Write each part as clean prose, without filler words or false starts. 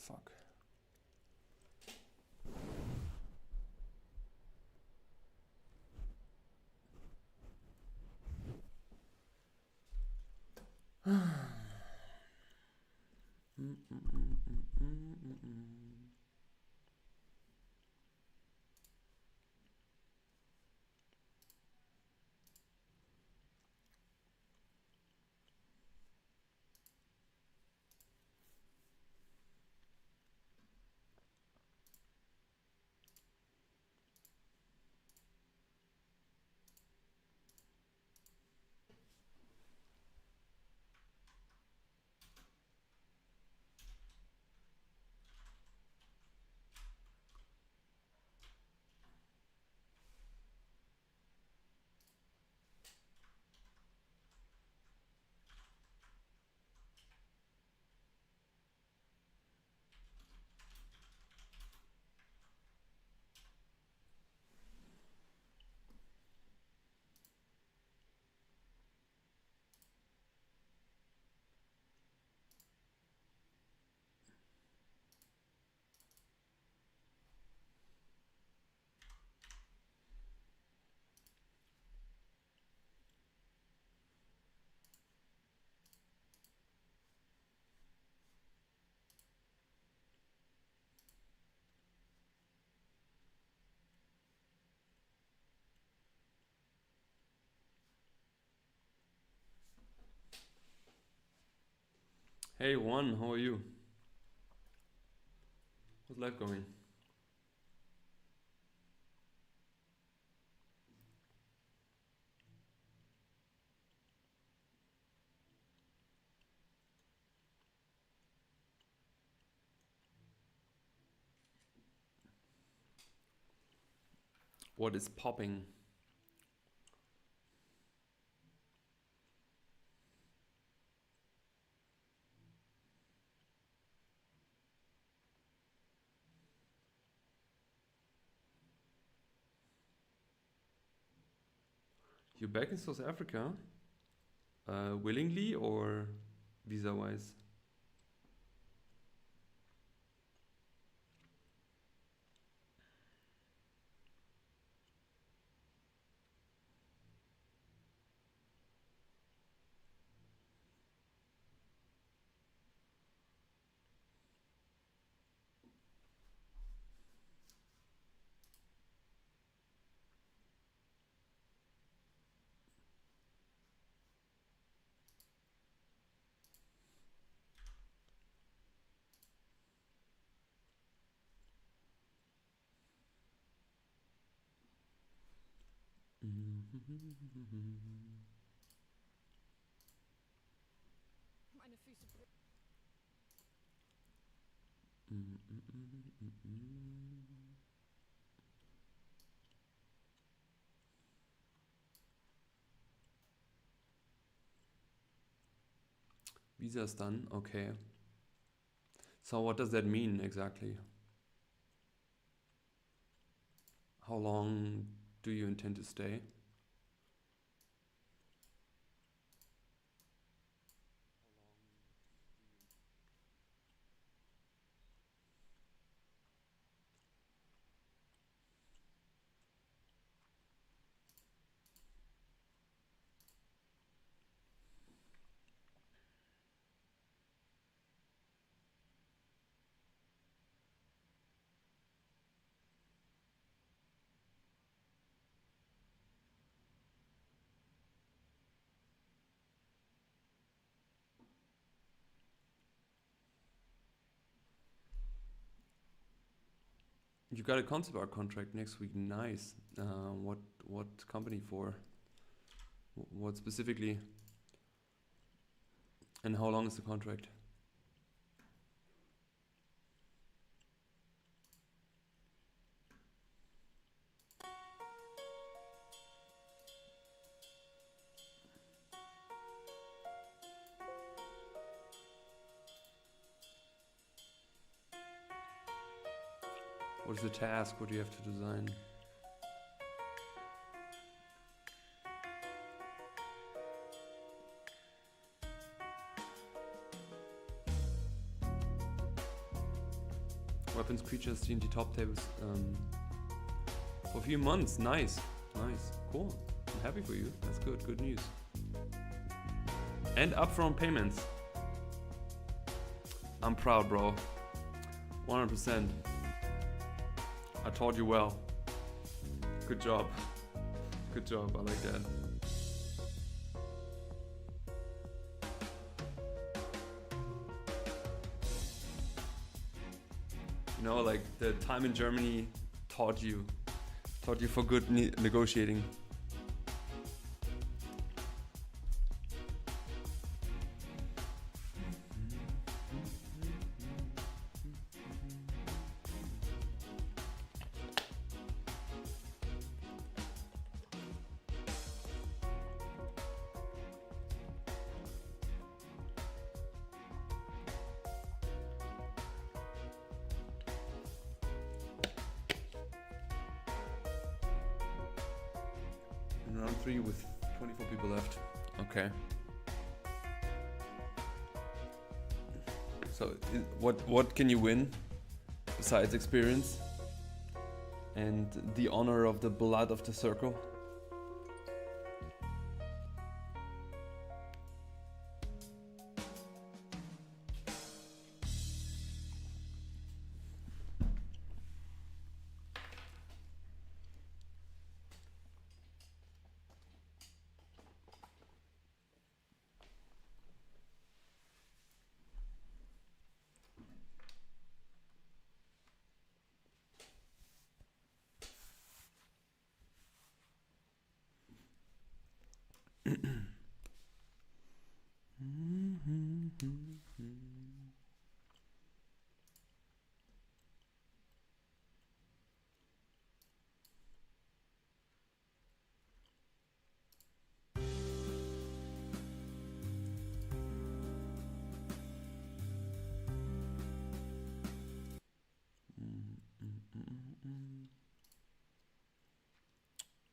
Fuck. Hey Juan, how are you? How's life going? What is popping? You back in South Africa? Willingly or visa-wise? Meine Füße Visa's done, okay. So what does that mean exactly? How long do you intend to stay? You got a concept art contract next week, nice. What company for? What specifically? And how long is the contract? What is the task? What do you have to design? Weapons, creatures, D&D top tables. For a few months. Nice. Nice. Cool. I'm happy for you. That's good. Good news. And upfront payments. I'm proud, bro. 100%. I taught you well. Good job. Good job. I like that. You know, like the time in Germany taught you for good negotiating. Round 3 with 24 people left. Okay. So what can you win besides experience and the honor of the blood of the circle?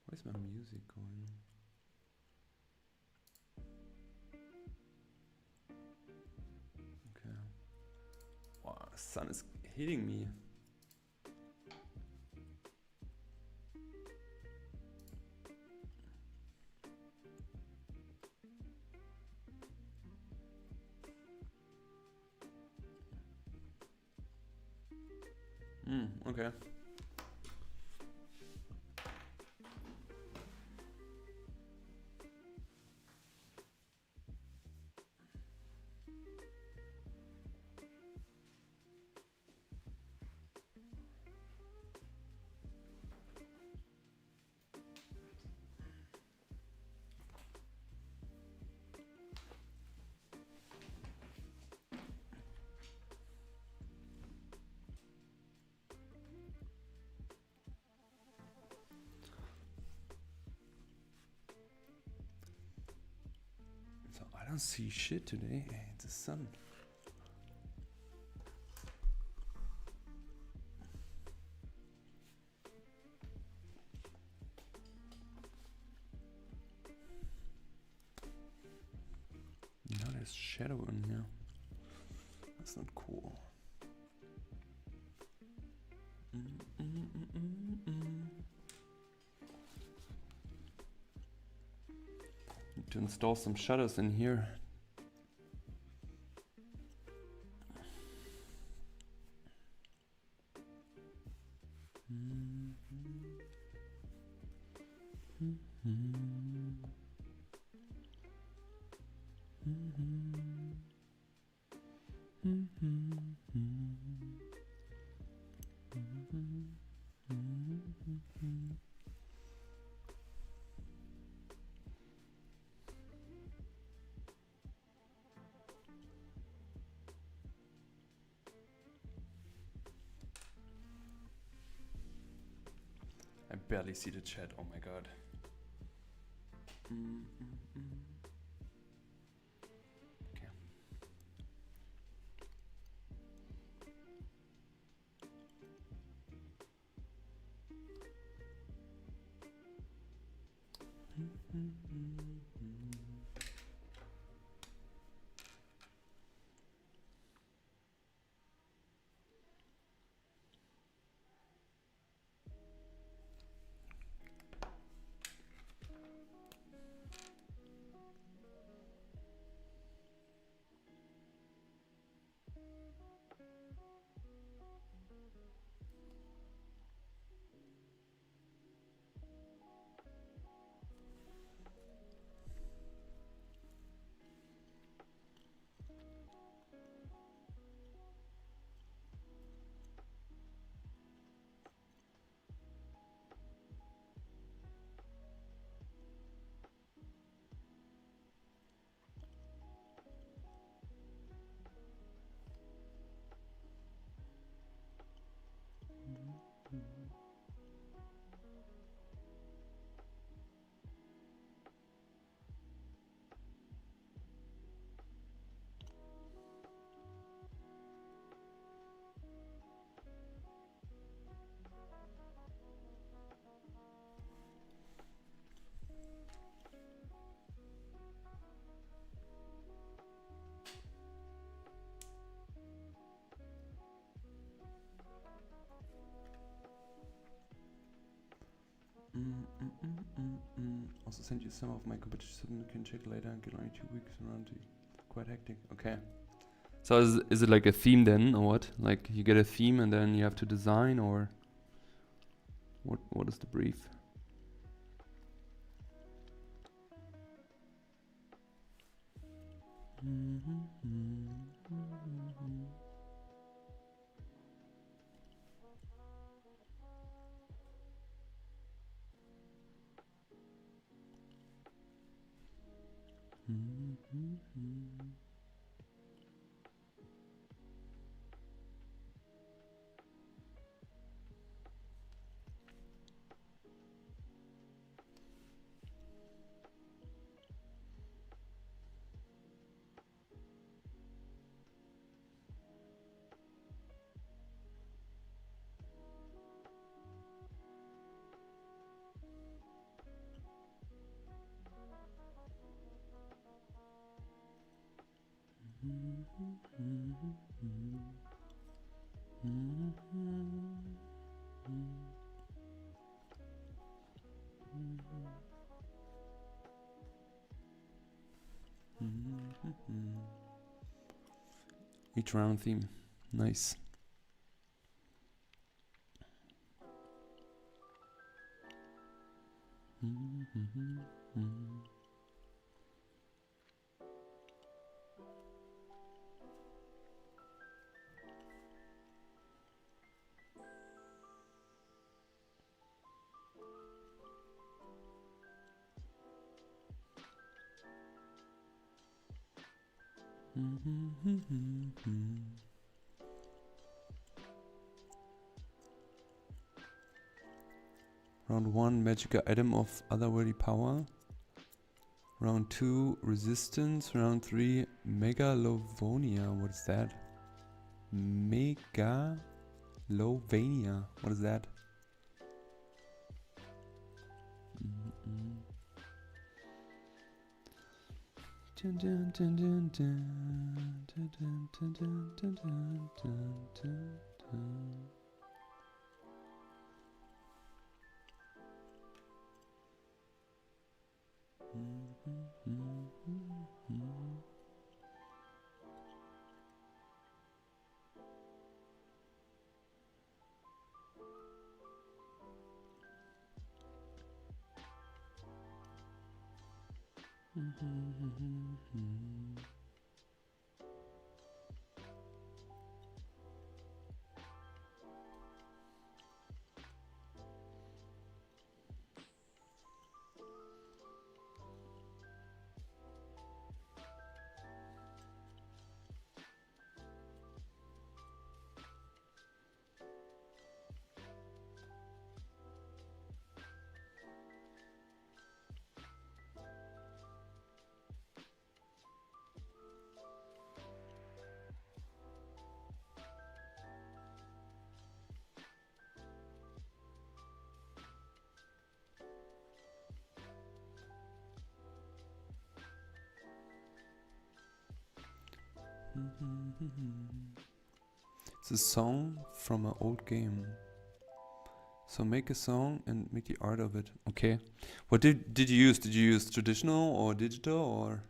Where's my music going? Okay. Wow, the sun is hitting me. Okay. I don't see shit today. It's the sun. Now there's shadow in here. That's not cool. Need to install some shadows in here. I barely see the chat, oh my god. Okay. Also send you some of my competition. You can check later and get only 2 weeks around. Quite hectic. Okay. So is it like a theme then, or what? Like you get a theme and then you have to design, or what is the brief? Each round theme. Nice. Round 1, magic item of otherworldly power. Round 2, resistance. Round 3, megalovania. What is that? Megalovania. What is that? It's a song from an old game. So make a song and make the art of it. Okay. What did you use? Did you use traditional or digital or?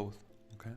both. Okay.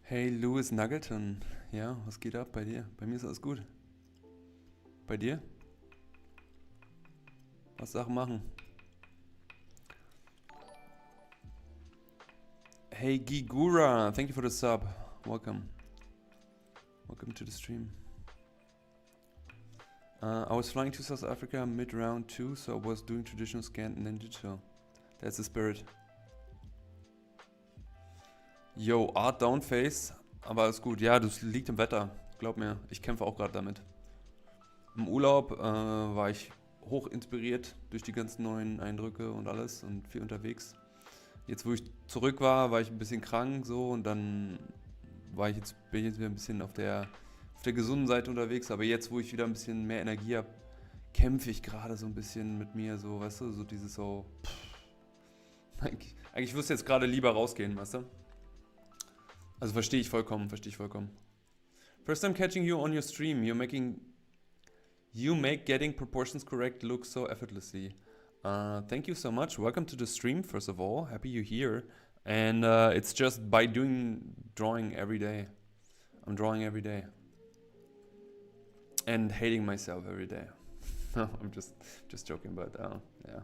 Hey Louis Nuggleton, ja, was geht ab bei dir? Bei mir ist alles gut. Bei dir? Was Sachen machen? Hey Gigura, thank you for the sub. Welcome. Welcome to the stream. I was flying to South Africa mid-round 2, so I was doing traditional scan and then digital. That's the spirit. Yo, Art Downface, aber ist gut. Ja, das liegt im Wetter. Glaub mir, ich kämpfe auch gerade damit. Im Urlaub war ich hoch inspiriert durch die ganzen neuen Eindrücke und alles und viel unterwegs. Jetzt, wo ich zurück war ich ein bisschen krank so und dann bin ich jetzt wieder ein bisschen auf der gesunden Seite unterwegs. Aber jetzt, wo ich wieder ein bisschen mehr Energie habe, kämpfe ich gerade so ein bisschen mit mir, so, weißt du, so dieses so. Eigentlich wirst du jetzt gerade lieber rausgehen, weißt du? Also verstehe ich vollkommen. First time catching you on your stream. You make getting proportions correct look so effortlessly. Thank you so much. Welcome to the stream, first of all. Happy you're here. And it's just by drawing every day. I'm drawing every day. And hating myself every day. I'm just joking, but yeah.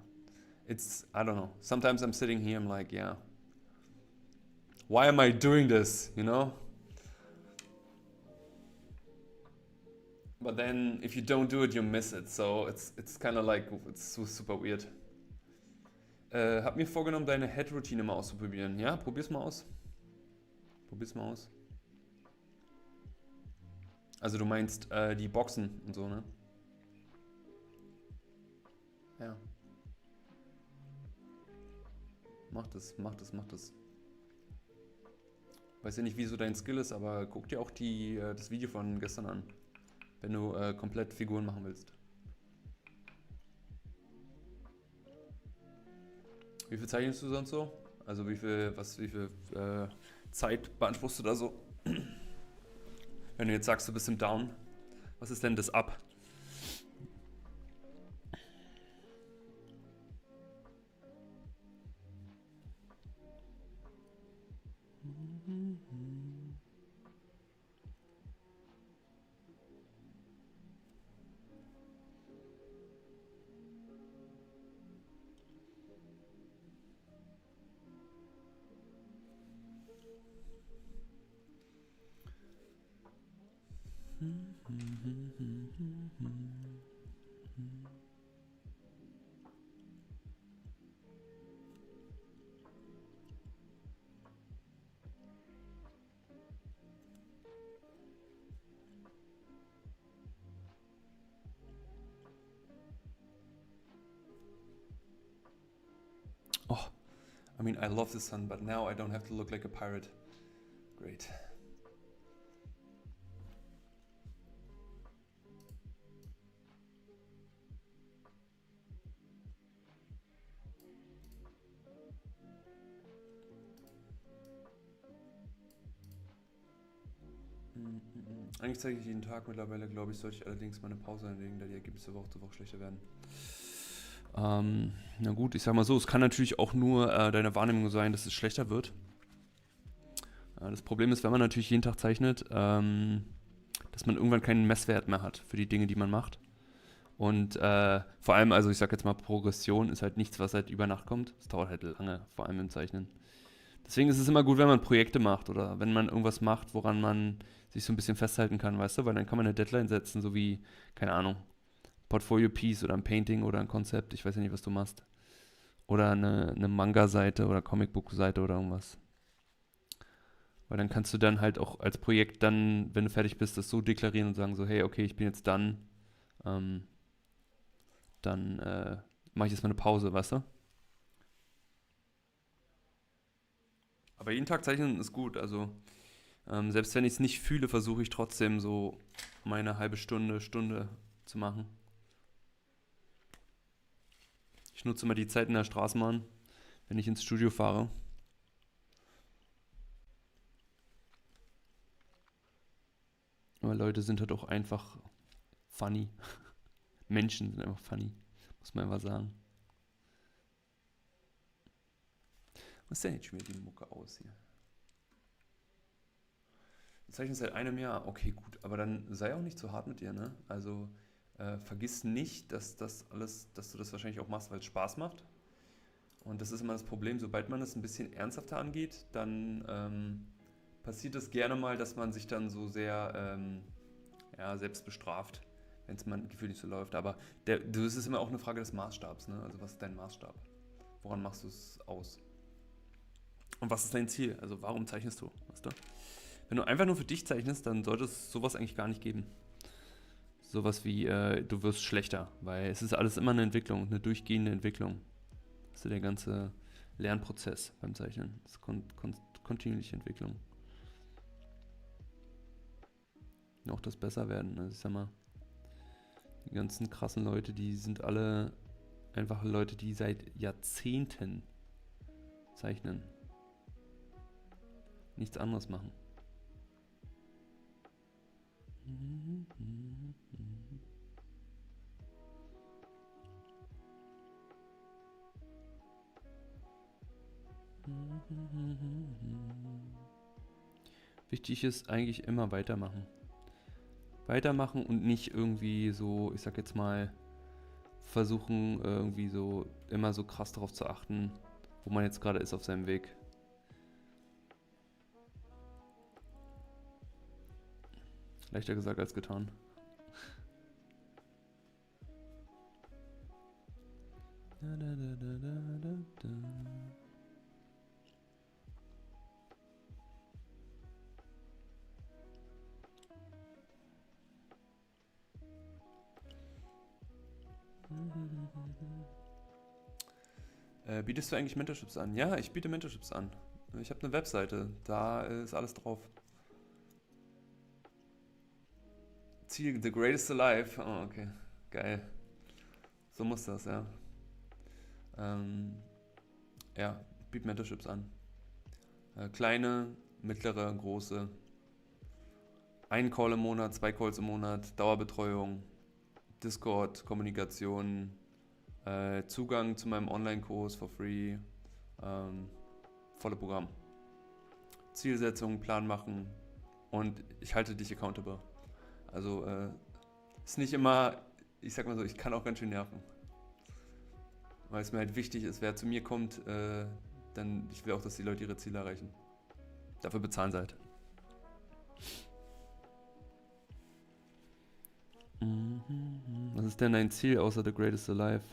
It's, I don't know. Sometimes I'm sitting here, I'm like, yeah. Why am I doing this, you know? But then if you don't do it, you miss it. So it's kind of like, it's super weird. Hab mir vorgenommen, deine Head-Routine mal auszuprobieren. Ja, probier's mal aus. Also du meinst die Boxen und so, ne? Ja. Mach das. Weiß ja nicht, wie so dein Skill ist, aber guck dir auch das Video von gestern an, wenn du komplett Figuren machen willst. Wie viel zeichnest du sonst so? Also wie viel Zeit beanspruchst du da so? Wenn du jetzt sagst, du bist im Down, was ist denn das Up? Oh, I mean, I love the sun, but now I don't have to look like a pirate. Great. Eigentlich zeige ich jeden Tag mittlerweile, glaube ich, sollte ich allerdings meine Pause einlegen, da die Ergebnisse Woche zu Woche schlechter werden. Na gut, ich sag mal so, es kann natürlich auch nur deine Wahrnehmung sein, dass es schlechter wird. Das Problem ist, wenn man natürlich jeden Tag zeichnet, dass man irgendwann keinen Messwert mehr hat für die Dinge, die man macht. Und vor allem, also ich sag jetzt mal, Progression ist halt nichts, was halt über Nacht kommt. Es dauert halt lange, vor allem im Zeichnen. Deswegen ist es immer gut, wenn man Projekte macht oder wenn man irgendwas macht, woran man sich so ein bisschen festhalten kann, weißt du? Weil dann kann man eine Deadline setzen, so wie, keine Ahnung, Portfolio-Piece oder ein Painting oder ein Konzept, ich weiß ja nicht, was du machst. Oder eine Manga-Seite oder Comicbook-Seite oder irgendwas. Weil dann kannst du dann halt auch als Projekt dann, wenn du fertig bist, das so deklarieren und sagen so, hey, okay, ich bin jetzt dann, ähm, dann mache ich jetzt mal eine Pause, weißt du? Aber jeden Tag zeichnen ist gut, also selbst wenn ich es nicht fühle, versuche ich trotzdem so meine halbe Stunde zu machen. Ich nutze immer die Zeit in der Straßenbahn, wenn ich ins Studio fahre. Aber Leute sind halt auch einfach funny. Menschen sind einfach funny, muss man einfach sagen. Was ist denn jetzt schon wieder die Mucke aus hier? Du zeichnest seit einem Jahr, okay, gut, aber dann sei auch nicht zu hart mit dir, ne? Also vergiss nicht, dass dass du das wahrscheinlich auch machst, weil es Spaß macht. Und das ist immer das Problem, sobald man es ein bisschen ernsthafter angeht, dann passiert es gerne mal, dass man sich dann so sehr ja, selbst bestraft, wenn es man Gefühl nicht so läuft. Aber das ist immer auch eine Frage des Maßstabs, ne? Also was ist dein Maßstab? Woran machst du es aus? Und was ist dein Ziel? Also warum zeichnest du? Weißt du? Wenn du einfach nur für dich zeichnest, dann sollte es sowas eigentlich gar nicht geben. Sowas wie, du wirst schlechter, weil es ist alles immer eine Entwicklung, eine durchgehende Entwicklung. Das ist der ganze Lernprozess beim Zeichnen. Das ist kontinuierliche Entwicklung. Und auch das Besserwerden. Also ich sag mal, die ganzen krassen Leute, die sind alle einfach Leute, die seit Jahrzehnten zeichnen. Nichts anderes machen. Wichtig ist eigentlich immer weitermachen. Weitermachen und nicht irgendwie so, ich sag jetzt mal, versuchen irgendwie so immer so krass darauf zu achten, wo man jetzt gerade ist auf seinem Weg. Leichter gesagt als getan. Bietest du eigentlich Mentorships an? Ja, ich biete Mentorships an. Ich habe eine Webseite, da ist alles drauf. Ziel, the greatest alive. Oh, okay, geil. So muss das, ja. Ja, biete Mentorships an. Kleine, mittlere, große. Ein Call im Monat, 2 Calls im Monat, Dauerbetreuung, Discord, Kommunikation, Zugang zu meinem Online-Kurs for free, volle Programm. Zielsetzung, Plan machen und ich halte dich accountable. Also ist nicht immer, ich sag mal so, ich kann auch ganz schön nerven. Weil es mir halt wichtig ist, wer zu mir kommt, dann ich will auch, dass die Leute ihre Ziele erreichen. Dafür bezahlen sie halt. Was ist denn dein Ziel außer The Greatest Alive?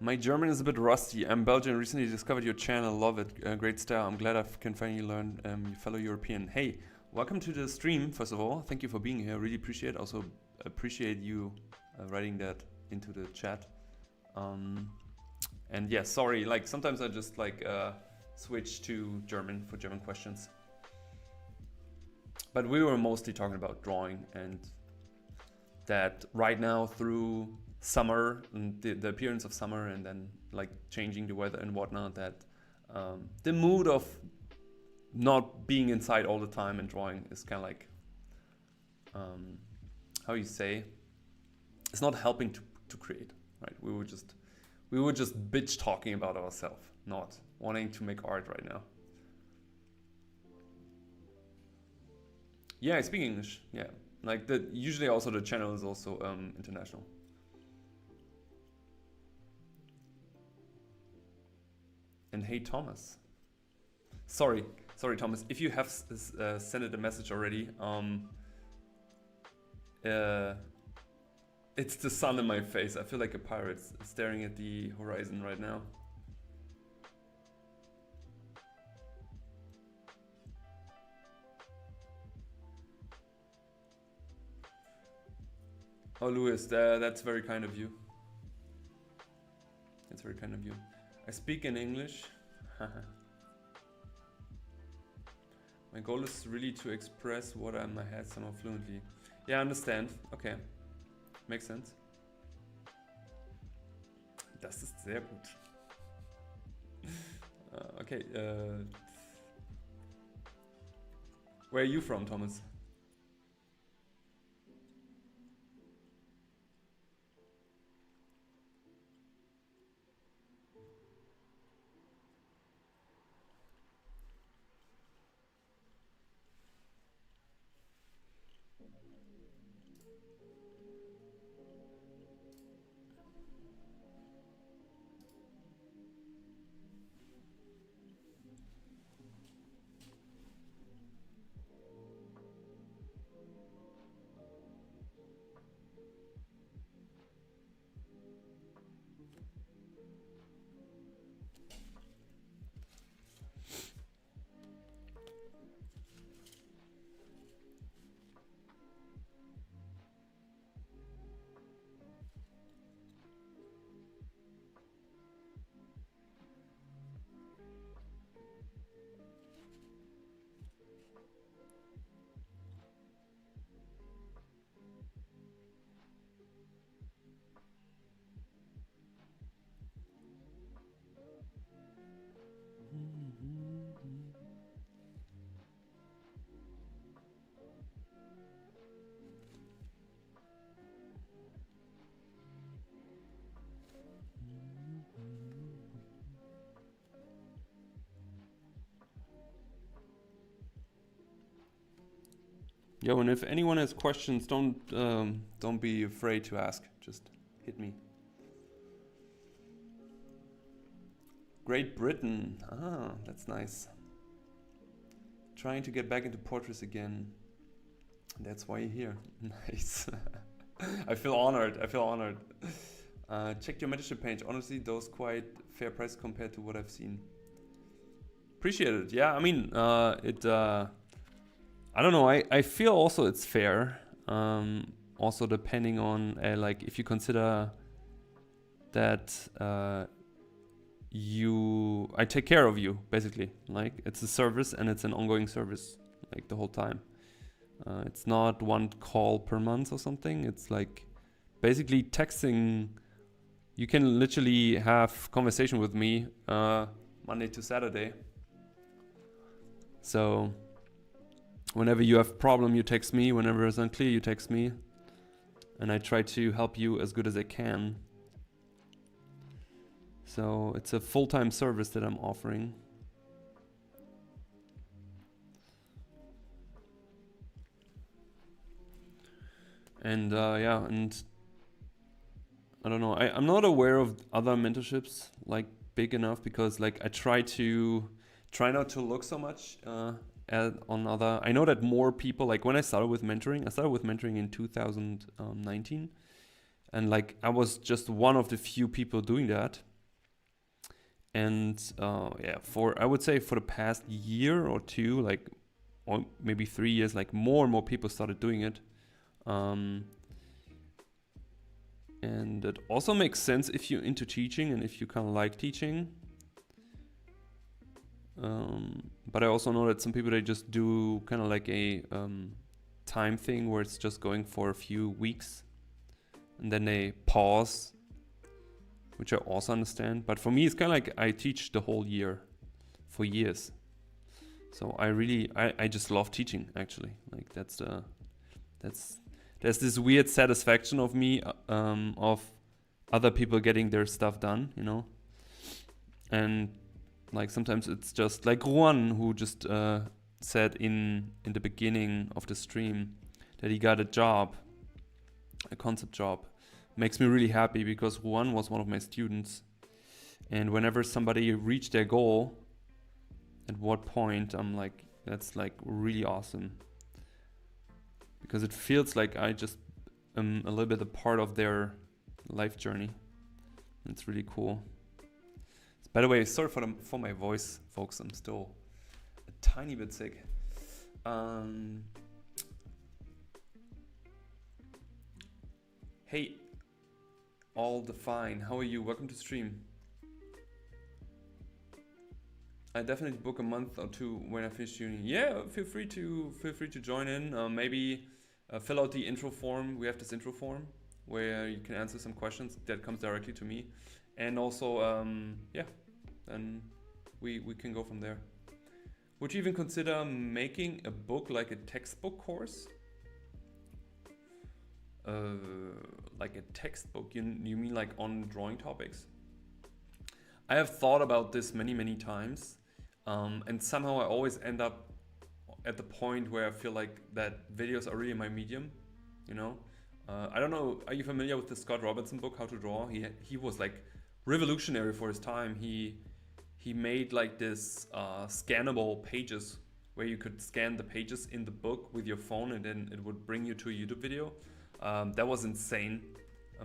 My German is a bit rusty. I'm Belgian. Recently discovered your channel. Love it. Great style. I'm glad I can finally learn fellow European. Hey, welcome to the stream. First of all, thank you for being here. Really appreciate. Also appreciate you writing that into the chat. And yeah, sorry. Like sometimes I just like switch to German for German questions. But we were mostly talking about drawing and that right now through summer and the appearance of summer and then like changing the weather and whatnot, that the mood of not being inside all the time and drawing is kind of like, how you say, it's not helping to create, right? We were just bitch talking about ourselves, not wanting to make art right now. Yeah, I speak English. Yeah, like usually also the channel is also international. And hey, Thomas. Sorry, Thomas. If you have sent it a message already, it's the sun in my face. I feel like a pirate staring at the horizon right now. Oh, Louis, that's very kind of you. That's very kind of you. I speak in English. My goal is really to express what I in my head somehow fluently. Yeah, I understand. Okay. Makes sense. Das ist sehr gut. Okay. Where are you from, Thomas? Yo, and if anyone has questions, don't be afraid to ask. Just hit me. Great Britain. Ah, that's nice. Trying to get back into portraits again. That's why you're here. Nice. I feel honored. Check your mentorship page. Honestly, those quite fair price compared to what I've seen. Appreciate it. Yeah, I mean, I don't know. I feel also it's fair. Also depending on like if you consider that I take care of you basically. Like it's a service and it's an ongoing service like the whole time. It's not one call per month or something. It's like basically texting. You can literally have conversation with me Monday to Saturday. So whenever you have problem, you text me. Whenever it's unclear, you text me. And I try to help you as good as I can. So it's a full-time service that I'm offering. And yeah, and I don't know. I'm not aware of other mentorships like big enough because like I try not to look so much on other. I know that more people, like when I started with mentoring in 2019, and like I was just one of the few people doing that. And yeah, I would say for the past year or two, like, or maybe 3 years, like more and more people started doing it. And it also makes sense if you're into teaching and if you kind of like teaching. But I also know that some people, they just do kind of like a time thing where it's just going for a few weeks and then they pause, which I also understand. But for me, it's kind of like I teach the whole year. for years. So I just love teaching, actually. Like there's this weird satisfaction of me, of other people getting their stuff done, you know. And like sometimes it's just like Juan, who just said in the beginning of the stream that he got a job, a concept job. Makes me really happy because Juan was one of my students. And whenever somebody reached their goal, at what point I'm like, that's like really awesome. Because it feels like I just am a little bit a part of their life journey. It's really cool. By the way, sorry for my voice, folks. I'm still a tiny bit sick. Hey, all the fine. How are you? Welcome to stream. I definitely book a month or two when I finish uni. Yeah, feel free to join in. Maybe fill out the intro form. We have this intro form where you can answer some questions that comes directly to me, and also yeah, and we can go from there. Would you even consider making a book like a textbook course? Like a textbook? You mean like on drawing topics? I have thought about this many times. And somehow I always end up at the point where I feel like that videos are really my medium, you know? I don't know, are you familiar with the Scott Robertson book, How to Draw? He was like revolutionary for his time. He made like this scannable pages where you could scan the pages in the book with your phone and then it would bring you to a YouTube video. That was insane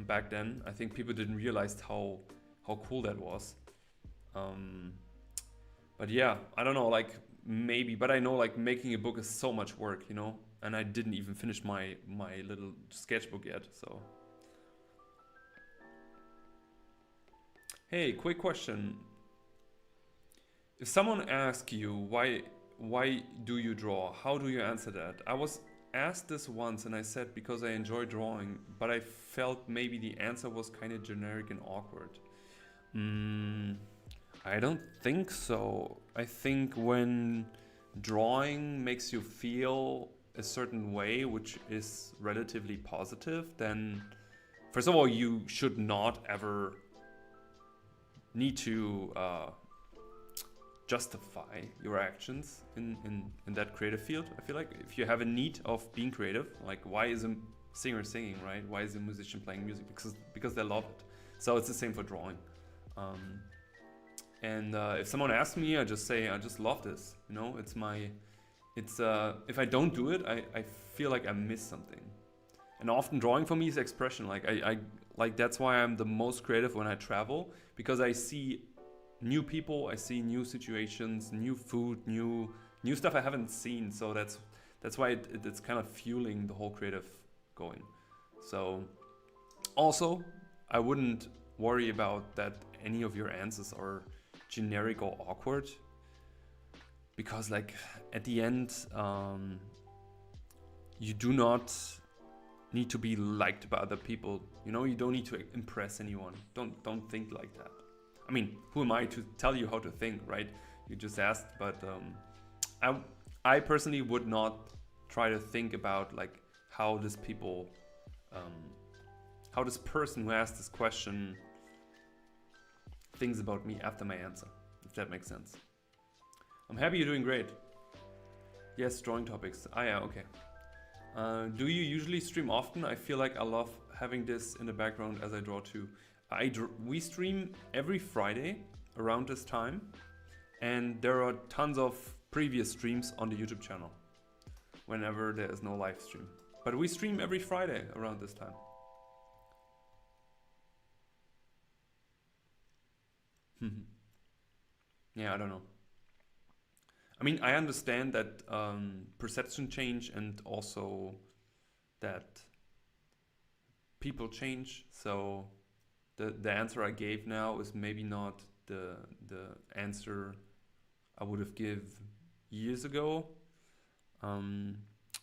back then. I think people didn't realize how cool that was. But yeah, I don't know, like maybe, but I know like making a book is so much work, you know, and I didn't even finish my little sketchbook yet, so. Hey, quick question. If someone asks you why do you draw, how do you answer that? I was asked this once and I said because I enjoy drawing, but I felt maybe the answer was kind of generic and awkward. I don't think so. I think when drawing makes you feel a certain way, which is relatively positive, then first of all, you should not ever need to justify your actions in that creative field. I feel like if you have a need of being creative, like why is a singer singing, right? Why is a musician playing music? Because they love it. So it's the same for drawing. And if someone asks me, I just say, I just love this. You know, if I don't do it, I feel like I miss something. And often drawing for me is expression. Like that's why I'm the most creative when I travel, because I see new people, I see new situations, new food, new stuff I haven't seen. So that's why it's kind of fueling the whole creative going. So also, I wouldn't worry about that any of your answers are generic or awkward, because like at the end you do not need to be liked by other people, you know. You don't need to impress anyone. Don't think like that. I mean, who am I to tell you how to think, right? You just asked. But I personally would not try to think about like how this person who asked this question thinks about me after my answer, if that makes sense. I'm happy you're doing great. Yes, drawing topics. Ah yeah, okay. Do you usually stream often? I feel like I love having this in the background as I draw too. We stream every Friday around this time, and there are tons of previous streams on the YouTube channel whenever there is no live stream. But we stream every Friday around this time. Yeah, I don't know. I mean, I understand that perception change and also that people change. So the answer I gave now is maybe not the answer I would have give years ago.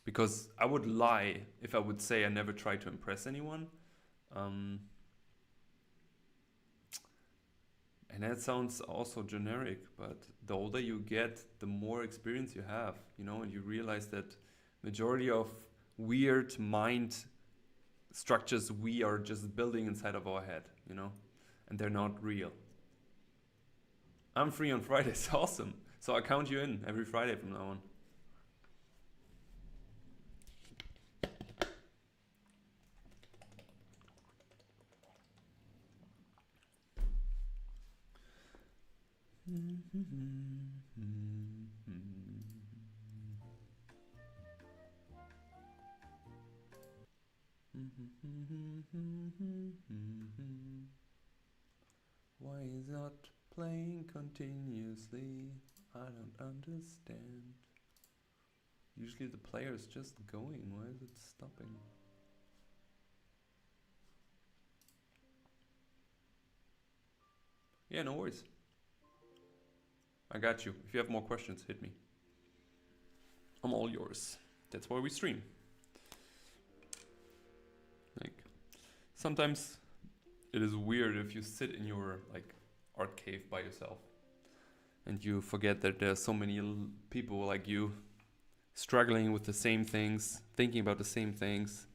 Because I would lie if I would say I never tried to impress anyone. And that sounds also generic, but the older you get, the more experience you have, you know, and you realize that majority of weird mind structures we are just building inside of our head, you know, and they're not real. I'm free on Fridays, awesome. So I count you in every Friday from now on. Why is not playing continuously? I don't understand. Usually the player is just going. Why is it stopping? Yeah, no worries. I got you. If you have more questions, hit me. I'm all yours. That's why we stream. Like, sometimes it is weird if you sit in your like art cave by yourself and you forget that there's so many people like you struggling with the same things, thinking about the same things.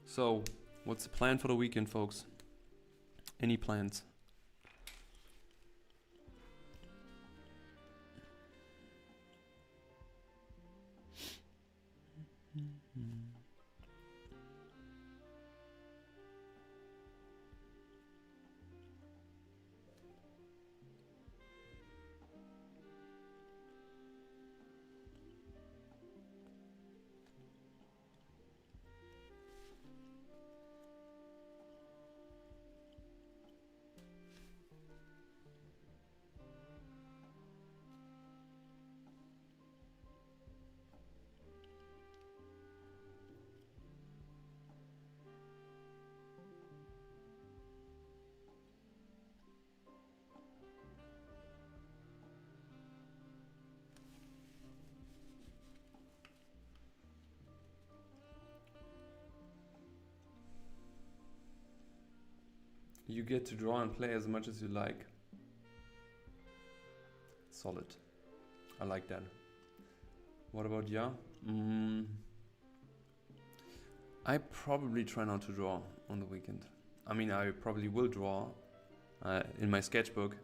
So, what's the plan for the weekend, folks? Any plans? You get to draw and play as much as you like. Solid. I like that. What about ya? I probably try not to draw on the weekend. I mean, I probably will draw in my sketchbook,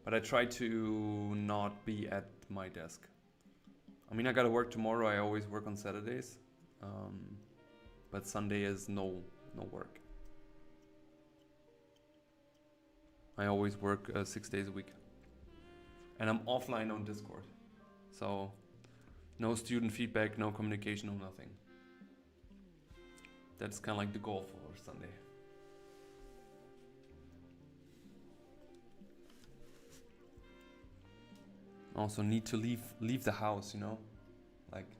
but I try to not be at my desk. I mean, I gotta work tomorrow. I always work on Saturdays, but Sunday is no work. I always work 6 days a week. And I'm offline on Discord. So no student feedback, no communication, no nothing. That's kind of like the goal for Sunday. Also need to leave the house, you know? Like,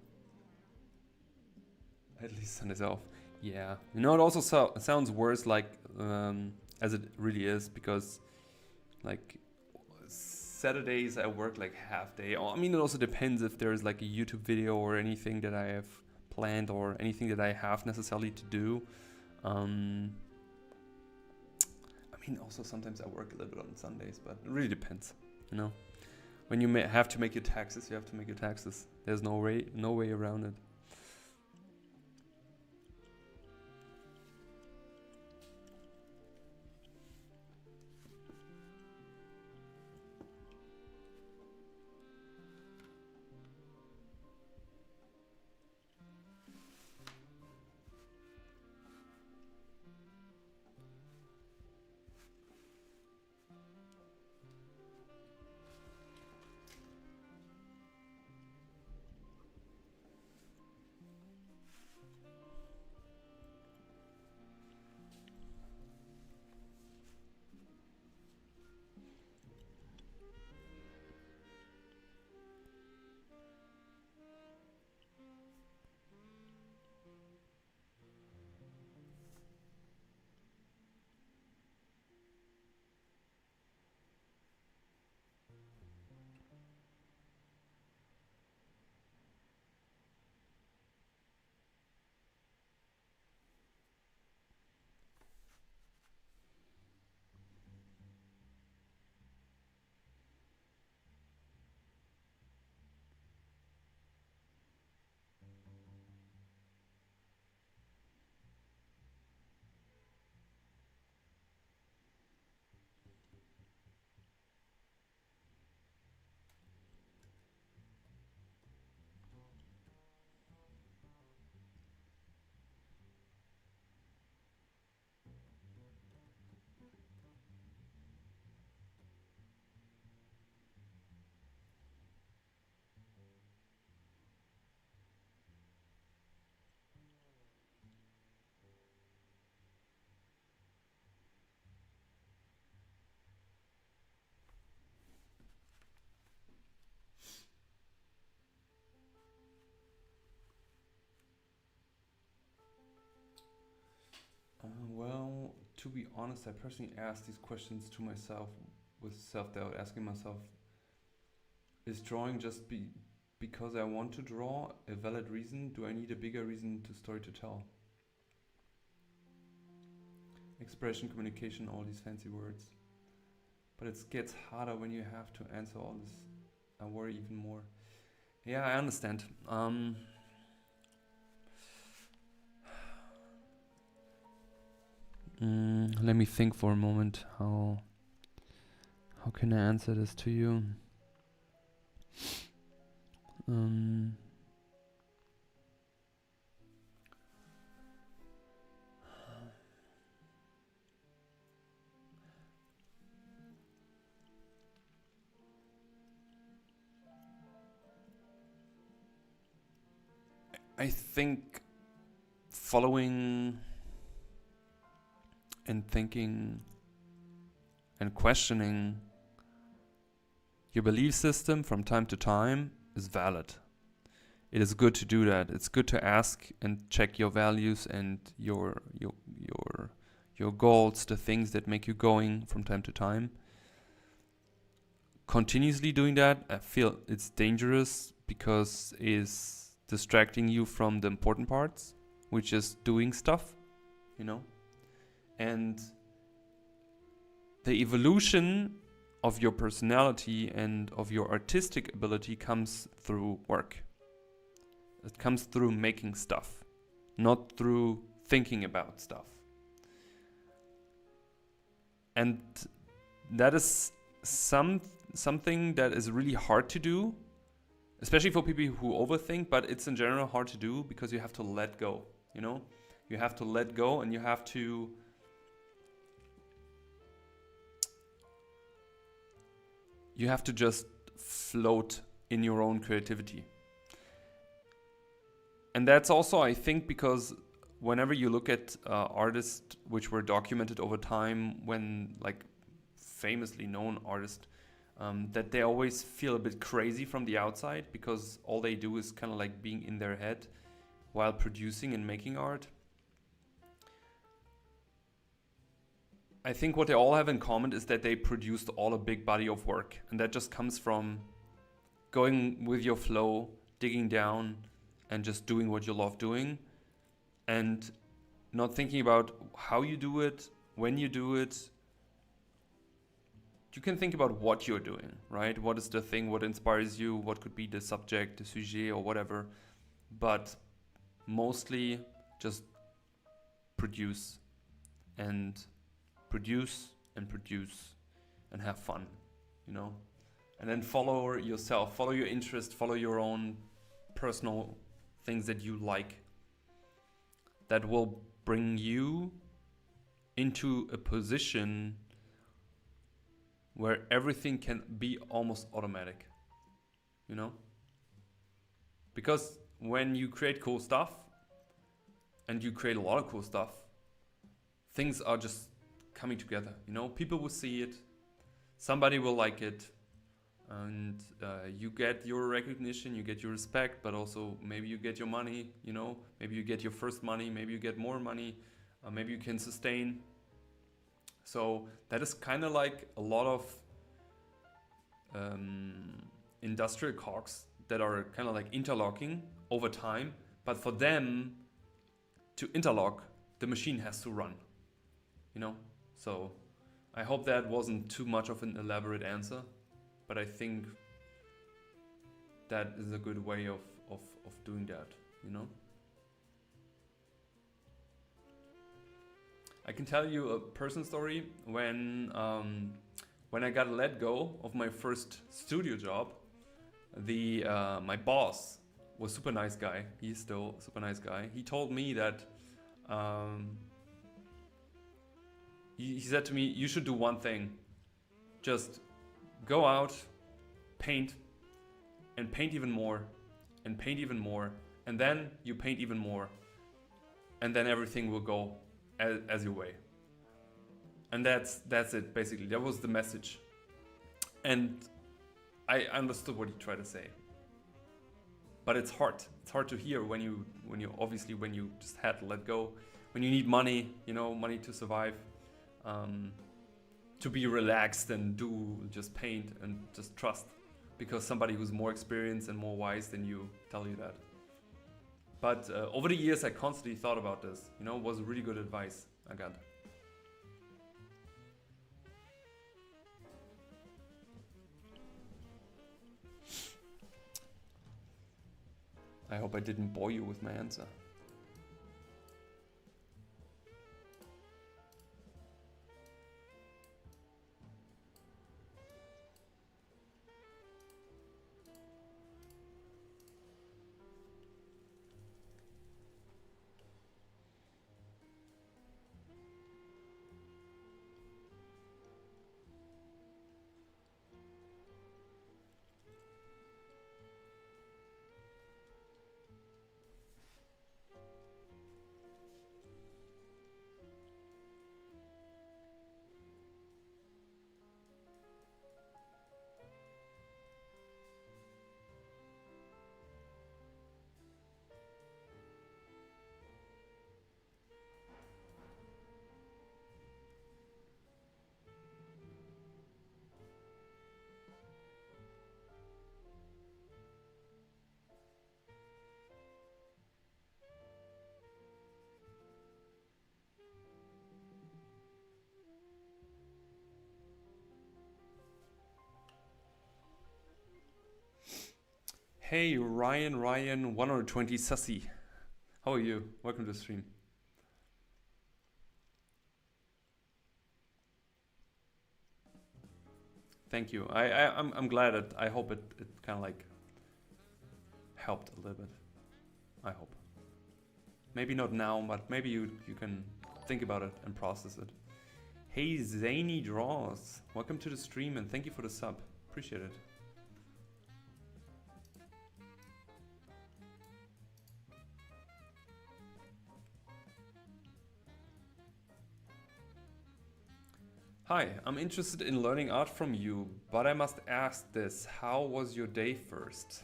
at least Sundays off. Yeah. You know, it also sounds worse like as it really is, because like Saturdays I work like half day. I mean, it also depends if there's like a YouTube video or anything that I have planned or anything that I have necessarily to do. I mean, also sometimes I work a little bit on Sundays, but it really depends, you know. When you have to make your taxes, you have to make your taxes. There's no way around it. Well, to be honest, I personally asked these questions to myself with self-doubt, asking myself, is drawing just because I want to draw a valid reason? Do I need a bigger reason to story to tell? Expression, communication, all these fancy words. But it gets harder when you have to answer all this. I worry even more. Yeah, I understand. Let me think for a moment. How can I answer this to you? I think following and thinking and questioning your belief system from time to time is valid. It is good to do that. It's good to ask and check your values and your goals, the things that make you going from time to time. Continuously doing that, I feel it's dangerous because it's distracting you from the important parts, which is doing stuff, you know? And the evolution of your personality and of your artistic ability comes through work. It comes through making stuff, not through thinking about stuff. And that is something that is really hard to do, especially for people who overthink, but it's in general hard to do because you have to let go, you know? You have to let go and you have to just float in your own creativity. And that's also, I think, because whenever you look at artists which were documented over time, when like famously known artists, that they always feel a bit crazy from the outside because all they do is kind of like being in their head while producing and making art. I think what they all have in common is that they produced all a big body of work, and that just comes from going with your flow, digging down, and just doing what you love doing, and not thinking about how you do it, when you do it. You can think about what you're doing, right? What is the thing, what inspires you, what could be the subject, the sujet, or whatever. But mostly just produce and produce and produce and have fun, you know? And then follow yourself, follow your interest, follow your own personal things that you like, that will bring you into a position where everything can be almost automatic, you know? Because when you create cool stuff, and you create a lot of cool stuff, things are just coming together, you know? People will see it, somebody will like it, and you get your recognition, you get your respect, but also maybe you get your money, you know? Maybe you get your first money, maybe you get more money, maybe you can sustain. So that is kind of like a lot of industrial cogs that are kind of like interlocking over time. But for them to interlock, the machine has to run, you know? So I hope that wasn't too much of an elaborate answer, but I think that is a good way of doing that, you know? I can tell you a personal story. When I got let go of my first studio job, my boss was a super nice guy. He's still a super nice guy. He told me that he said to me, you should do one thing. Just go out, paint, and paint even more, and paint even more, and then you paint even more, and then everything will go as your way. And that's it, basically. That was the message. And I understood what he tried to say. But it's hard. It's hard to hear when you obviously when you just had to let go, when you need money, you know, money to survive, to be relaxed and just paint and just trust, because somebody who's more experienced and more wise than you tell you that. But over the years, I constantly thought about this. You know, it was really good advice I got. I hope I didn't bore you with my answer. Hey, Ryan 120 Sussy. How are you? Welcome to the stream. Thank you. I'm glad it. I hope it kind of like helped a little bit. I hope. Maybe not now, but maybe you can think about it and process it. Hey, Zany Draws. Welcome to the stream and thank you for the sub. Appreciate it. Hi, I'm interested in learning art from you, but I must ask this. How was your day first?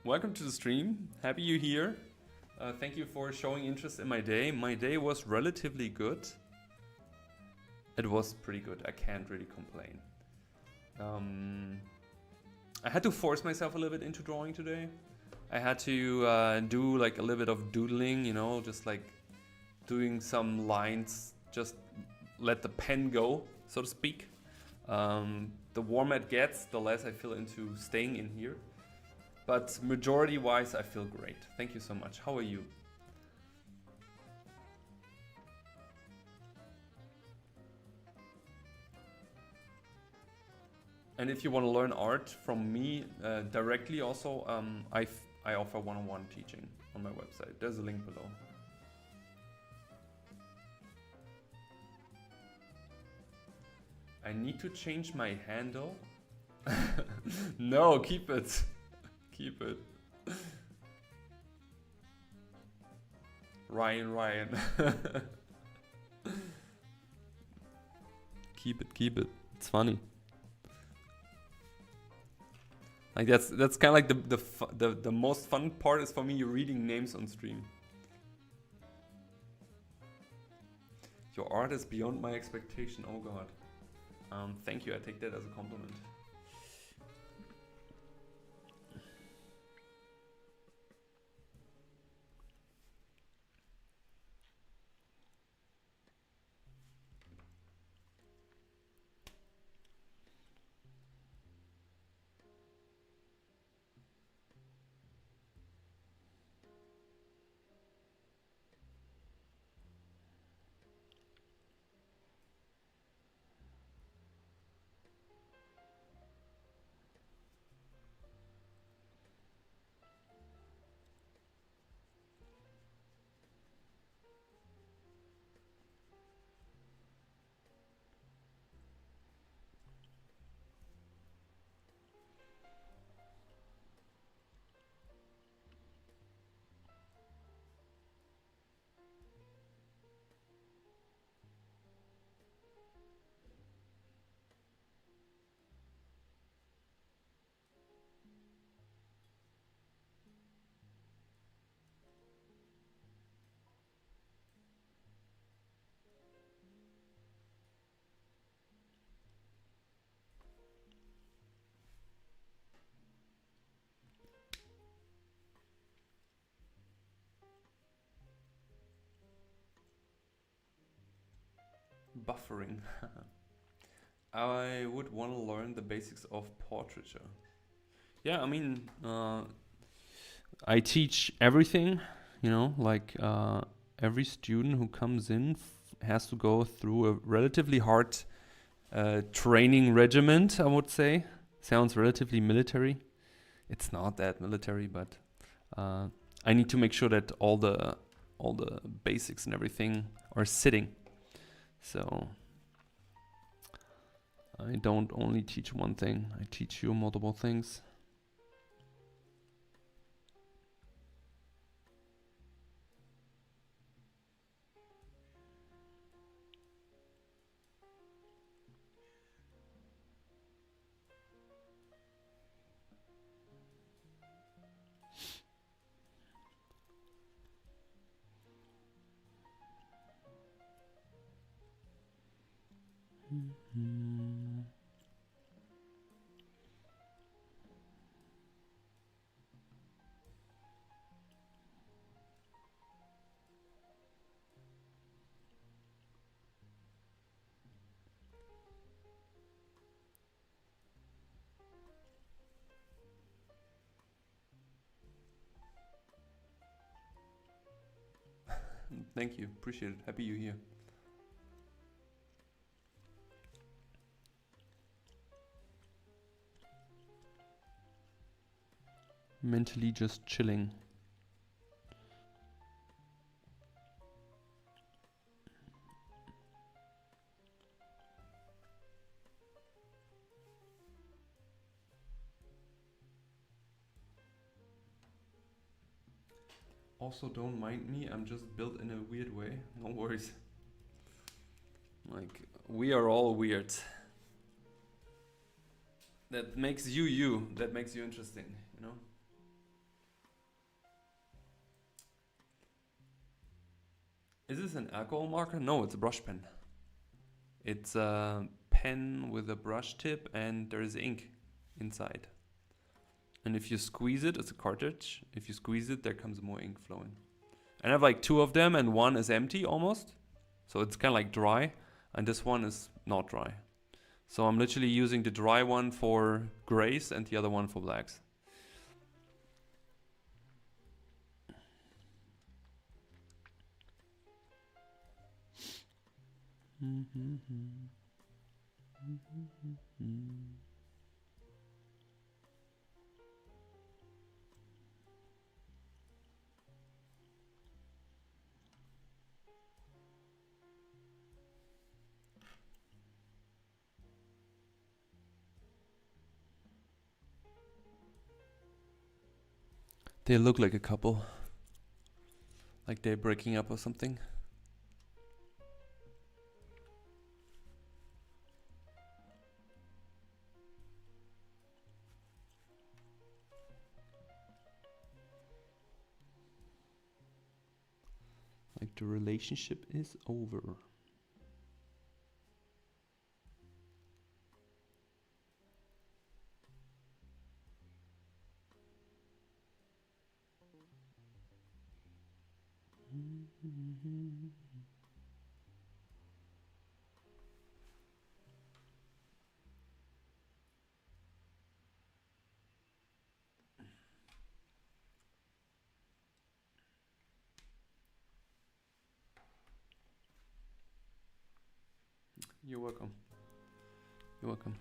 Welcome to the stream. Happy you're here. Thank you for showing interest in my day. My day was relatively good. It was pretty good. I can't really complain. I had to force myself a little bit into drawing today. I had to do like a little bit of doodling, you know, just like doing some lines, just let the pen go, so to speak. The warmer it gets, the less I feel into staying in here. But majority-wise, I feel great. Thank you so much. How are you? And if you want to learn art from me directly also, I offer one-on-one teaching on my website. There's a link below. I need to change my handle. No, keep it. Keep it. Ryan. Keep it. It's funny. Like that's kind of like the most fun part is for me reading names on stream. Your art is beyond my expectation. Oh god. Thank you. I take that as a compliment. Buffering. I would want to learn the basics of portraiture. Yeah, I mean, I teach everything, you know, like every student who comes in has to go through a relatively hard training regiment, I would say. Sounds relatively military. It's not that military, but I need to make sure that all the basics and everything are sitting. So I don't only teach one thing, I teach you multiple things. Thank you, appreciate it. Happy you're here. Mentally just chilling. Also, don't mind me, I'm just built in a weird way. No worries. Like, we are all weird. That makes you you. That makes you interesting, you know? Is this an alcohol marker? No, it's a brush pen. It's a pen with a brush tip and there is ink inside. And if you squeeze it, it's a cartridge. If you squeeze it, there comes more ink flowing. And I have like 2 of them, and one is empty almost. So it's kind of like dry, and this one is not dry. So I'm literally using the dry one for grays and the other one for blacks. They look like a couple. Like they're breaking up or something. Like the relationship is over. You're welcome. You're welcome.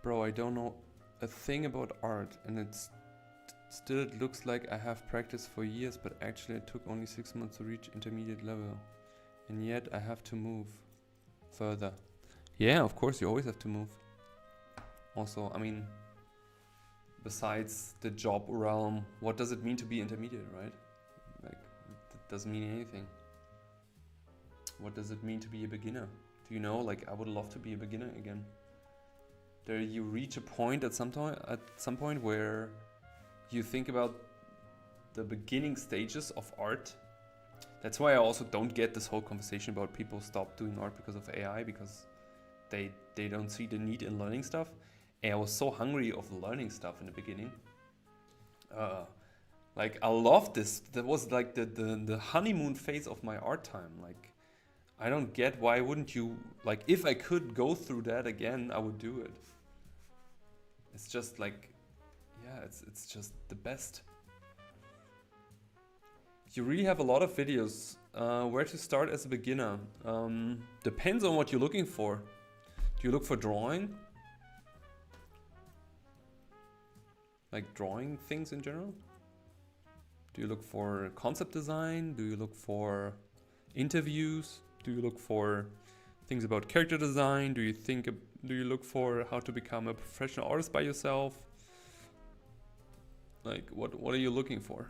Bro, I don't know a thing about art, and it looks like I have practiced for years, but actually it took only 6 months to reach intermediate level. And yet I have to move further. Yeah, of course, you always have to move. Also, I mean, besides the job realm, what does it mean to be intermediate, right? Like, it doesn't mean anything. What does it mean to be a beginner? Do you know, like, I would love to be a beginner again. There you reach a point at some point where you think about the beginning stages of art. That's why I also don't get this whole conversation about people stop doing art because of AI, because they don't see the need in learning stuff. And I was so hungry of learning stuff in the beginning. Like, I loved this. That was like the honeymoon phase of my art time. Like, I don't get why wouldn't you, like, if I could go through that again, I would do it. It's just like, yeah, it's just the best. You really have a lot of videos. Where to start as a beginner? Depends on what you're looking for. Do you look for drawing? Like drawing things in general? Do you look for concept design? Do you look for interviews? Do you look for things about character design? Do you look for how to become a professional artist by yourself? Like, what are you looking for?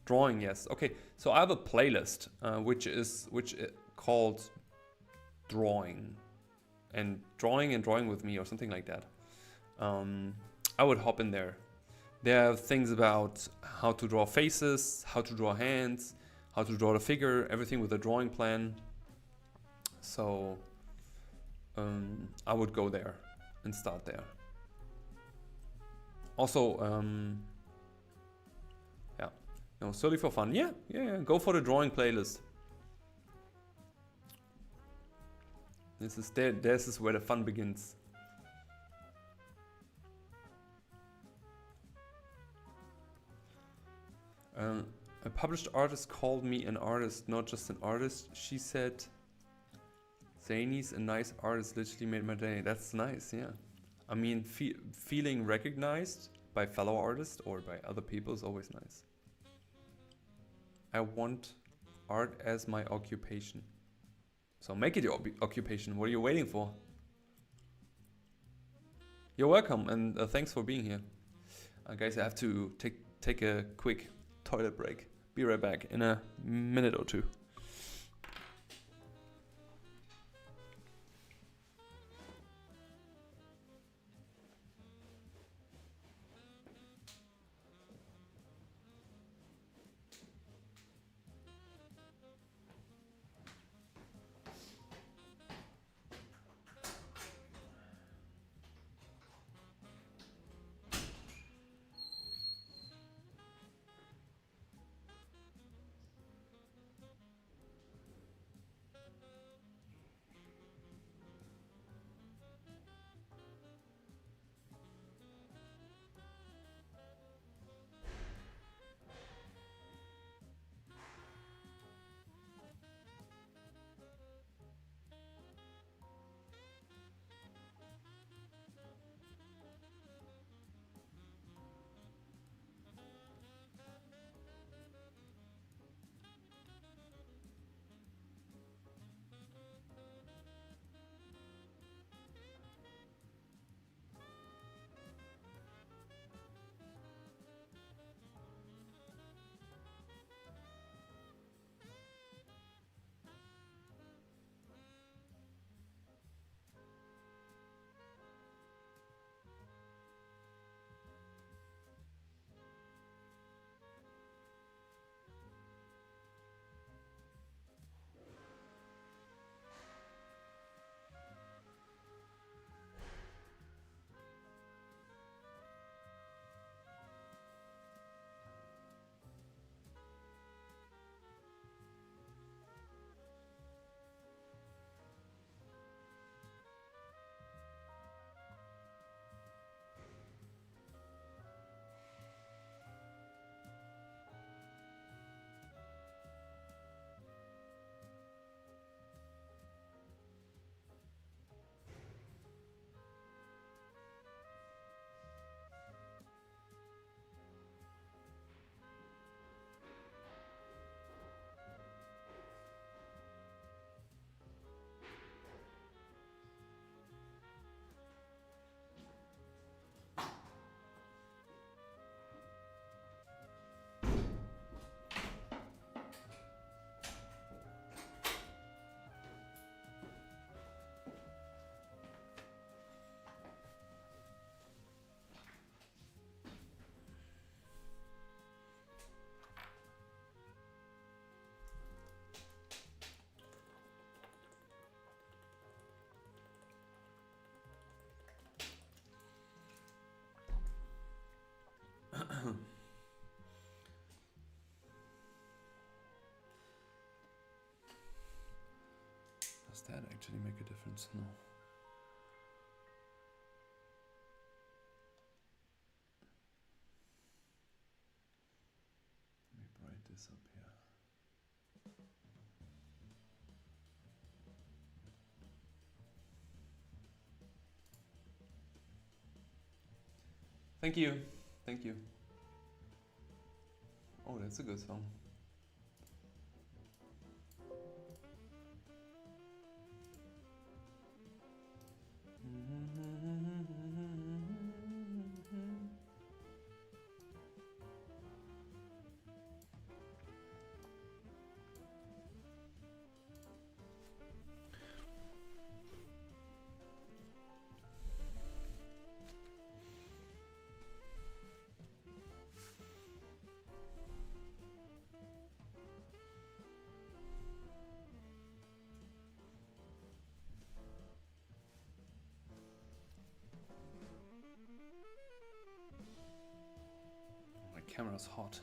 Drawing, yes. Okay, so I have a playlist which is called Drawing and Drawing with Me or something like that. I would hop in there. There are things about how to draw faces, how to draw hands, how to draw the figure, everything with a drawing plan. So I would go there and start there. Also, yeah, no, solely for fun. Yeah, go for the drawing playlist. This is where the fun begins. A published artist called me an artist, not just an artist. She said, Zany's a nice artist, literally made my day. That's nice, yeah. I mean, feeling recognized by fellow artists or by other people is always nice. I want art as my occupation. So make it your occupation. What are you waiting for? You're welcome, and thanks for being here. Guys, I have to take a quick toilet break. Be right back in a minute or two. Does that actually make a difference? No. Let me brighten this up here. Thank you. Thank you. Oh, that's a good song. My camera's hot.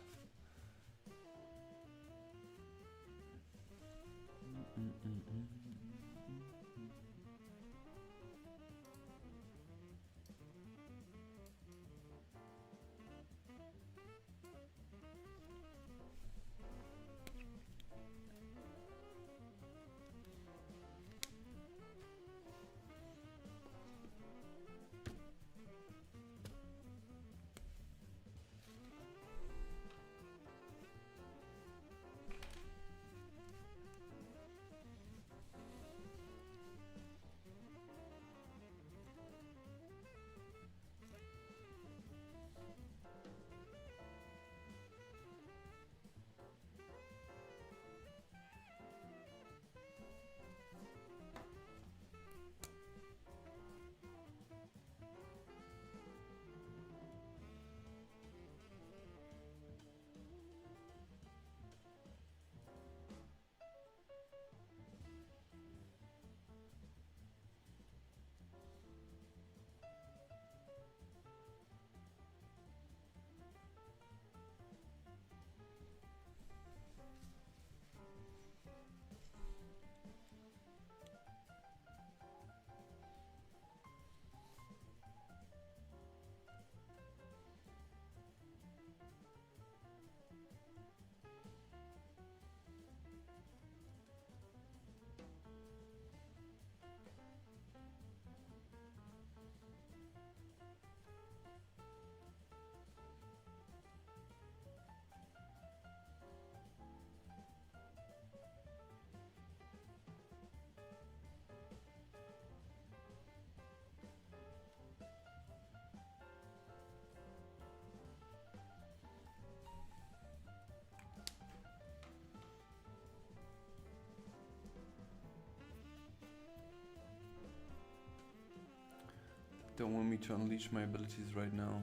don't want me to unleash my abilities right now.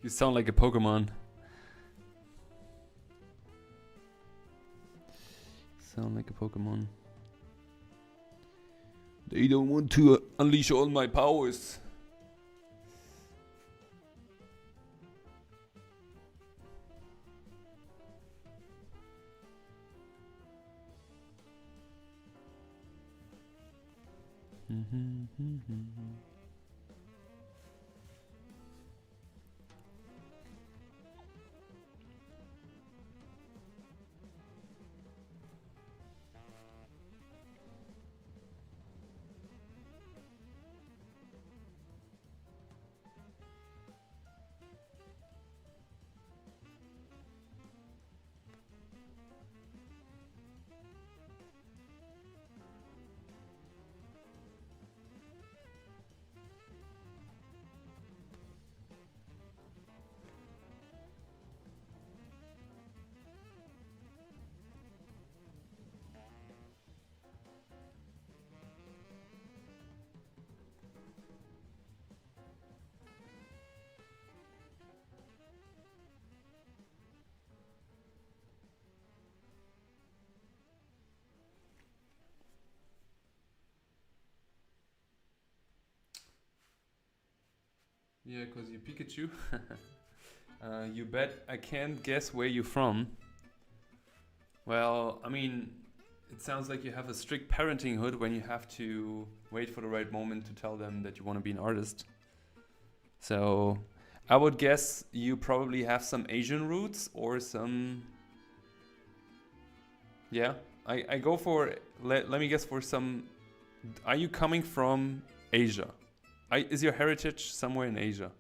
You sound like a Pokemon. Sound like a Pokemon. They don't want to unleash all my powers. Yeah, cause you Pikachu. You bet I can't guess where you're from. Well, I mean, it sounds like you have a strict parenting hood when you have to wait for the right moment to tell them that you want to be an artist. So, I would guess you probably have some Asian roots or some... Yeah, I go for... Let me guess for some... Are you coming from Asia? Is your heritage somewhere in Asia?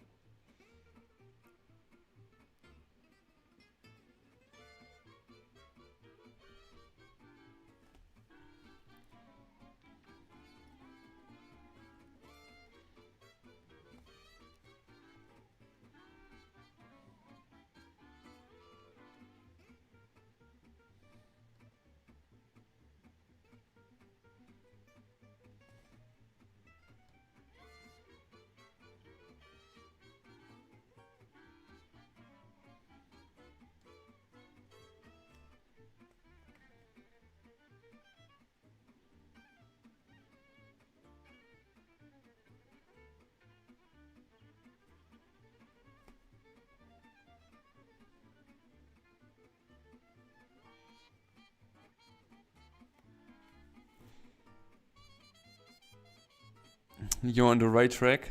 You're on the right track.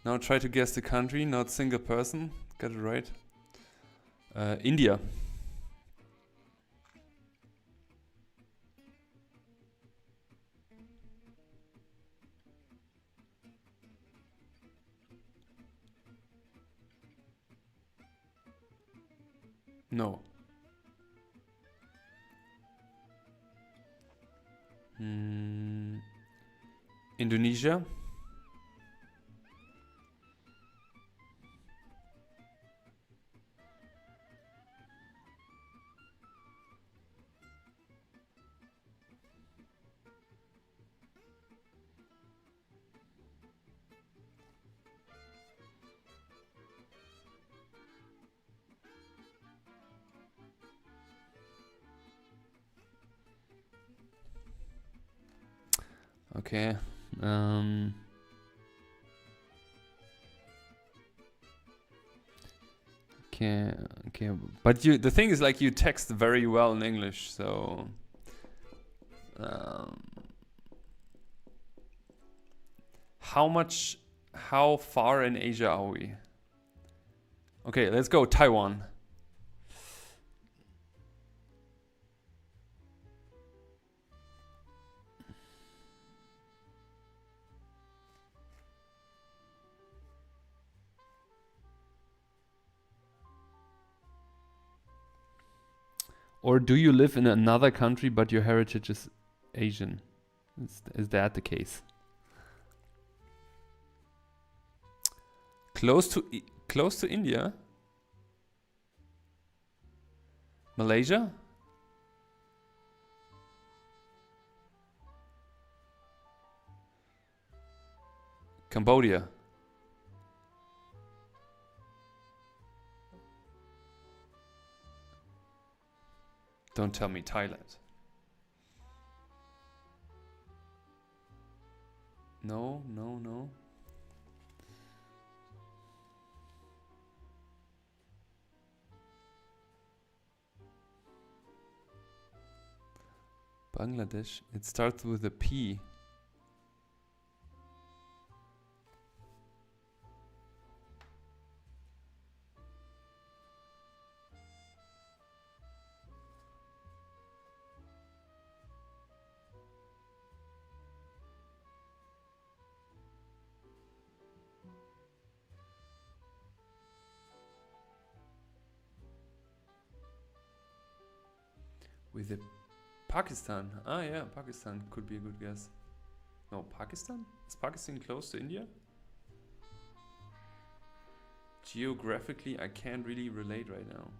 Now try to guess the country, not single person. Got it right. India. No. Indonesia. Okay. Okay. But the thing is, like, you text very well in English, so how far in Asia are we? Okay, let's go Taiwan. Or do you live in another country but your heritage is Asian? Is that the case? Close to India? Malaysia? Cambodia. Don't tell me Thailand. No, no, no. Bangladesh. It starts with a P. With a Pakistan. Ah, yeah, Pakistan could be a good guess. No, Pakistan? Is Pakistan close to India? Geographically, I can't really relate right now.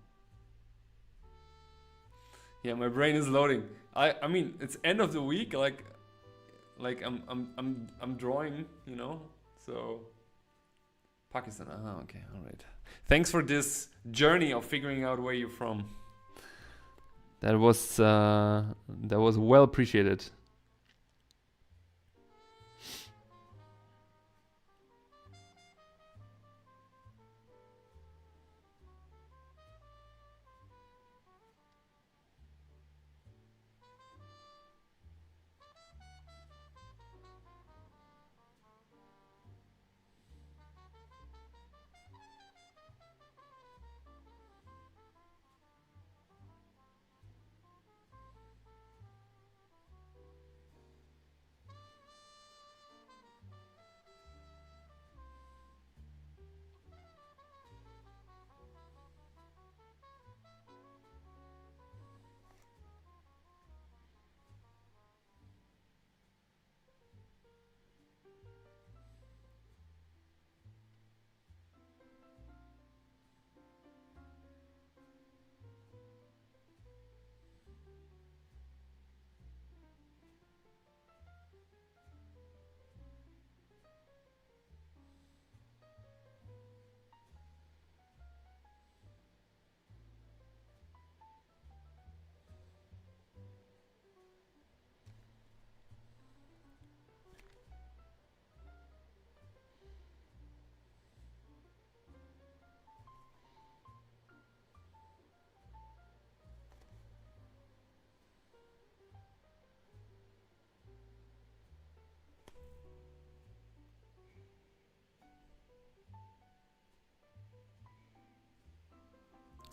Yeah, my brain is loading. I mean, it's end of the week. Like I'm drawing, you know. So Pakistan. Ah, okay, all right. Thanks for this journey of figuring out where you're from. That was well appreciated.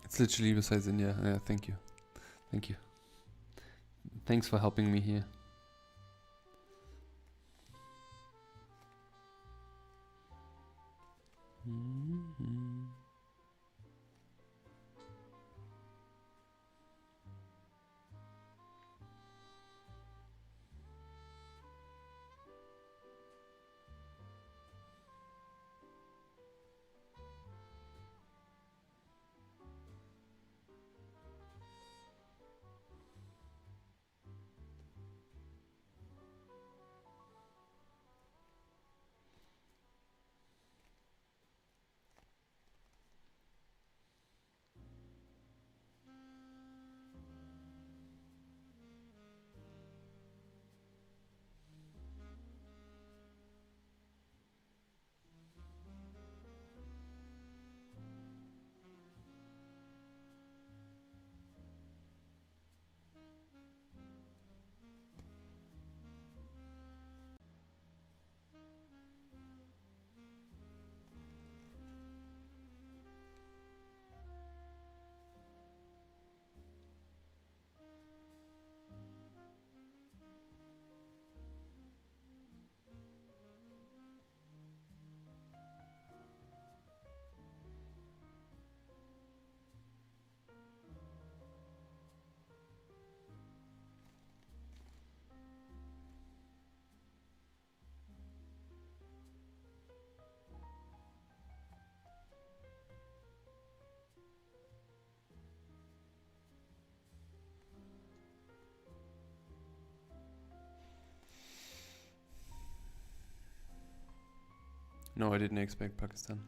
It's literally besides India. Yeah, thank you. Thank you. Thanks for helping me here. Mm-hmm. No, I didn't expect Pakistan.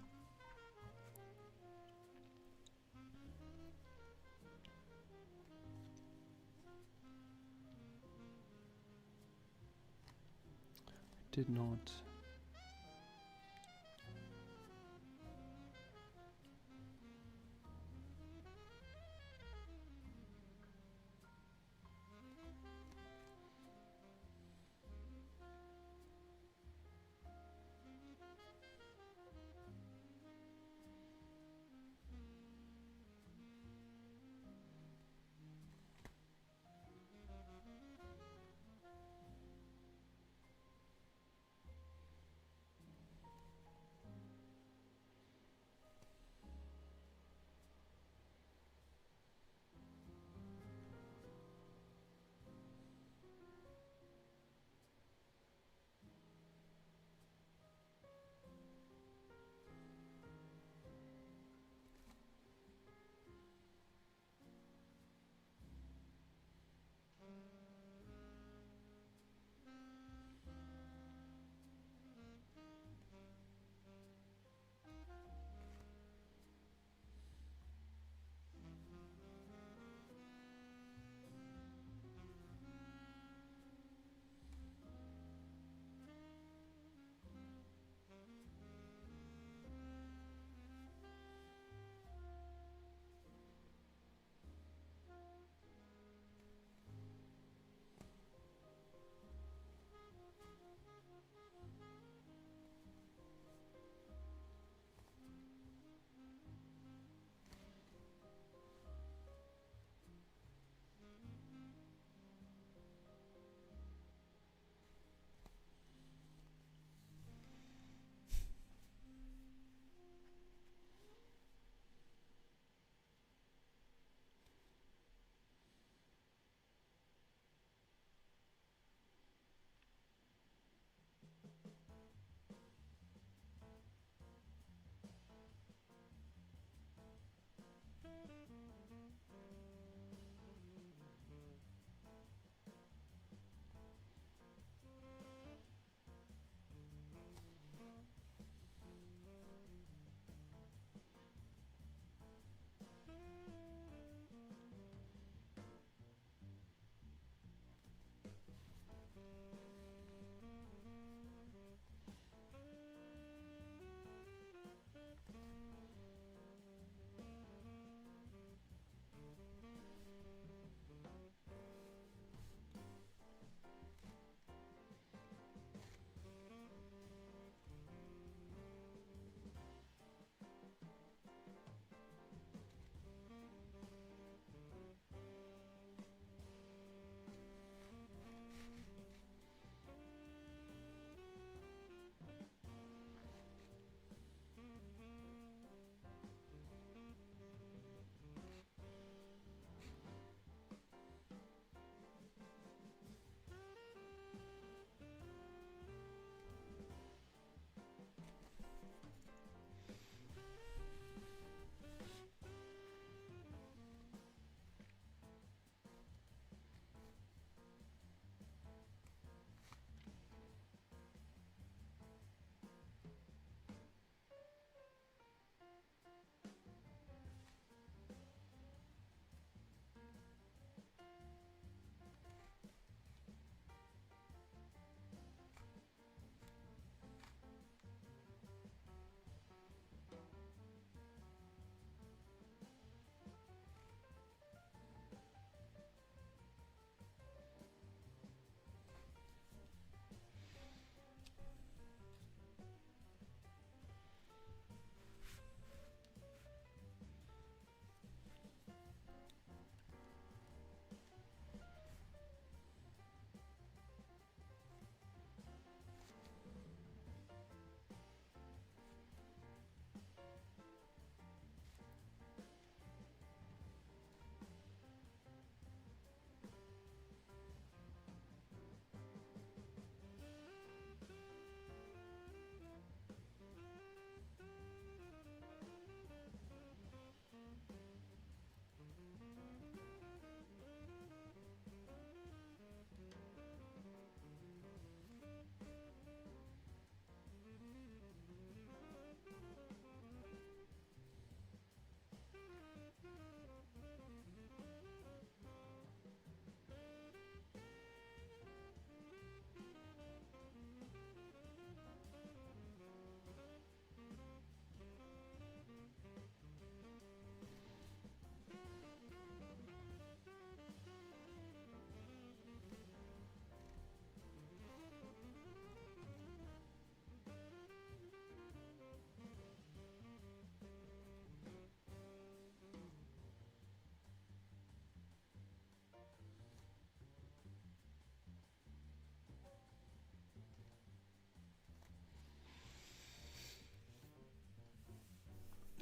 Did not.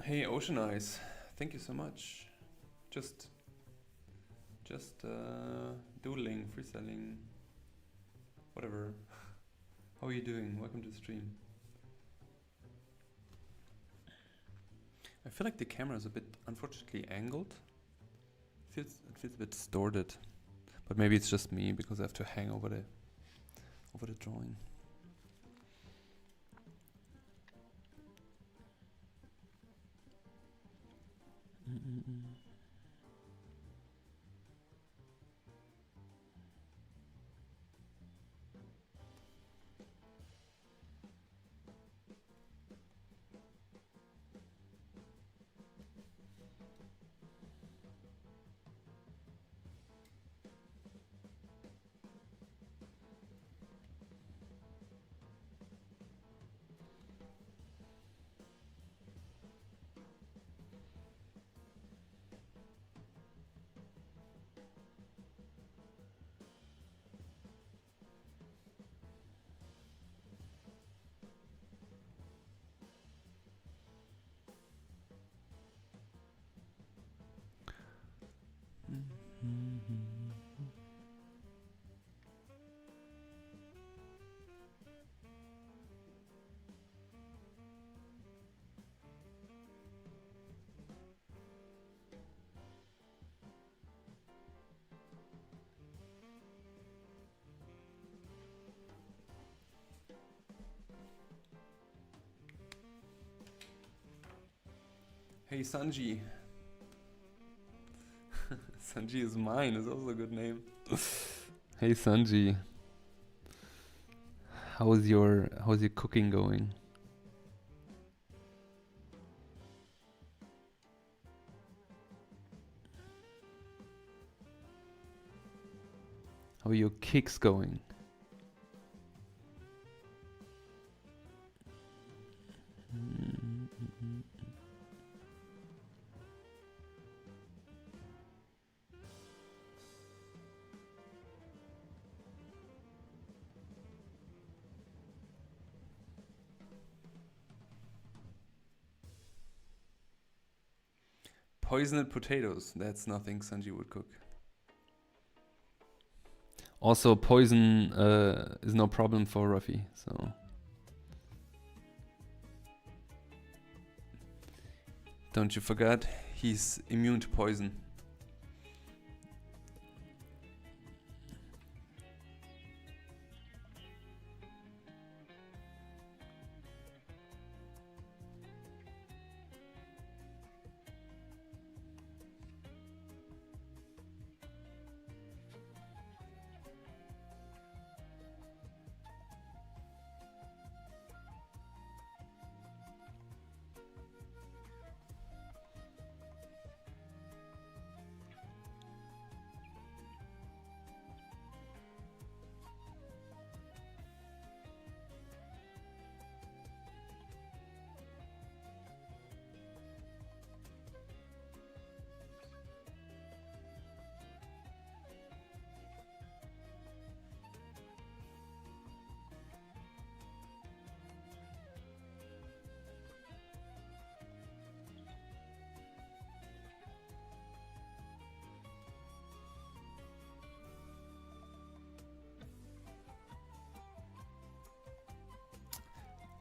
Hey, Ocean Eyes, thank you so much. Just doodling, freestyling, whatever. How are you doing? Welcome to the stream. I feel like the camera is a bit, unfortunately, angled. It feels a bit distorted, but maybe it's just me because I have to hang over the drawing. Hey, Sanji. Sanji is mine, is also a good name. Hey, Sanji. How's your cooking going? How are your kicks going? Poisoned potatoes. That's nothing Sanji would cook. Also, poison is no problem for Ruffy, so... Don't you forget, he's immune to poison.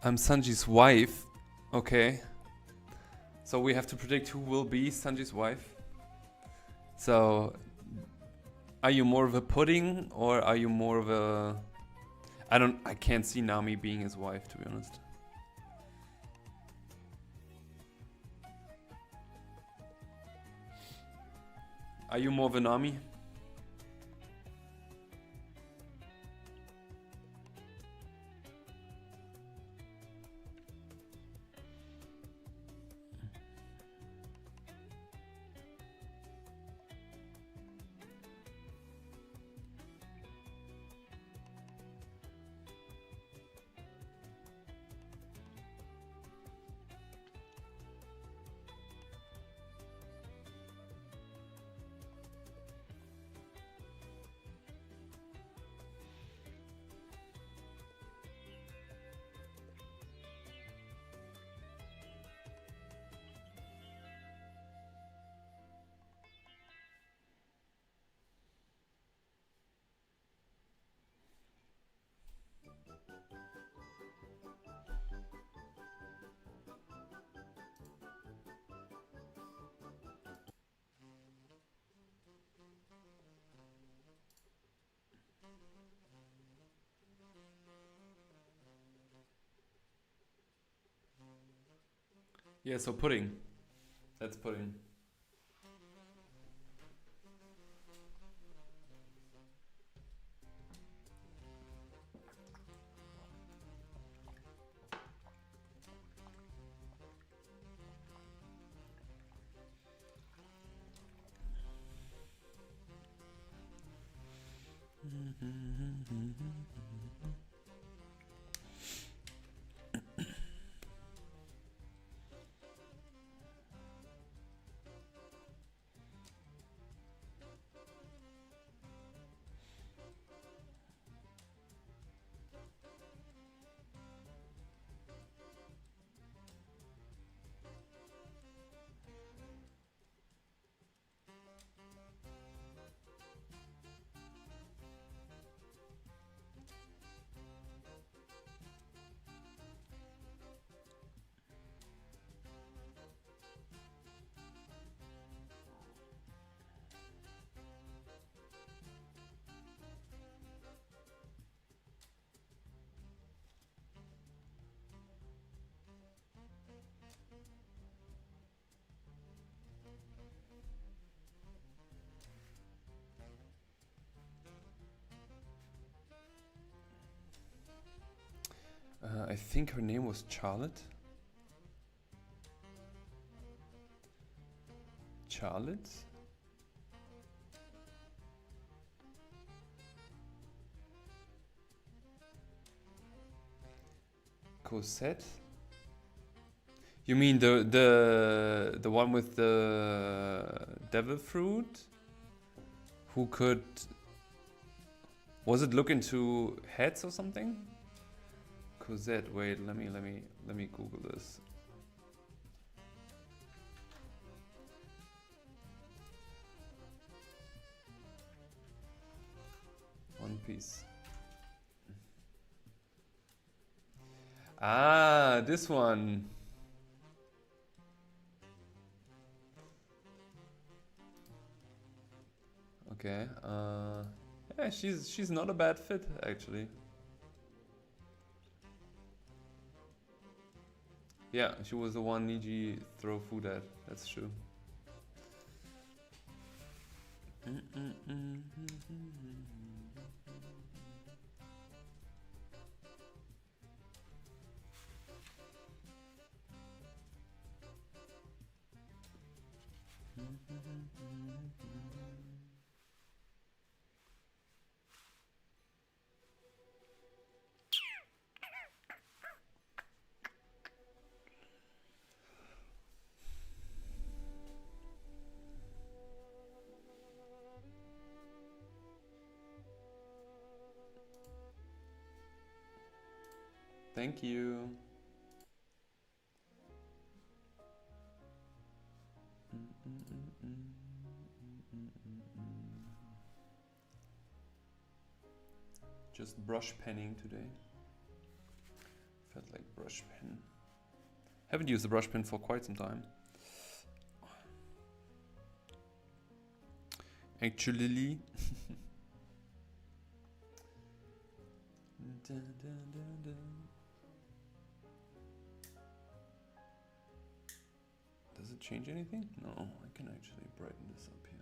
I'm Sanji's wife. Okay. So we have to predict who will be Sanji's wife. So, are you more of a pudding or are you more of a... I can't see Nami being his wife, to be honest. Are you more of a Nami? Yeah, so pudding. That's pudding. I think her name was Charlotte. Charlotte? Cosette? You mean the one with the devil fruit? Who could... Was it look into heads or something? Cosette, wait, let me Google this. One Piece. Ah, this one. Okay. Yeah, she's not a bad fit actually. Yeah, she was the one Niji throw food at. That's true. Thank you. Just brush penning today. Felt like brush pen. Haven't used a brush pen for quite some time. Actually. Does it change anything? No, I can actually brighten this up here.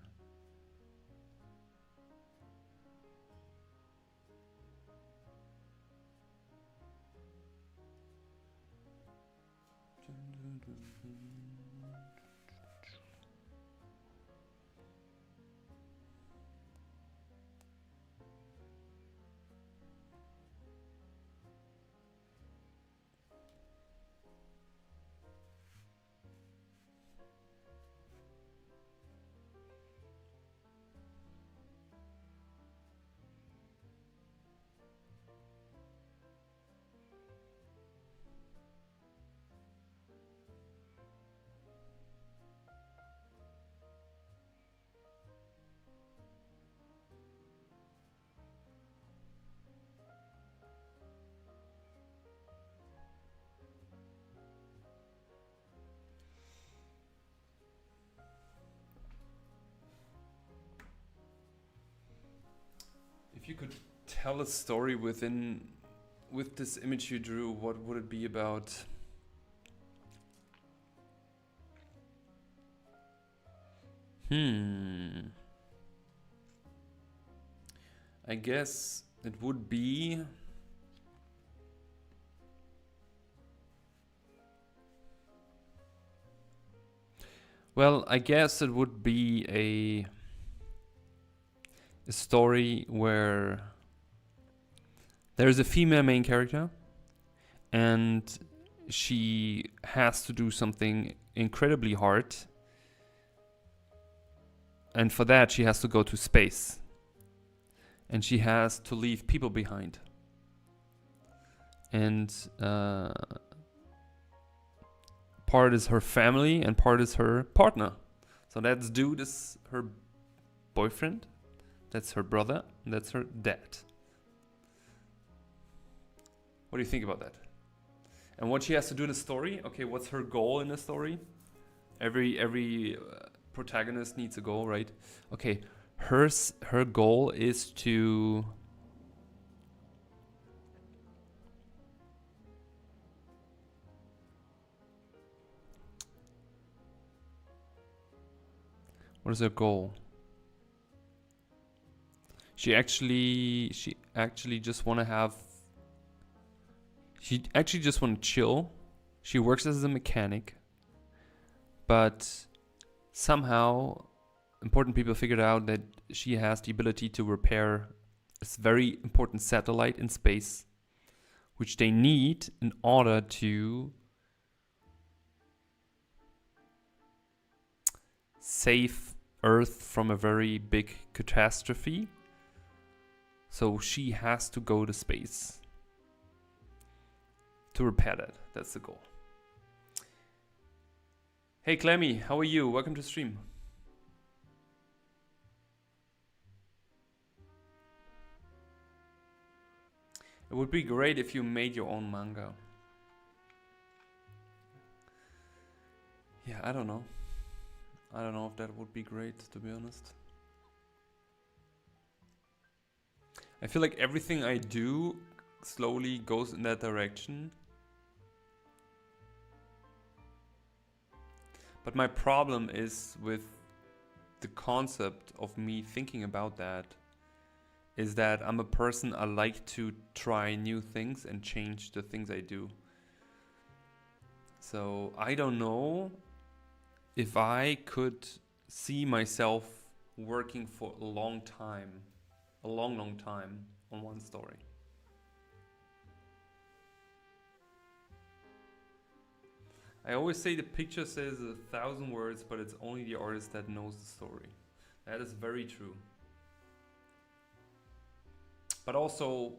If you could tell a story with this image you drew, what would it be about? I guess it would be... Well, I guess it would be a story where there's a female main character and she has to do something incredibly hard, and for that she has to go to space and she has to leave people behind, and part is her family and part is her partner. So that dude is her boyfriend, that's her brother, and that's her dad. What do you think about that? And what she has to do in the story? Okay, what's her goal in the story? Every protagonist needs a goal, right? Okay, her goal is to... What is her goal? She actually just want to have... She actually just want to chill. She works as a mechanic, but somehow important people figured out that she has the ability to repair a very important satellite in space, which they need in order to save Earth from a very big catastrophe. So she has to go to space to repair that. That's the goal. Hey Clemmy, how are you? Welcome to stream. It would be great if you made your own manga. Yeah, I don't know. I don't know if that would be great, to be honest. I feel like everything I do slowly goes in that direction. But my problem is with the concept of me thinking about that is that I'm a person, I like to try new things and change the things I do. So I don't know if I could see myself working for a long time, a long time on one story. I always say the picture says 1,000 words, but it's only the artist that knows the story. That is very true. But also,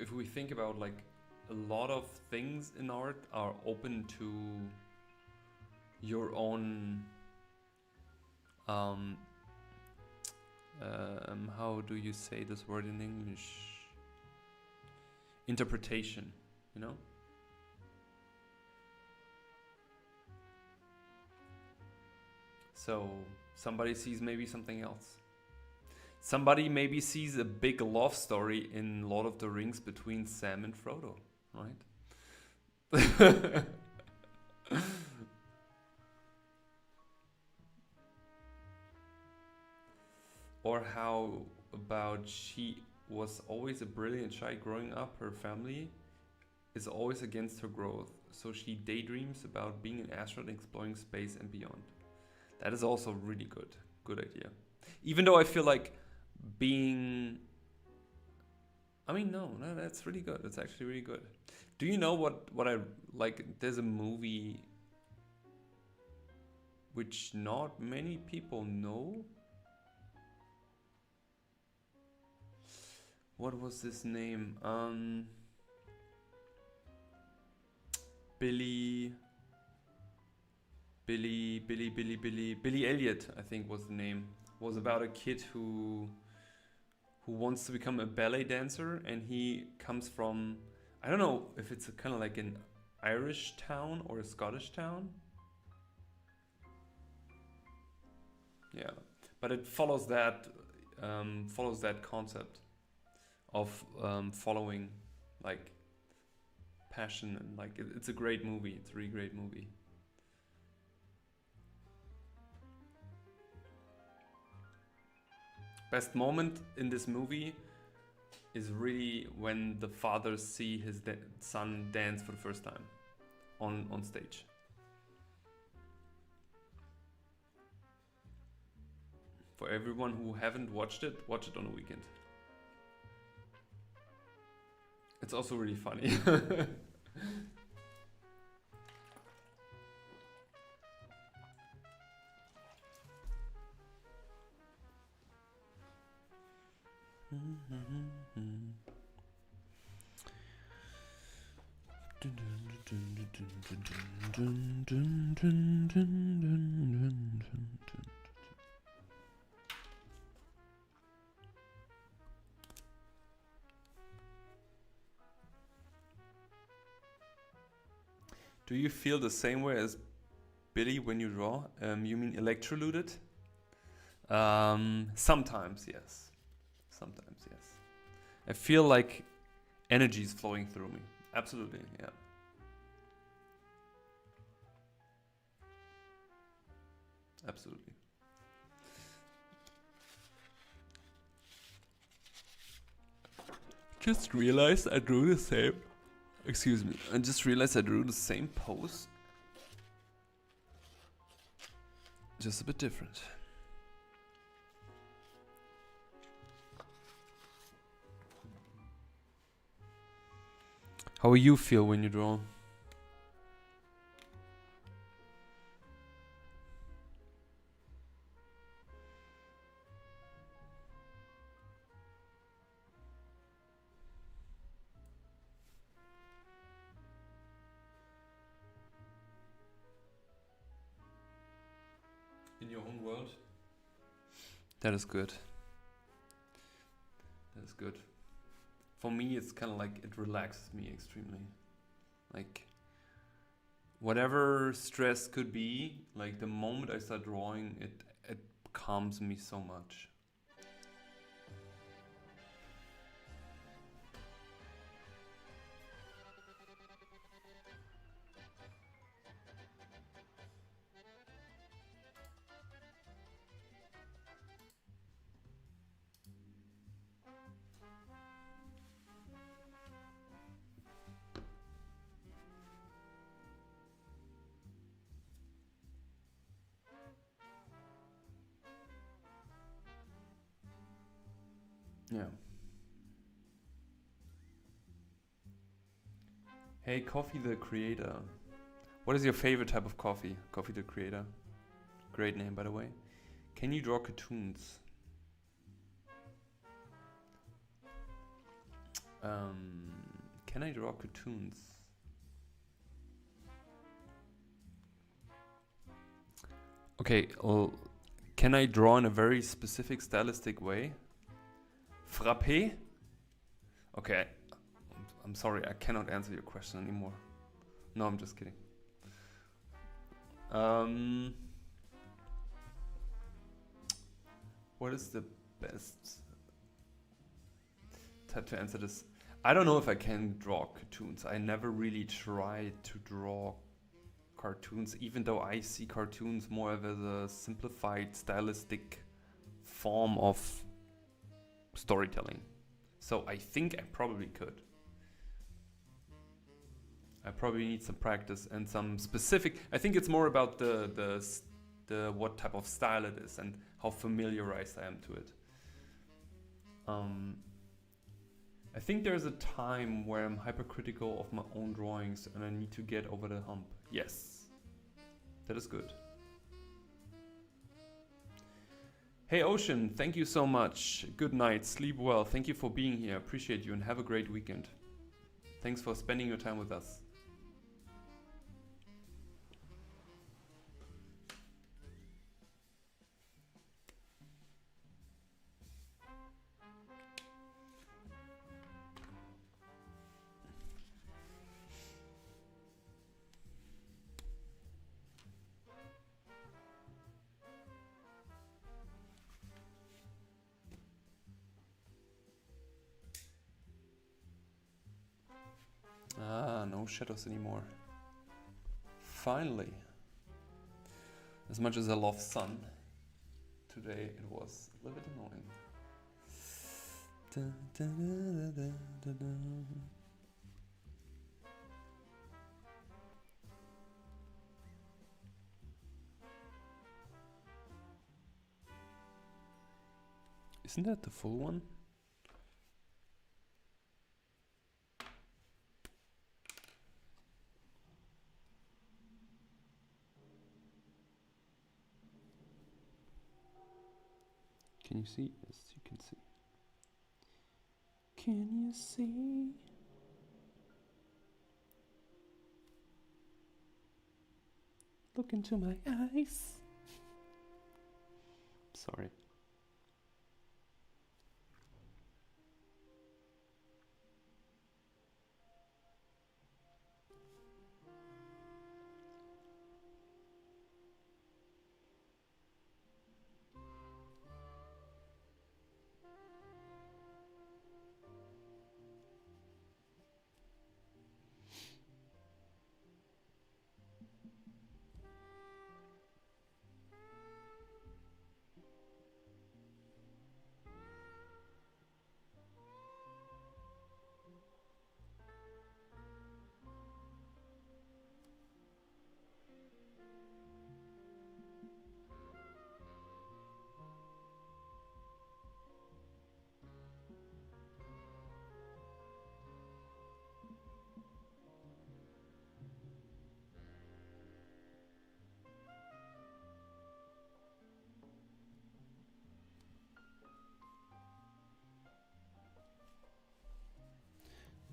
if we think about like a lot of things in art are open to your own, how do you say this word in English? Interpretation, you know? So somebody sees maybe something else. Somebody maybe sees a big love story in Lord of the Rings between Sam and Frodo, right? Or how about she was always a brilliant child growing up, her family is always against her growth, so she daydreams about being an astronaut, exploring space and beyond. That is also really good idea. Even though I feel like being... I mean, no, that's really good. It's actually really good. Do you know what I like? There's a movie which not many people know. What was his name? Billy Elliot, I think was the name. Was about a kid who wants to become a ballet dancer, and he comes from, I don't know if it's kind of like an Irish town or a Scottish town. Yeah, but it follows that concept of following like passion, and like it's a great movie. It's a really great movie. Best moment in this movie is really when the father see his son dance for the first time on stage. For everyone who haven't watched it, watch it on the weekend. It's also really funny. Do you feel the same way as Billy when you draw? You mean electrolyted? Sometimes, yes. Sometimes, yes. I feel like energy is flowing through me. Absolutely, yeah. Absolutely. Just realized I drew the same. Excuse me. I just realized I drew the same pose. Just a bit different. How will you feel when you draw? In your own world? That is good. That is good. For me, it's kind of like it relaxes me extremely. Like, whatever stress could be, like the moment I start drawing, it calms me so much. Yeah. Hey, Coffee the Creator. What is your favorite type of coffee? Coffee the Creator. Great name, by the way. Can you draw cartoons? Can I draw cartoons? Okay, well, can I draw in a very specific stylistic way? Frappé? Okay, I'm sorry, I cannot answer your question anymore. No, I'm just kidding. What is the best type to answer this? I don't know if I can draw cartoons. I never really tried to draw cartoons, even though I see cartoons more as a simplified stylistic form of storytelling. So I think I probably could. I probably need some practice and some specific. I think it's more about the what type of style it is and how familiarized I am to it. I think there's a time where I'm hypercritical of my own drawings and I need to get over the hump. Yes, that is good. Hey Ocean, thank you so much. Good night, sleep well. Thank you for being here. Appreciate you and have a great weekend. Thanks for spending your time with us. Ah, no shadows anymore. Finally. As much as I love sun, today it was a little bit annoying. Isn't that the full one? Can you see? Yes, you can see. Can you see? Look into my eyes. Sorry.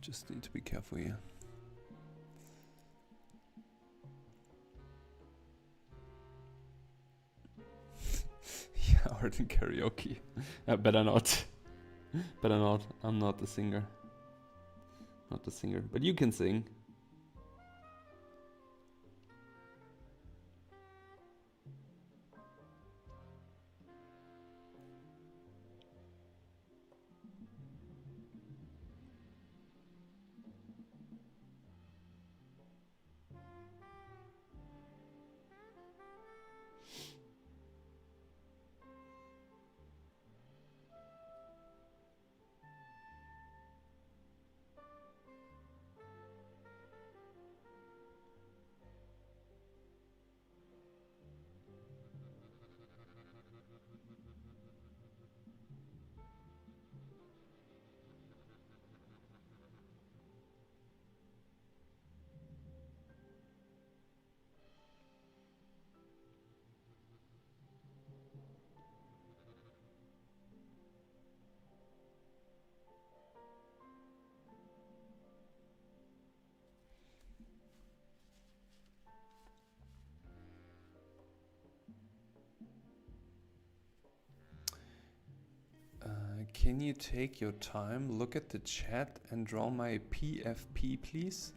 Just need to be careful here. Yeah, art and karaoke. Better not. Better not. I'm not the singer. Not the singer. But you can sing. Can you take your time, look at the chat and draw my PFP, please?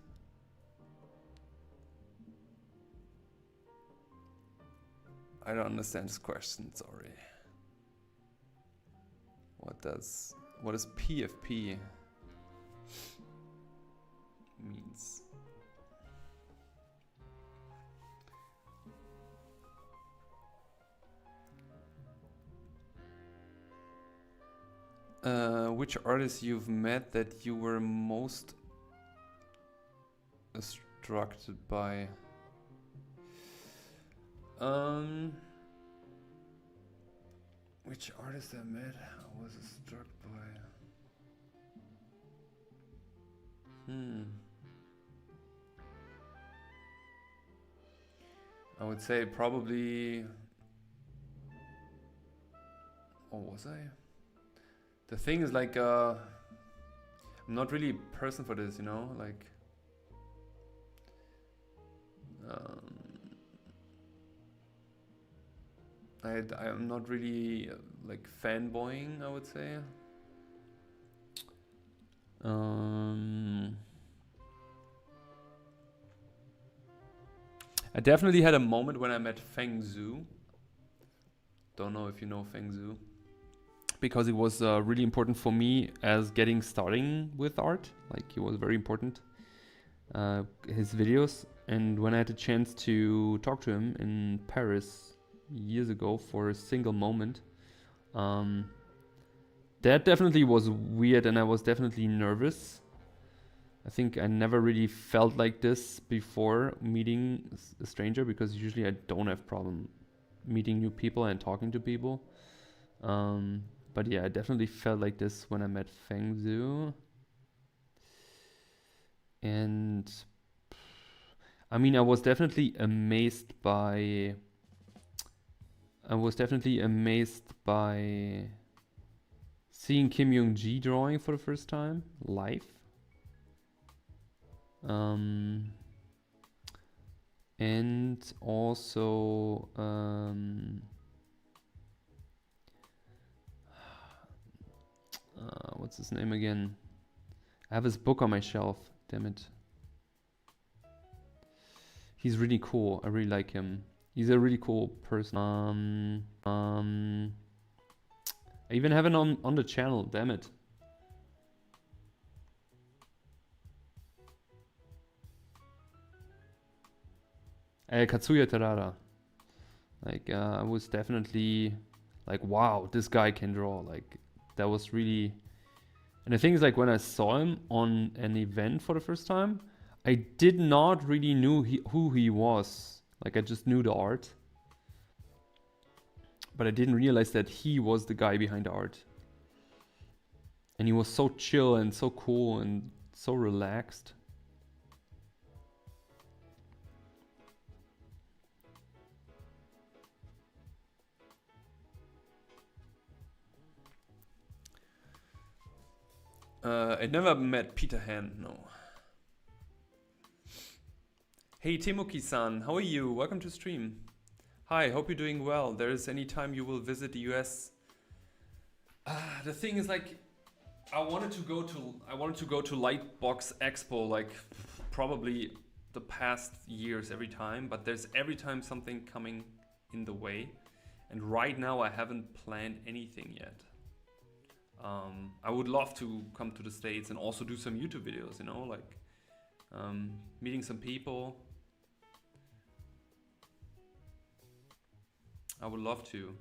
I don't understand this question, sorry. What is PFP means? Which artists you've met that you were most struck by? Which artist I met I was struck by? I would say probably... Oh, was I? The thing is like, I'm not really a person for this, you know, like, I'm not really like fanboying, I would say. I definitely had a moment when I met Feng Zhu. Don't know if you know Feng Zhu. Because it was really important for me as starting with art. Like, it was very important, his videos. And when I had the chance to talk to him in Paris years ago for a single moment, that definitely was weird, and I was definitely nervous. I think I never really felt like this before meeting a stranger, because usually I don't have problem meeting new people and talking to people. But yeah, I definitely felt like this when I met Feng Zhu. And I mean, I was definitely amazed by seeing Kim Young-ji drawing for the first time live. And also what's his name again? I have his book on my shelf. Damn it. He's really cool. I really like him. He's a really cool person. I even have it on the channel. Damn it. Katsuya Terada. Like I was definitely like, wow, this guy can draw. Like that was really. And the thing is, like, when I saw him on an event for the first time, I did not really knew who he was. Like I just knew the art, but I didn't realize that he was the guy behind the art. And he was so chill and so cool and so relaxed. I never met Peter Han, no. Hey Temuki-san, how are you? Welcome to stream. Hi, hope you're doing well. There is any time you will visit the US. The thing is, like, I wanted to go to Lightbox Expo like probably the past years every time, but there's every time something coming in the way, and right now I haven't planned anything yet. I would love to come to the States and also do some YouTube videos, you know, like meeting some people. I would love to.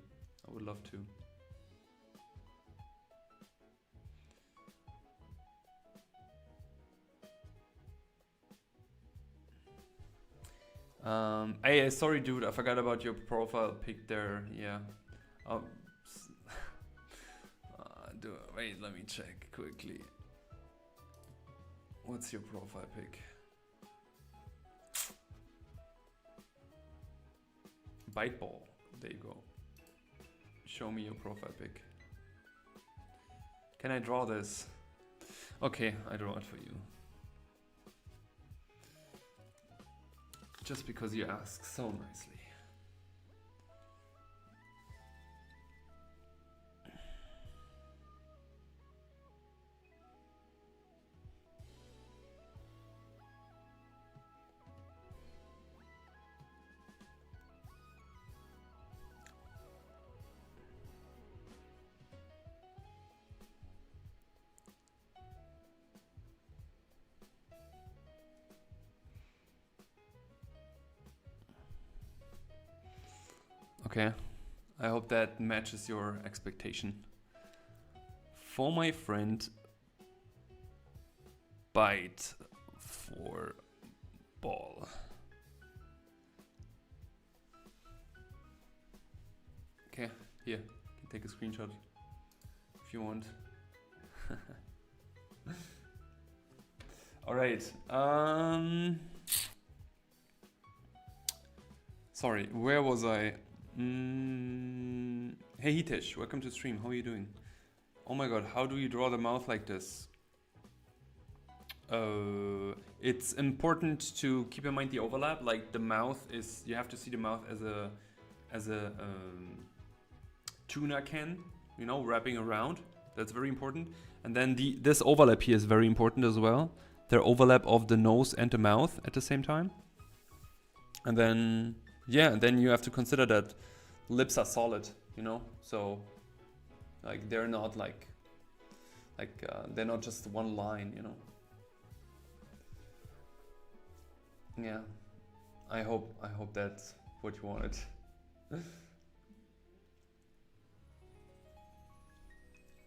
Hey, sorry dude, I forgot about your profile pic there. Yeah. Wait, let me check quickly. What's your profile pic? Biteball. There you go. Show me your profile pic. Can I draw this? Okay, I draw it for you. Just because you ask so nicely. Okay, I hope that matches your expectation. For my friend, bite for ball. Okay, here, you can take a screenshot if you want. All right. Sorry, where was I? Hey Hitesh, welcome to stream. How are you doing? Oh my god, how do you draw the mouth like this? It's important to keep in mind the overlap. Like the mouth is, you have to see the mouth as a tuna can, you know, wrapping around. That's very important. And then this overlap here is very important as well. The overlap of the nose and the mouth at the same time. And then, yeah, then you have to consider that lips are solid, you know? So, like, they're not they're not just one line, you know? Yeah, I hope that's what you wanted.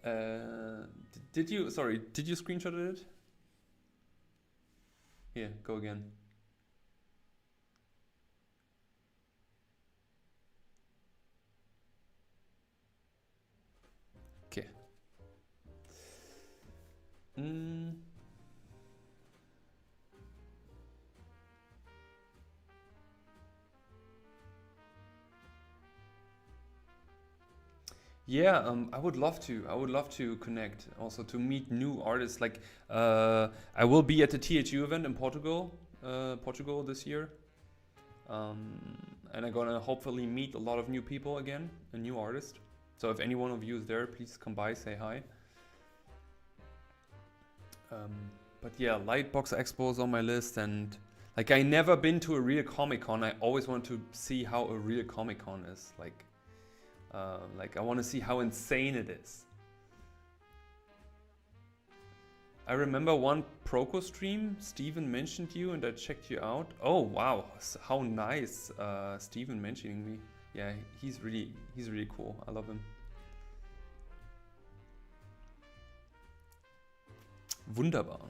Did you, sorry, did you screenshot it? Here, go again. Okay. Yeah, I would love to. I would love to connect, also to meet new artists. Like, I will be at the THU event in Portugal this year, and I'm gonna hopefully meet a lot of new people again, a new artist. So if any one of you is there, please come by, say hi. But yeah, Lightbox Expo is on my list, and like I never been to a real Comic Con. I always want to see how a real Comic Con is. Like I want to see how insane it is. I remember one Proco stream, Steven mentioned you and I checked you out. Oh wow, how nice, Steven mentioning me. Yeah, he's really cool. I love him. Wunderbar.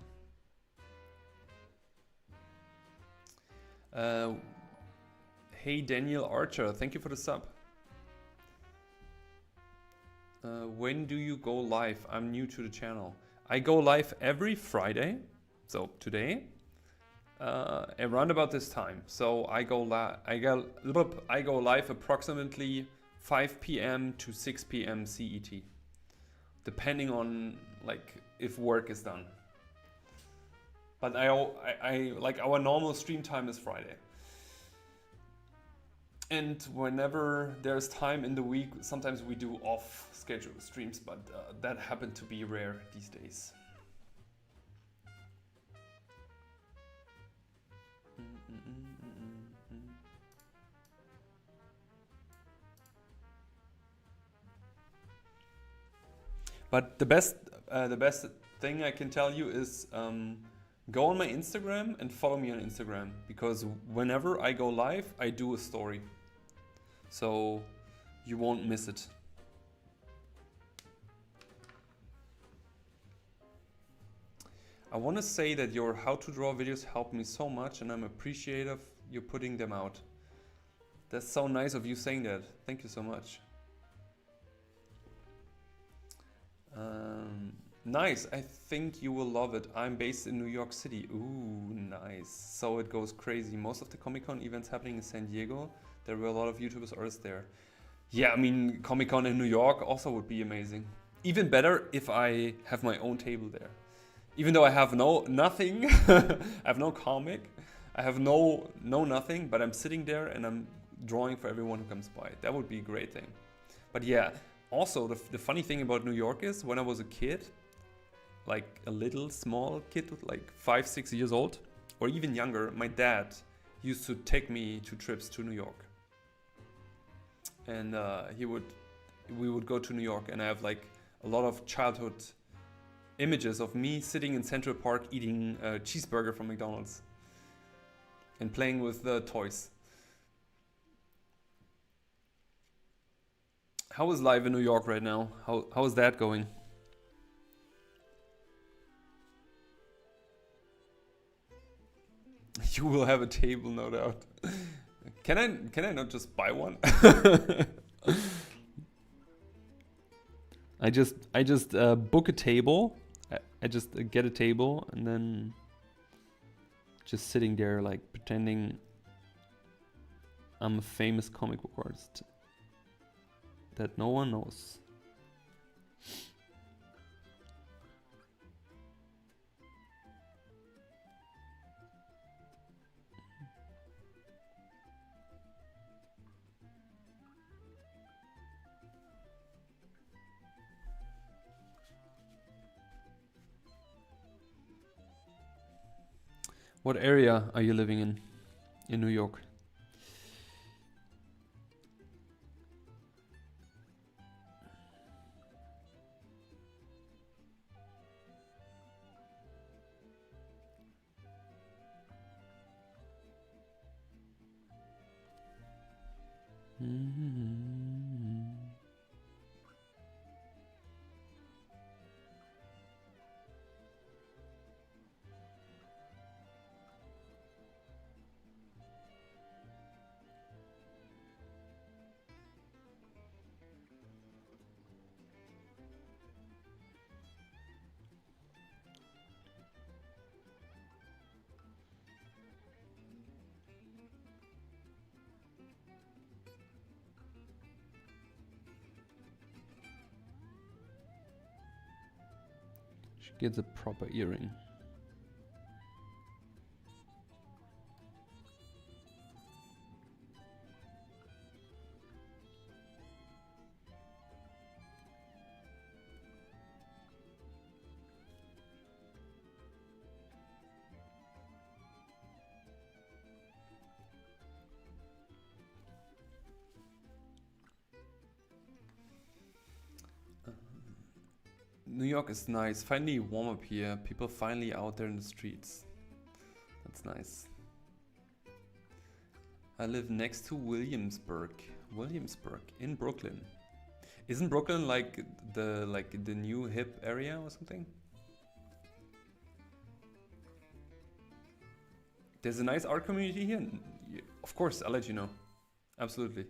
Hey Daniel Archer, thank you for the sub. When do you go live? I'm new to the channel. I go live every Friday, so today, around about this time. So I go live approximately 5 p.m. to 6 p.m. CET, depending on like if work is done. But I like our normal stream time is Friday. And whenever there's time in the week, sometimes we do off-schedule streams, but that happened to be rare these days. But the best thing I can tell you is go on my Instagram and follow me on Instagram, because whenever I go live, I do a story. So you won't miss it. I want to say that your how to draw videos helped me so much, and I'm appreciative you putting them out. That's so nice of you saying that. Thank you so much. Nice. I think you will love it. I'm based in New York City. Ooh, nice. So it goes crazy. Most of the Comic-Con events happening in San Diego. There were a lot of YouTubers artists there. Yeah, I mean, Comic-Con in New York also would be amazing. Even better if I have my own table there. Even though I have nothing, I have no comic, I have no nothing, but I'm sitting there and I'm drawing for everyone who comes by. That would be a great thing. But yeah, also the funny thing about New York is when I was a kid, like a little small kid, like 5-6 years old, or even younger, my dad used to take me to trips to New York. And we would go to New York, and I have like a lot of childhood images of me sitting in Central Park eating a cheeseburger from McDonald's and playing with the toys. How is life in New York right now? How is that going? You will have a table, no doubt. Can I not just buy one? I just book a table. I just get a table and then just sitting there like pretending I'm a famous comic book artist that no one knows. What area are you living in New York? She gets a proper earring. New York is nice. Finally warm up here. People finally out there in the streets. That's nice. I live next to Williamsburg. Williamsburg in Brooklyn. Isn't Brooklyn like the new hip area or something? There's a nice art community here. Of course, I'll let you know. Absolutely.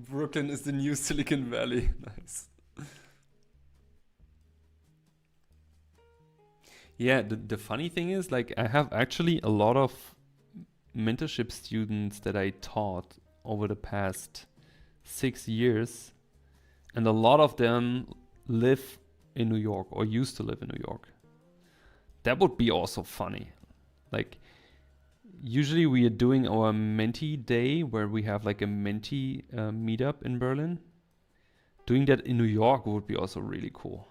Brooklyn is the new Silicon Valley. Nice. Yeah, the funny thing is, like, I have actually a lot of mentorship students that I taught over the past 6 years, and a lot of them live in New York or used to live in New York. That would be also funny. Like, usually we are doing our mentee day where we have like a mentee meetup in Berlin. Doing that in New York would be also really cool.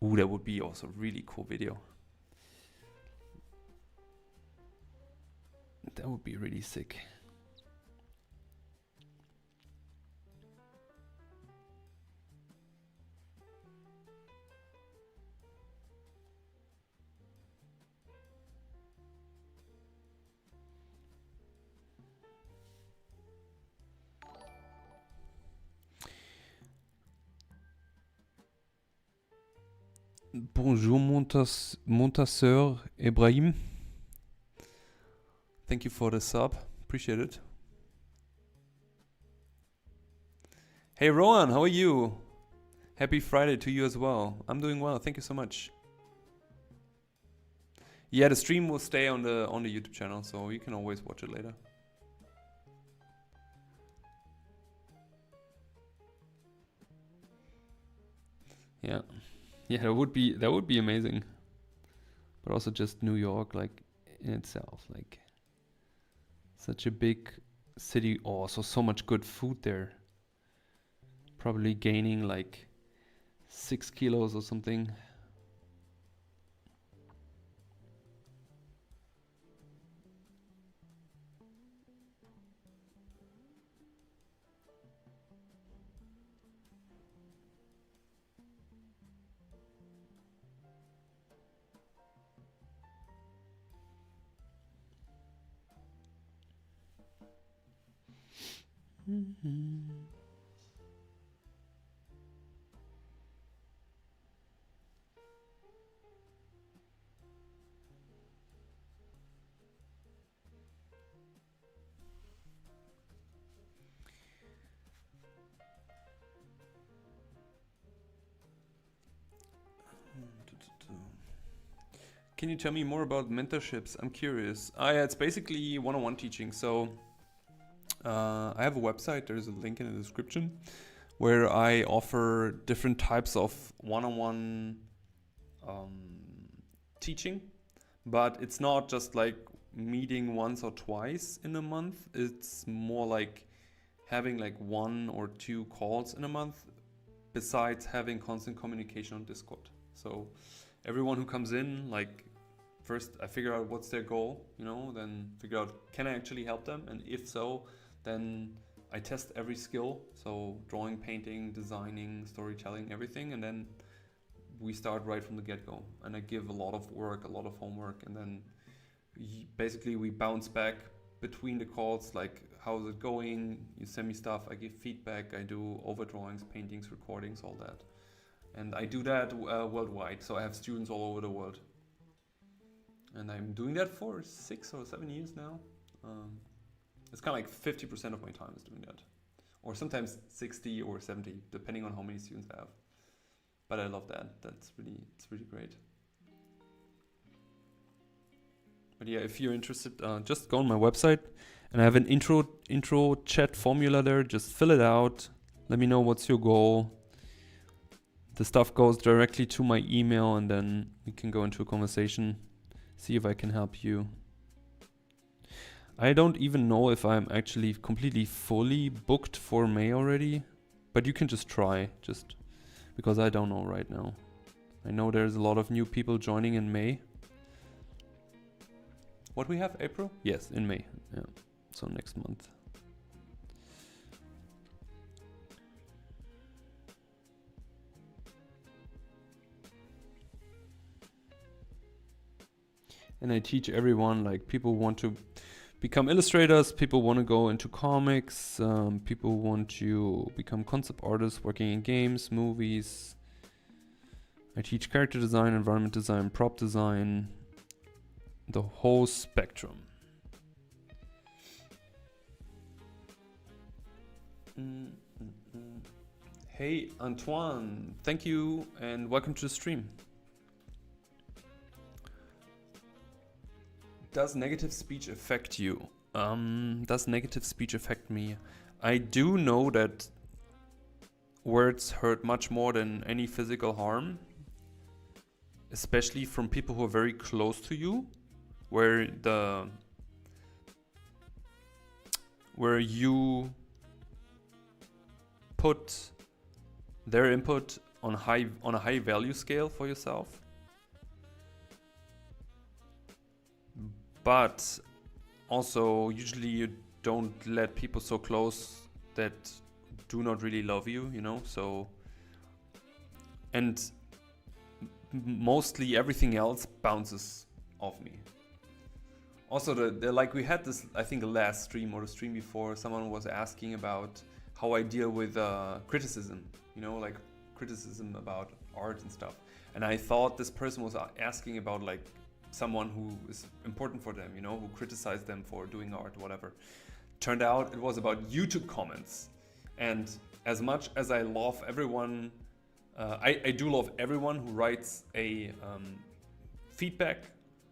Ooh, that would be also a really cool video. That would be really sick. Bonjour, Montasseur Ibrahim. Thank you for the sub. Appreciate it. Hey, Rowan, how are you? Happy Friday to you as well. I'm doing well. Thank you so much. Yeah, the stream will stay on the YouTube channel, so you can always watch it later. Yeah. Yeah, that would be amazing. But also just New York, like, in itself, like, such a big city. Also, so much good food there. Probably gaining like 6 kilos or something. Can you tell me more about mentorships? I'm curious. Yeah, it's basically one-on-one teaching. So I have a website. There's a link in the description where I offer different types of one-on-one teaching. But it's not just like meeting once or twice in a month. It's more like having like 1 or 2 calls in a month, besides having constant communication on Discord. So everyone who comes in, like, first I figure out what's their goal, then figure out, can I actually help them? And if so, then I test every skill. So drawing, painting, designing, storytelling, everything. And then we start right from the get-go. And I give a lot of work, a lot of homework. And then basically we bounce back between the calls, like how's it going, you send me stuff, I give feedback, I do overdrawings, paintings, recordings, all that. And I do that worldwide, so I have students all over the world. And I'm doing that for 6 or 7 years now. It's kind of like 50% of my time is doing that. Or sometimes 60 or 70, depending on how many students I have. But I love that. It's really great. But yeah, if you're interested, just go on my website, and I have an intro chat formula there. Just fill it out. Let me know what's your goal. The stuff goes directly to my email, and then we can go into a conversation, see if I can help you. I don't even know if I'm actually completely fully booked for May already, but you can just try, just because I don't know right now. I know there's a lot of new people joining in May. What we have, April? Yes, in May. Yeah, so next month. And I teach everyone, like people want to become illustrators, people want to go into comics, people want to become concept artists working in games, movies. I teach character design, environment design, prop design, the whole spectrum. Hey Antoine, thank you and welcome to the stream. Does negative speech affect you? Does negative speech affect me? I do know that words hurt much more than any physical harm, especially from people who are very close to you, where you put their input on a high value scale for yourself. But also, usually you don't let people so close that do not really love you, you know? So, and mostly everything else bounces off me. Also, like we had this, I think, last stream or the stream before, someone was asking about how I deal with criticism, you know, like criticism about art and stuff. And I thought this person was asking about like someone who is important for them, you know, who criticized them for doing art or whatever. Turned out it was about YouTube comments. And as much as I love everyone, I do love everyone who writes a feedback,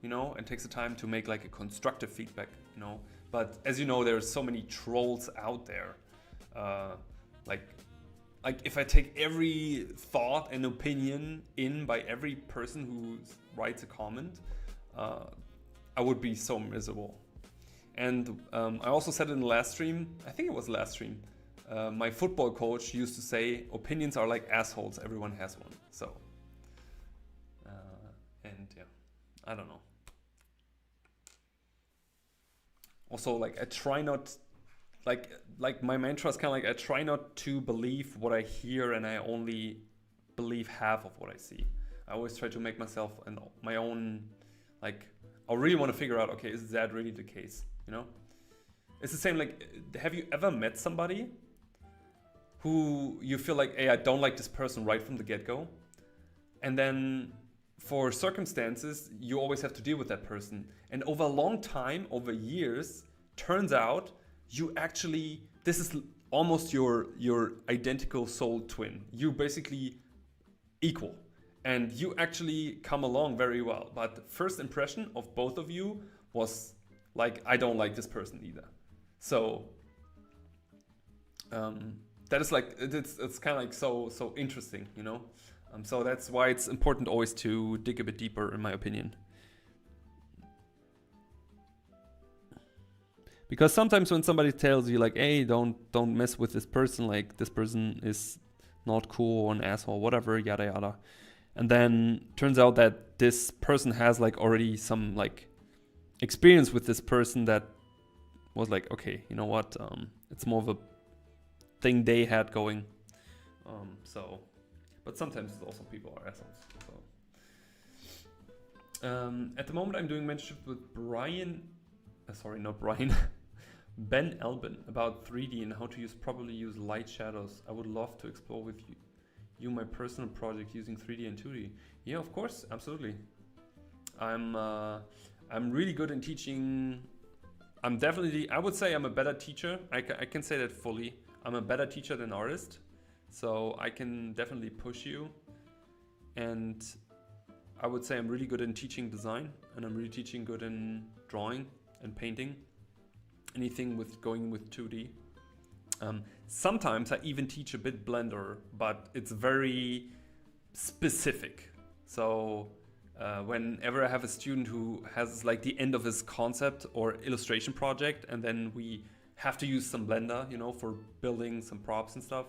you know, and takes the time to make like a constructive feedback, you know. But as you know, there's so many trolls out there. Like if I take every thought and opinion in by every person who writes a comment, I would be so miserable. And I also said in the last stream, I think it was the last stream, my football coach used to say, opinions are like assholes, everyone has one. So, and yeah, I don't know. Also, like I try not, like my mantra is kind of like, I try not to believe what I hear and I only believe half of what I see. I always try to make myself my own, like, I really want to figure out, okay, is that really the case, you know? It's the same, like, have you ever met somebody who you feel like, hey, I don't like this person right from the get-go, and then for circumstances, you always have to deal with that person, and over a long time, over years, turns out you actually, this is almost your identical soul twin. You basically equal. And you actually come along very well. But the first impression of both of you was like, I don't like this person either. So that is like, it's kind of like so interesting, you know? So that's why it's important always to dig a bit deeper, in my opinion. Because sometimes when somebody tells you like, hey, don't mess with this person, like this person is not cool or an asshole, whatever, yada yada. And then turns out that this person has like already some like experience with this person that was like, okay, you know what? It's more of a thing they had going. But sometimes it's also people are assholes. At the moment, I'm doing mentorship with Ben Albin about 3D and how to properly use light shadows. I would love to explore with you my personal project using 3D and 2D. Yeah, of course, absolutely. I'm really good in teaching. I would say I'm a better teacher. I can say that fully. I'm a better teacher than artist. So I can definitely push you. And I would say I'm really good in teaching design, and I'm really teaching good in drawing and painting. Anything with going with 2D. Sometimes I even teach a bit Blender, but it's very specific. So whenever I have a student who has like the end of his concept or illustration project, and then we have to use some Blender, you know, for building some props and stuff,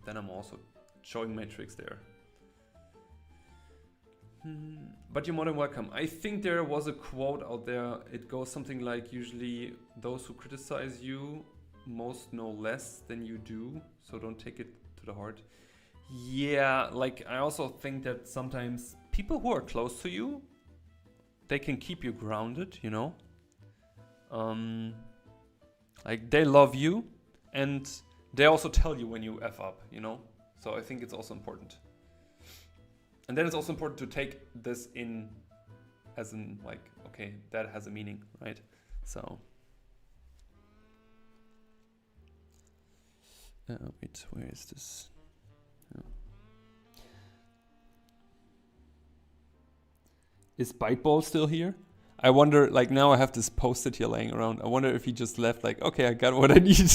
then I'm also showing my tricks there. But you're more than welcome. I think there was a quote out there. It goes something like, usually those who criticize you most know less than you do, so don't take it to the heart. Yeah, like I also think that sometimes people who are close to you, they can keep you grounded, you know? Like they love you, and they also tell you when you F up, you know? So I think it's also important. And then it's also important to take this in as in like, okay, that has a meaning, right? So. Wait, where is this? Oh. Is Byteball still here? I wonder, like now I have this post-it here laying around. I wonder if he just left like, okay, I got what I need.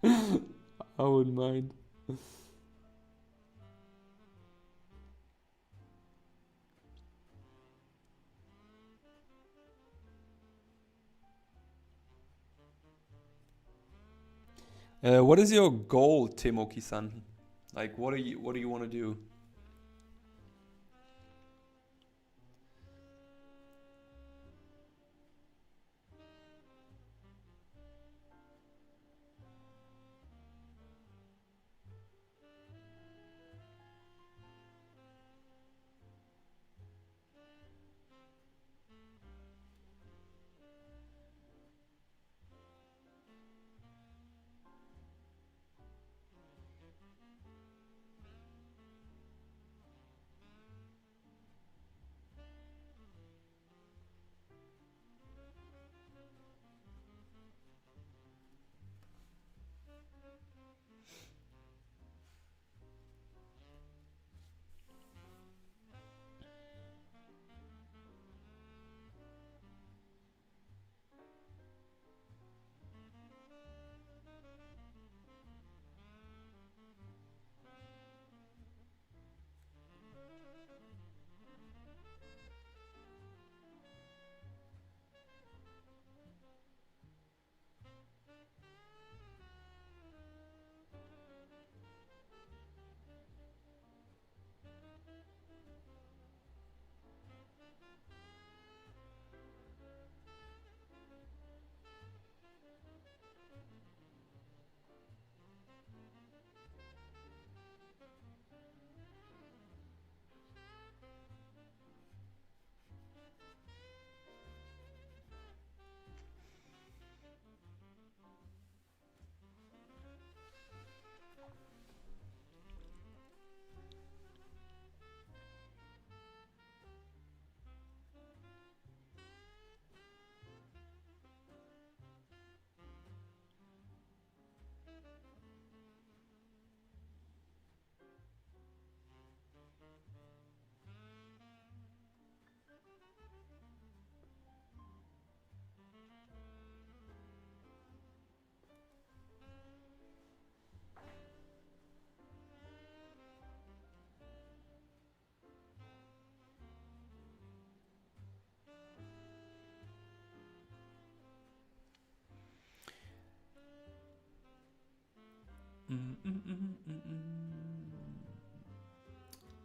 I wouldn't mind. What is your goal, Temoki-san? Like, what do you want to do?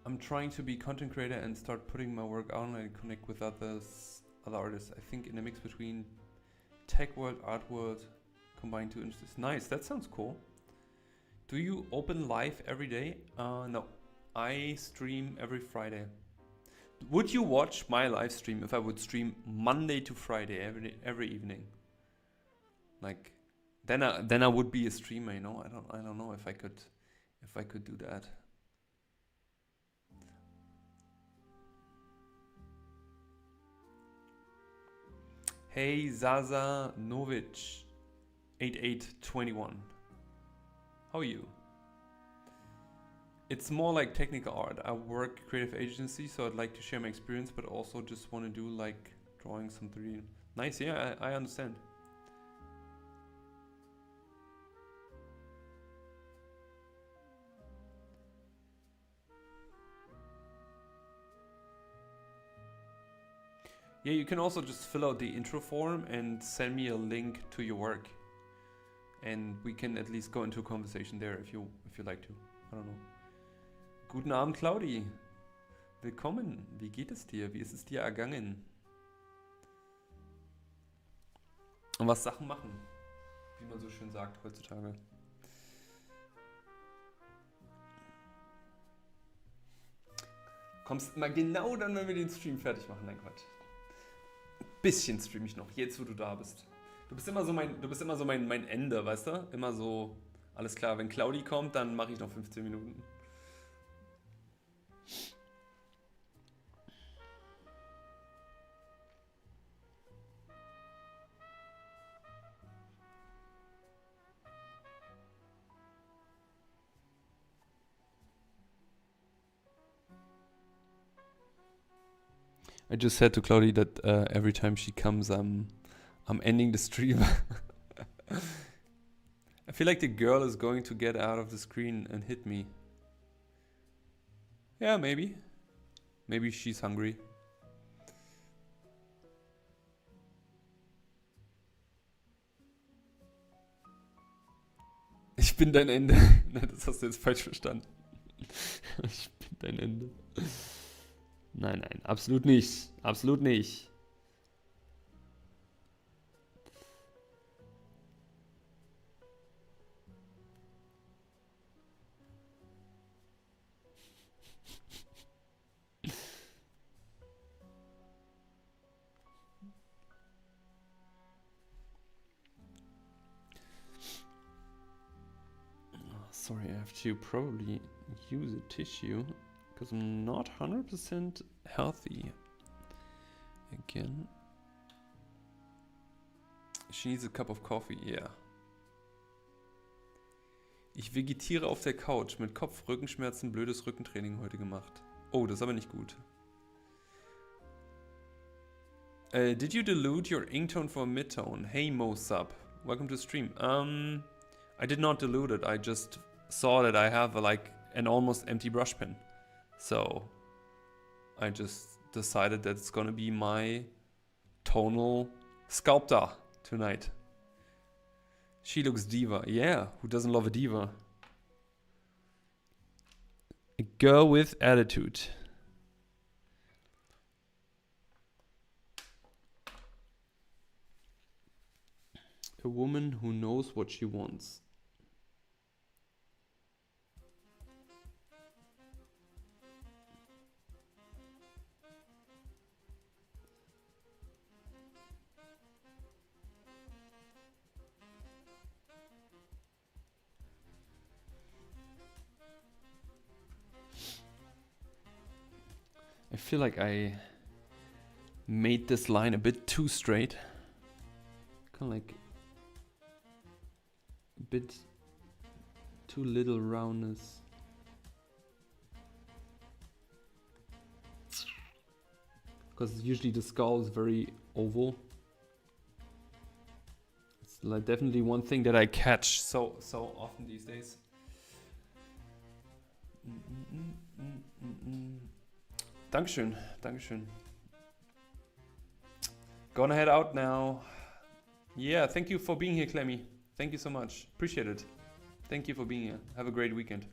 I'm trying to be content creator and start putting my work out and connect with other artists. I think in a mix between tech world, art world, combine two interests. Nice, that sounds cool. Do you open live every day? No, I stream every Friday. Would you watch my live stream if I would stream Monday to Friday every evening? Like, then I would be a streamer, you know. I don't know if I could do that. Hey Zaza Novic 8821. How are you? It's more like technical art. I work creative agency, so I'd like to share my experience, but also just want to do like drawing some 3D. Nice, yeah, I understand. Yeah, you can also just fill out the intro form and send me a link to your work, and we can at least go into a conversation there if you like to. I don't know. Guten Abend, Claudi. Willkommen. Wie geht es dir? Wie ist es dir ergangen? Und was Sachen machen, wie man so schön sagt heutzutage. Kommst immer genau dann, wenn wir den Stream fertig machen. Nein, Quatsch. Bisschen stream ich noch, jetzt wo du da bist. Du bist immer so mein Ende, weißt du? Immer so, alles klar, wenn Claudi kommt, dann mache ich noch 15 Minuten. I just said to Claudi that every time she comes, I'm ending the stream. I feel like the girl is going to get out of the screen and hit me. Yeah, maybe. Maybe she's hungry. Ich bin dein Ende. Nein, das hast du jetzt falsch verstanden. Ich bin dein Ende. Nein, nein, absolut nicht. Absolut nicht. Sorry, I have to probably use a tissue because I'm not 100% healthy. Again. She needs a cup of coffee, yeah. Ich vegetiere auf der Couch mit Kopf, Rückenschmerzen, blödes Rückentraining heute gemacht. Oh, das ist aber nicht gut. Did you dilute your ingtone for midtone? Hey Mo Sub, welcome to stream. I did not dilute it. I just saw that I have an almost empty brush pen, so I just decided that it's gonna be my tonal sculptor tonight. She looks diva. Yeah, who doesn't love a diva? A girl with attitude. A woman who knows what she wants. I feel like I made this line a bit too straight. Kind of like a bit too little roundness. Because usually the skull is very oval. It's like definitely one thing that I catch so often these days. Dankeschön, Dankeschön. Gonna head out now. Yeah, thank you for being here, Clemmy. Thank you so much. Appreciate it. Thank you for being here. Have a great weekend.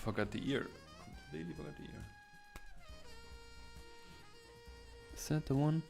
forgot the ear. Completely forgot the ear. Is that the one?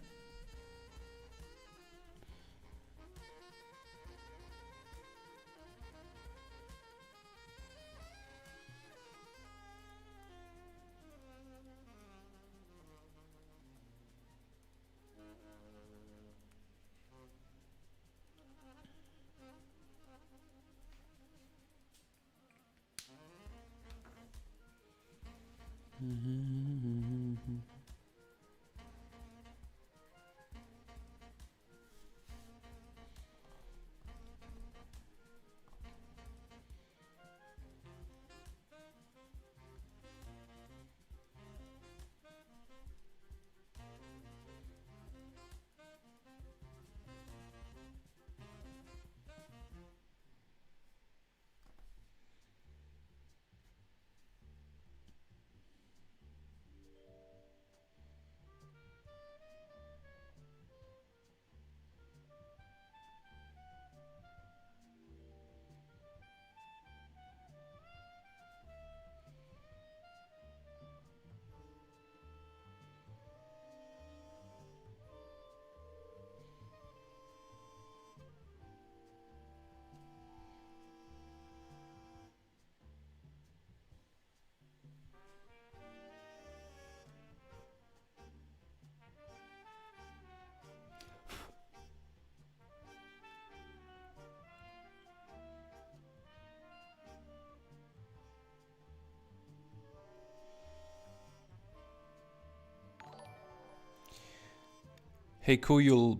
Hey, Koyul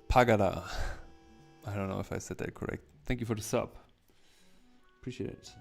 Pagada. I don't know if I said that correct. Thank you for the sub. Appreciate it.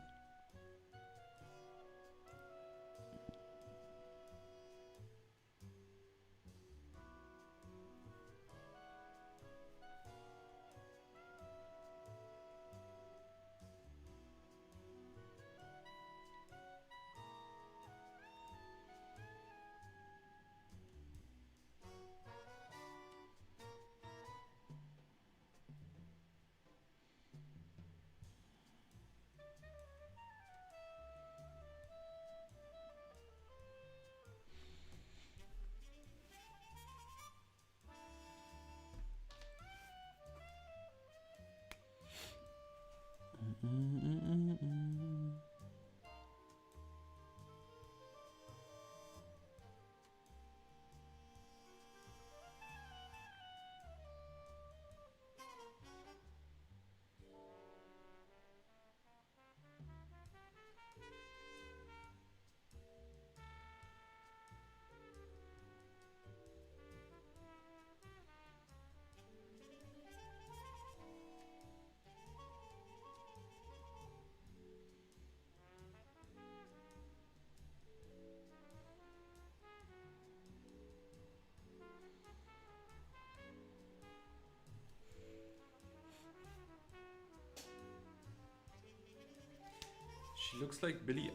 She looks like Billie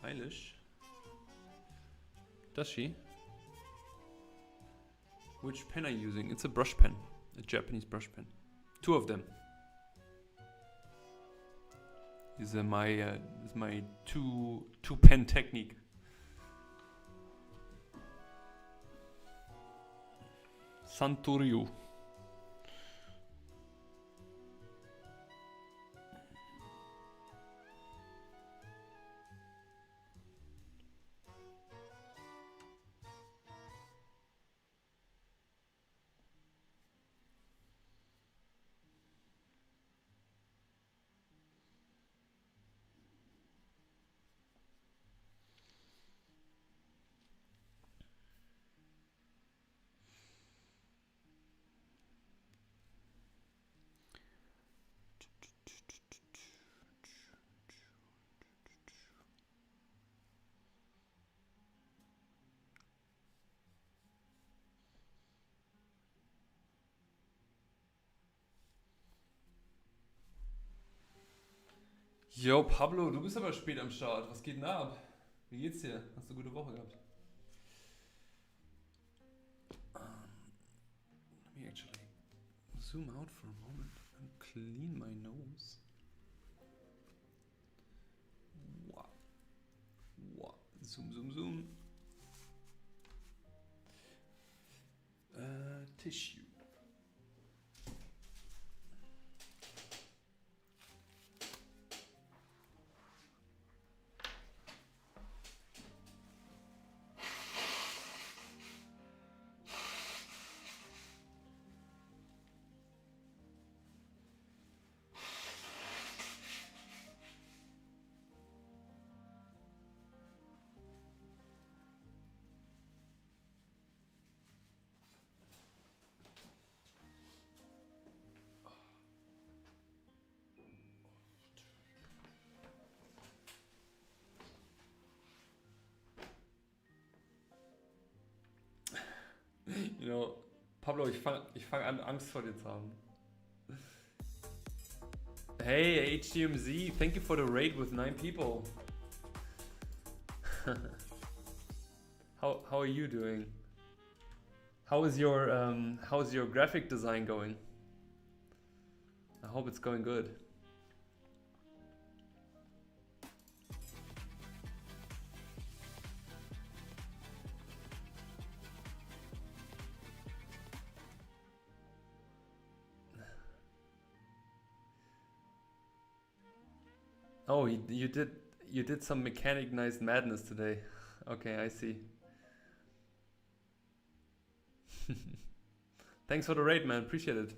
Eilish. Does she? Which pen are you using? It's a brush pen. A Japanese brush pen. Two of them. Is my two pen technique. Santoryu. Yo, Pablo, du bist aber spät am Start. Was geht denn ab? Wie geht's dir? Hast du eine gute Woche gehabt? Let me actually zoom out for a moment and clean my nose. Wow. Zoom. Tissue. You know, Pablo, ich fang an, Angst vor dir zu haben. Hey, HDMZ, thank you for the raid with 9 people. How are you doing? How's your graphic design going? I hope it's going good. Oh, you did some mechanized madness today. Okay, I see. Thanks for the raid, man. Appreciate it.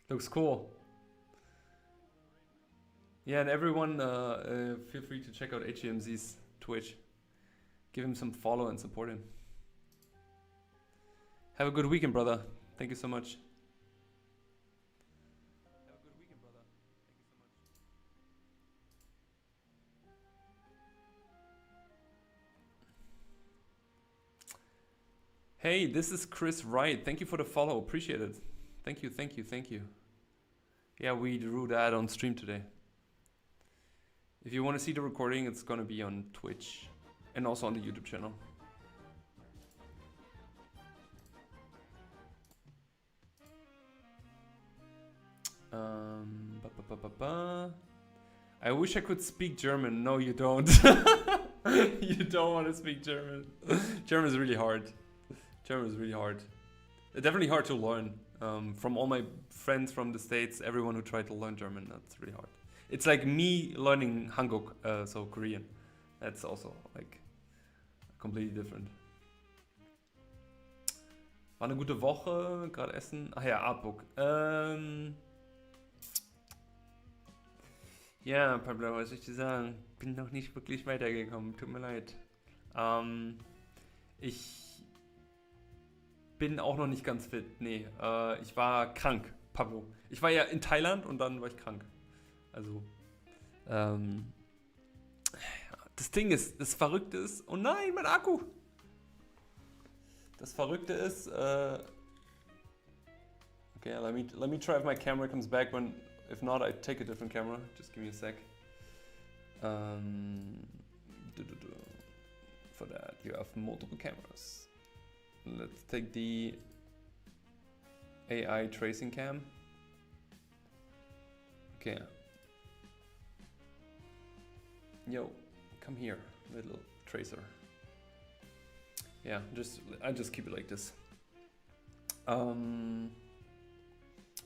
Looks cool. Yeah, and everyone, feel free to check out HMZ's Twitch. Give him some follow and support him. Have a good weekend, brother. Thank you so much. Have a good weekend, brother. Thank you so much. Hey, this is Chris Wright. Thank you for the follow. Appreciate it. Thank you. Yeah, we drew that on stream today. If you want to see the recording, it's gonna be on Twitch and also on the YouTube channel. I wish I could speak German. No, you don't. You don't want to speak German. German is really hard. Definitely hard to learn. From all my friends from the States, everyone who tried to learn German, that's really hard. It's like me learning Hanguk, so Korean. That's also like completely different. War eine gute Woche, gerade essen. Ach ja, Artbook. Ja, Pablo, was soll ich dir sagen? Bin noch nicht wirklich weitergekommen, tut mir leid. Ich bin auch noch nicht ganz fit, nee. Ich war krank, Pablo. Ich war ja in Thailand und dann war ich krank. Also, das Ding ist, das Verrückte ist, oh nein, mein Akku! Das Verrückte ist, okay, let me try if my camera comes back. If not, I take a different camera. Just give me a sec. For that, you have multiple cameras. Let's take the AI tracing cam. Okay. Yo, come here, little tracer. Yeah, I just keep it like this.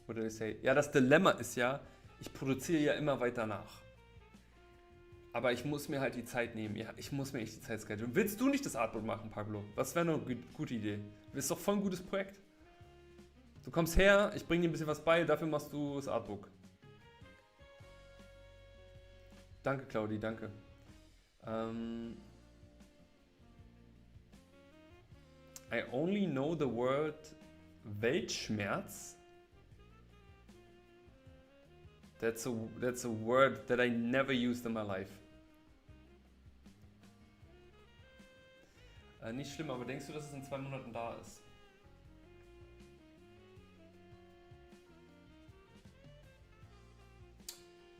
What did I say? Ja, das Dilemma ist ja, ich produziere ja immer weiter nach. Aber ich muss mir halt die Zeit nehmen. Ja, ich muss mir echt die Zeit schedulen. Willst du nicht das Artbook machen, Pablo? Das wäre eine gute Idee. Das ist doch voll ein gutes Projekt. Du kommst her, ich bringe dir ein bisschen was bei, dafür machst du das Artbook. Danke, Claudi, danke. I only know the word Weltschmerz. That's a word that I never used in my life. Nicht schlimm, aber denkst du, dass es in 2 Monaten da ist?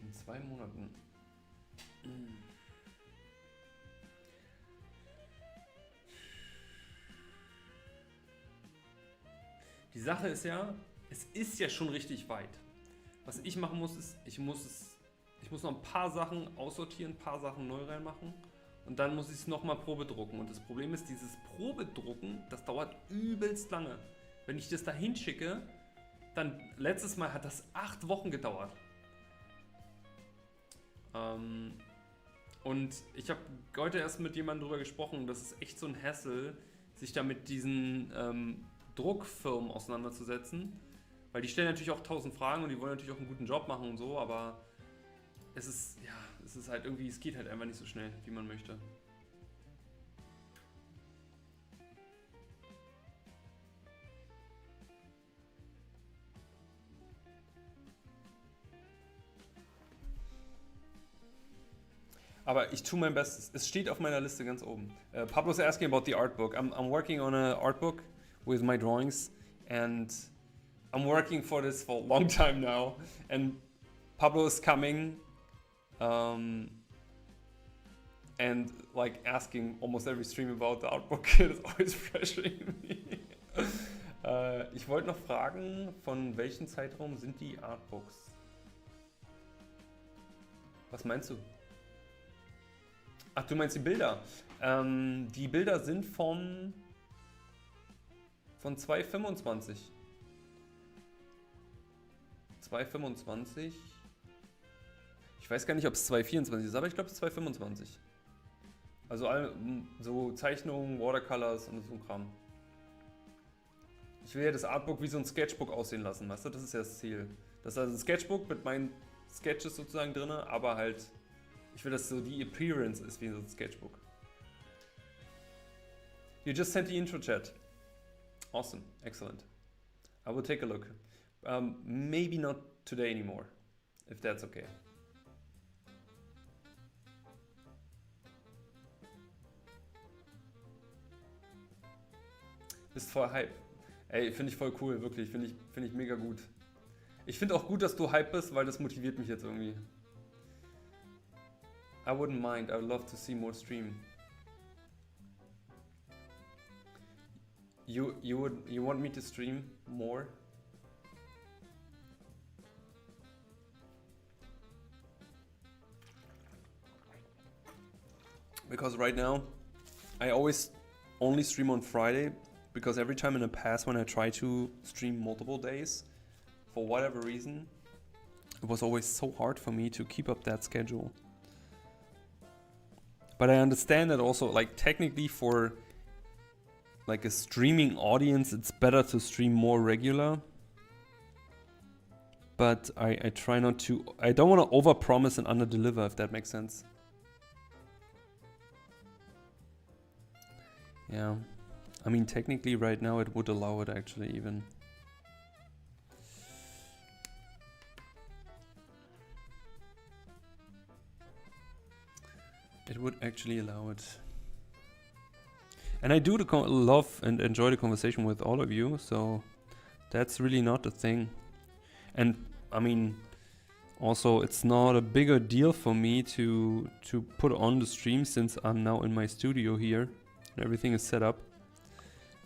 In 2 Monaten. Die Sache ist ja, es ist ja schon richtig weit. Was ich machen muss, ist, ich muss noch ein paar Sachen aussortieren, ein paar Sachen neu reinmachen und dann muss ich es nochmal probedrucken. Und das Problem ist, dieses Probedrucken, das dauert übelst lange. Wenn ich das da hinschicke, dann letztes Mal hat das 8 Wochen gedauert. Und ich habe heute erst mit jemandem darüber gesprochen, das ist echt so ein Hassel, sich da mit diesen Druckfirmen auseinanderzusetzen. Weil die stellen natürlich auch 1000 Fragen und die wollen natürlich auch einen guten Job machen und so, aber es ist halt irgendwie, es geht halt einfach nicht so schnell, wie man möchte. Aber ich tue mein Bestes. Es steht auf meiner Liste ganz oben. Pablo's asking about the art book. I'm working on an art book with my drawings and I'm working for this for a long time now. And Pablo is coming and like asking almost every stream about the art book. It's always pressuring me. Ich wollte noch fragen, von welchem Zeitraum sind die Artbooks? Was meinst du? Ach, du meinst die Bilder? Die Bilder sind von 2025. 2025. Ich weiß gar nicht, ob es 2024 ist, aber ich glaube es ist 2025. Also so Zeichnungen, Watercolors und so ein Kram. Ich will ja das Artbook wie so ein Sketchbook aussehen lassen, weißt du? Das ist ja das Ziel. Das ist also ein Sketchbook mit meinen Sketches sozusagen drin, aber halt, ich will, dass so die Appearance ist wie so ein Sketchbook. You just sent the intro chat. Awesome, excellent. I will take a look. Maybe not today anymore, if that's okay. Bist voll Hype. Ey, finde ich voll cool, wirklich. Finde ich mega gut. Ich finde auch gut, dass du Hype bist, weil das motiviert mich jetzt irgendwie. I wouldn't mind. I would love to see more stream. You want me to stream more? Because right now, I always only stream on Friday, because every time in the past when I try to stream multiple days, for whatever reason, it was always so hard for me to keep up that schedule. But I understand that also, like, technically for like a streaming audience, it's better to stream more regular. But I try not to, I don't want to overpromise and underdeliver, if that makes sense. Yeah, I mean, technically right now it would allow it actually even. It would actually allow it. And I do love and enjoy the conversation with all of you, so that's really not a thing. And I mean, also it's not a bigger deal for me to put on the stream since I'm now in my studio here and everything is set up.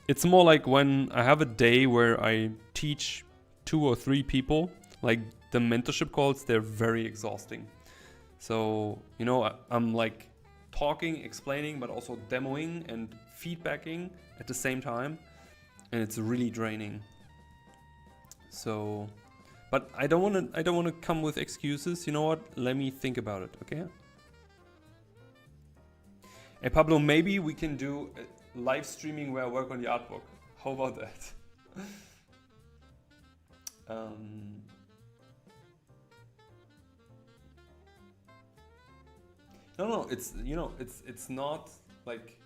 It's more like when I have a day where I teach 2 or 3 people, like the mentorship calls, they're very exhausting. So, you know, I'm like talking, explaining, but also demoing and feedbacking at the same time, and it's really draining. So, but I don't want to come with excuses. You know what? Let me think about it, okay? Hey Pablo, maybe we can do live streaming where I work on the art book. How about that? No, it's, you know, it's not like,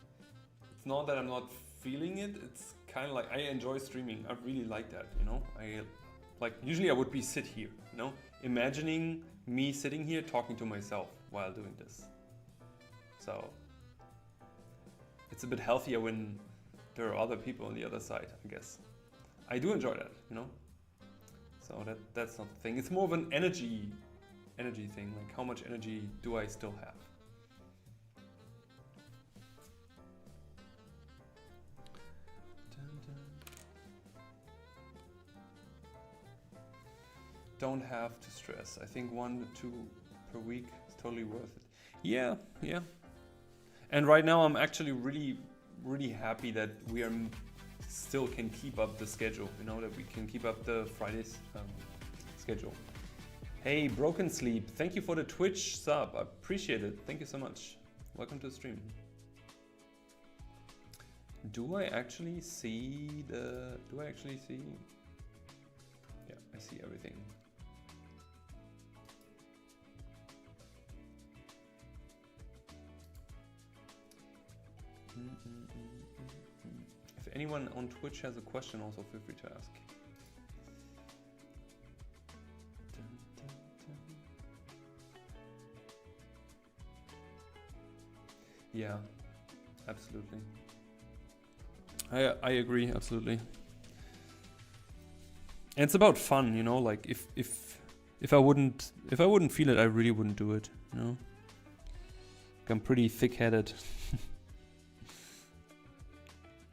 it's not that I'm not feeling it. It's kind of like, I enjoy streaming. I really like that, you know. I like, usually I would be sit here, you know, imagining me sitting here talking to myself while doing this. So it's a bit healthier when there are other people on the other side, I guess. I do enjoy that, you know. So that's not the thing. It's more of an energy thing. Like, how much energy do I still have? don't have to stress. I think 1 to 2 per week is totally worth it. Yeah, yeah. And right now I'm actually really happy that we are still can keep up the schedule, you know, that we can keep up the Fridays schedule. Hey, Broken Sleep, thank you for the Twitch sub. I appreciate it. Thank you so much. Welcome to the stream. Do I actually see the... Do I actually see... Yeah, I see everything. If anyone on Twitch has a question, also feel free to ask. Yeah, absolutely. I agree, absolutely. And it's about fun, you know, like if I wouldn't feel it, I really wouldn't do it, you know. Like I'm pretty thick-headed.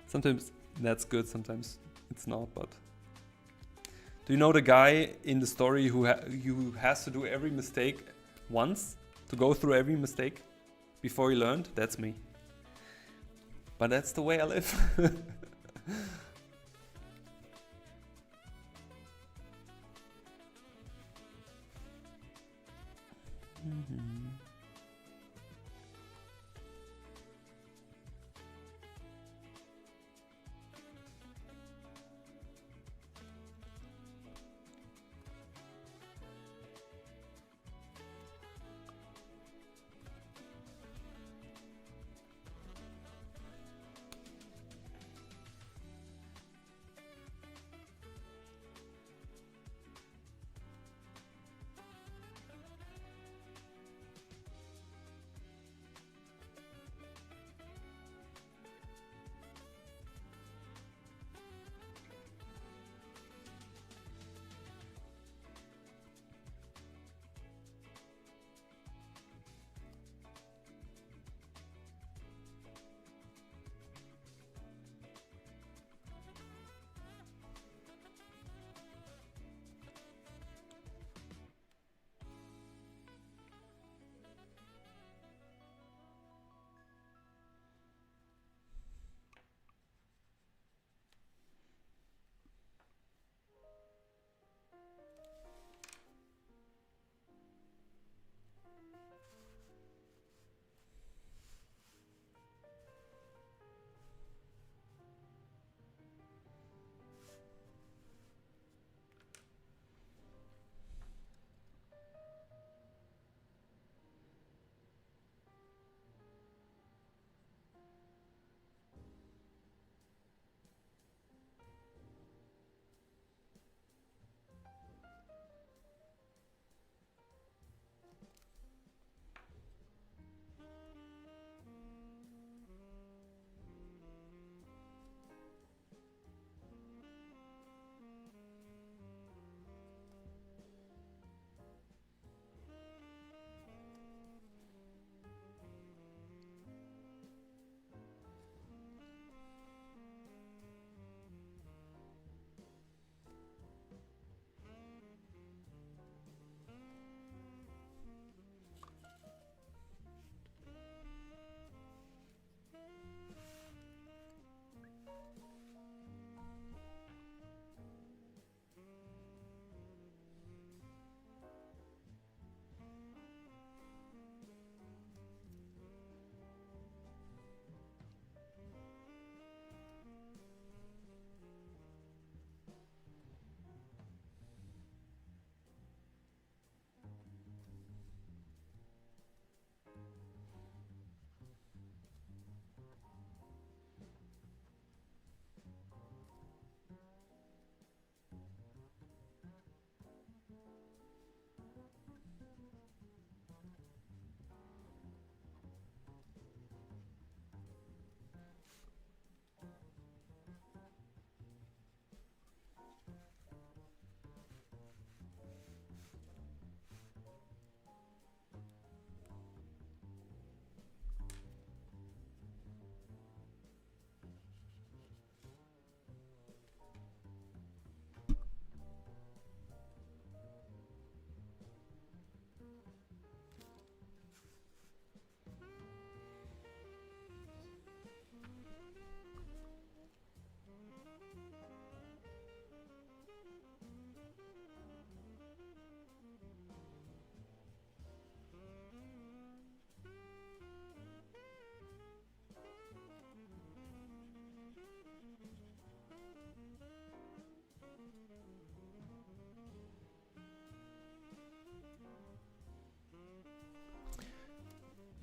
Sometimes that's good, sometimes it's not, but do you know the guy in the story who has to do every mistake once, to go through every mistake before he learned? That's me. But that's the way I live.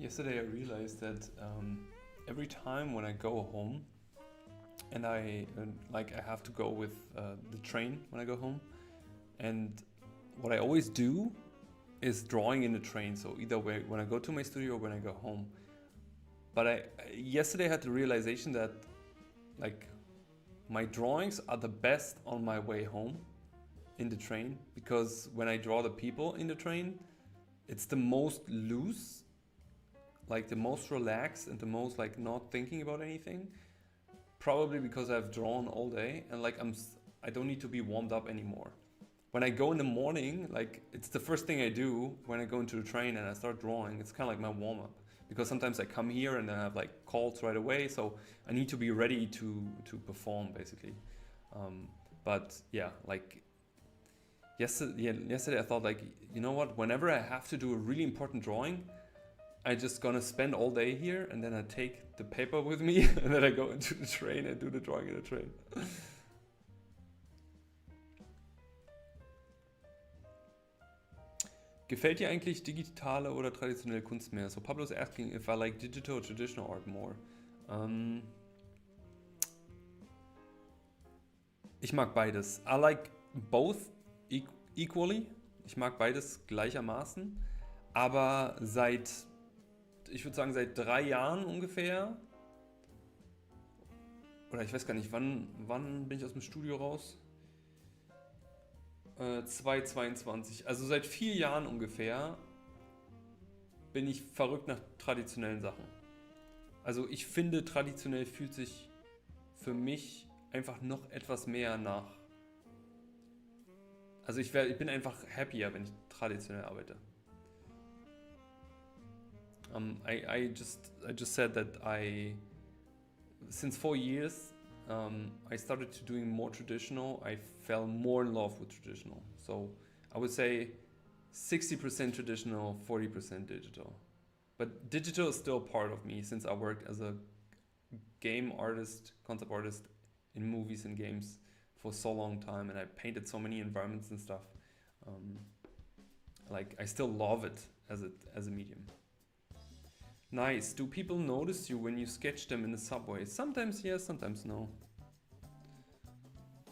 Yesterday I realized that every time when I go home, and I have to go with the train when I go home, and what I always do is drawing in the train. So either way, when I go to my studio or when I go home. But yesterday I had the realization that like my drawings are the best on my way home in the train, because when I draw the people in the train, it's the most loose, like the most relaxed and the most like not thinking about anything. Probably because I've drawn all day and like I don't need to be warmed up anymore. When I go in the morning, like it's the first thing I do when I go into the train and I start drawing. It's kind of like my warm up, because sometimes I come here and I have like calls right away, so I need to be ready to perform basically. But yeah, like yesterday I thought like, you know what? Whenever I have to do a really important drawing, I just gonna spend all day here, and then I take the paper with me and then I go into the train and do the drawing in the train. Gefällt dir eigentlich digitale oder traditionelle Kunst mehr? So Pablo's asking if I like digital or traditional art more. Ich mag beides. I like both equally. Ich mag beides gleichermaßen. Aber ich würde sagen, seit 3 Jahren ungefähr, oder ich weiß gar nicht, wann bin ich aus dem Studio raus? 2022. Also seit 4 Jahren ungefähr bin ich verrückt nach traditionellen Sachen. Also ich finde, traditionell fühlt sich für mich einfach noch etwas mehr nach. Also ich bin einfach happier, wenn ich traditionell arbeite. I just said that since 4 years, I started to doing more traditional. I fell more in love with traditional. So I would say 60% traditional, 40% digital. But digital is still part of me, since I worked as a game artist, concept artist in movies and games for so long time, and I painted so many environments and stuff. Like I still love it as a medium. Nice. Do people notice you when you sketch them in the subway? Sometimes yes, sometimes no.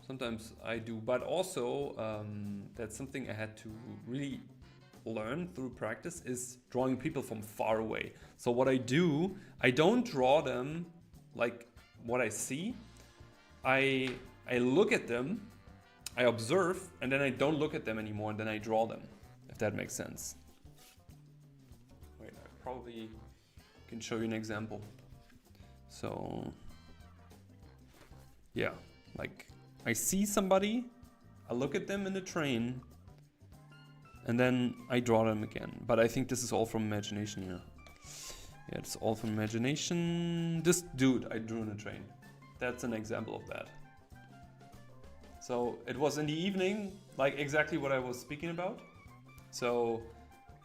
Sometimes I do, but also that's something I had to really learn through practice, is drawing people from far away. So what I do, I don't draw them like what I see. I look at them, I observe, and then I don't look at them anymore, and then I draw them, if that makes sense. Wait, I probably can show you an example. So yeah, like I see somebody, I look at them in the train, and then I draw them again. But I think this is all from imagination here. Yeah, it's all from imagination. This dude I drew in a train. That's an example of that. So it was in the evening, like exactly what I was speaking about. So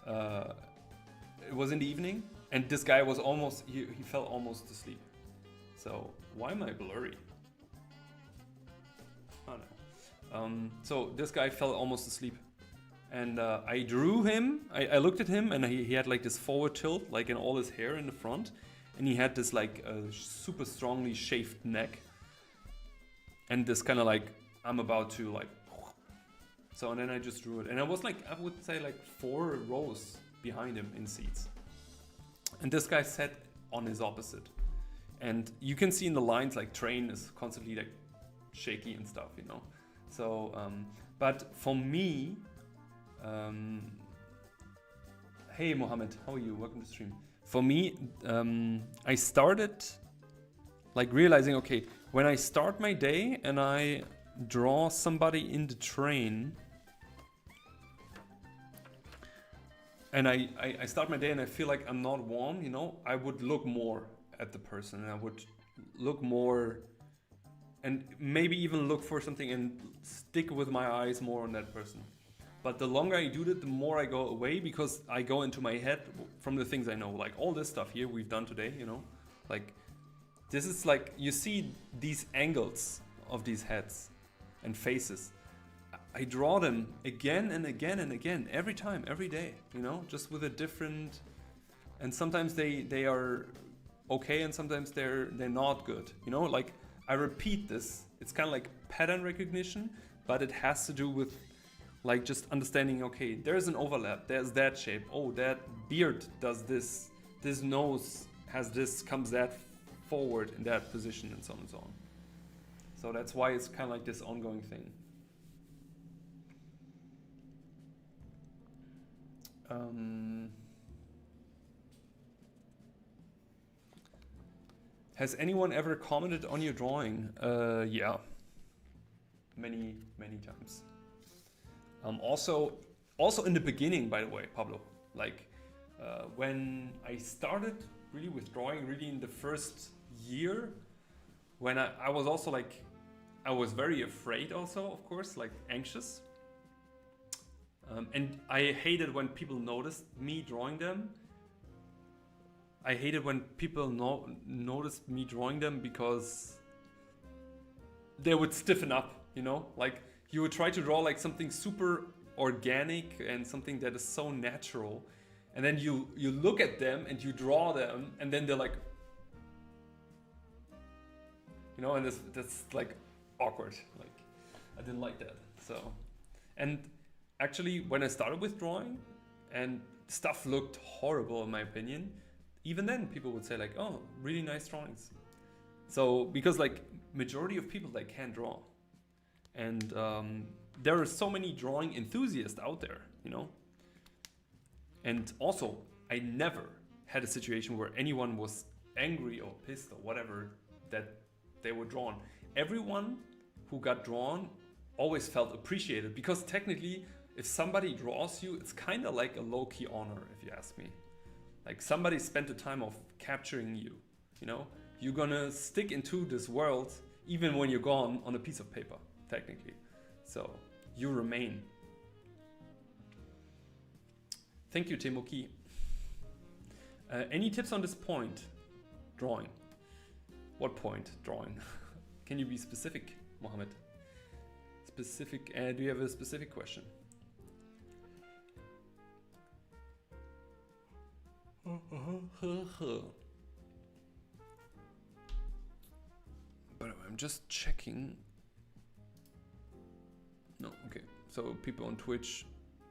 it was in the evening, and this guy was he fell almost asleep. So why am I blurry? Oh no. So this guy fell almost asleep, and I drew him. I looked at him, and he had like this forward tilt, like in all his hair in the front, and he had this like super strongly shaved neck, and this kind of like I'm about to like. So and then I just drew it, and I was like, I would say like 4 rows behind him in seats. And this guy sat on his opposite. And you can see in the lines, like train is constantly like shaky and stuff, you know. So, but for me, hey Mohammed, how are you? Welcome to the stream. For me, I started like realizing, okay, when I start my day and I draw somebody in the train, and I start my day and I feel like I'm not warm, you know, I would look more at the person, and I would look more and maybe even look for something and stick with my eyes more on that person. But the longer I do that, the more I go away, because I go into my head from the things I know, like all this stuff here we've done today, you know, like this is like, you see these angles of these heads and faces. I draw them again and again and again, every time, every day, you know, just with a different, and sometimes they are okay, and sometimes they're not good. You know, like I repeat this. It's kind of like pattern recognition, but it has to do with like just understanding. Okay, there's an overlap. There's that shape. Oh, that beard does this. This nose has this, comes that forward in that position, and so on and so on. So that's why it's kind of like this ongoing thing. Has anyone ever commented on your drawing? Yeah, many times. Also in the beginning, by the way, Pablo, like when I started really with drawing, really in the first year, when I was also like, I was very afraid also, of course, like anxious. And I hated when people noticed me drawing them. I hated when people noticed me drawing them because they would stiffen up, you know? Like you would try to draw like something super organic and something that is so natural. And then you look at them and you draw them and then they're like, you know, and that's like awkward. Like I didn't like that. So, and actually when I started with drawing and stuff looked horrible in my opinion, even then people would say like, oh, really nice drawings. So because like majority of people, they can't draw. And there are so many drawing enthusiasts out there, you know. And also I never had a situation where anyone was angry or pissed or whatever that they were drawn. Everyone who got drawn always felt appreciated, because technically if somebody draws you, it's kind of like a low-key honor, if you ask me. Like somebody spent the time of capturing you, you know? You're gonna stick into this world even when you're gone on a piece of paper, technically. So you remain. Thank you, Temoki. Any tips on this point? Drawing. What point? Drawing. Can you be specific, Mohammed? Specific, do you have a specific question? But I'm just checking. No, okay. So people on Twitch,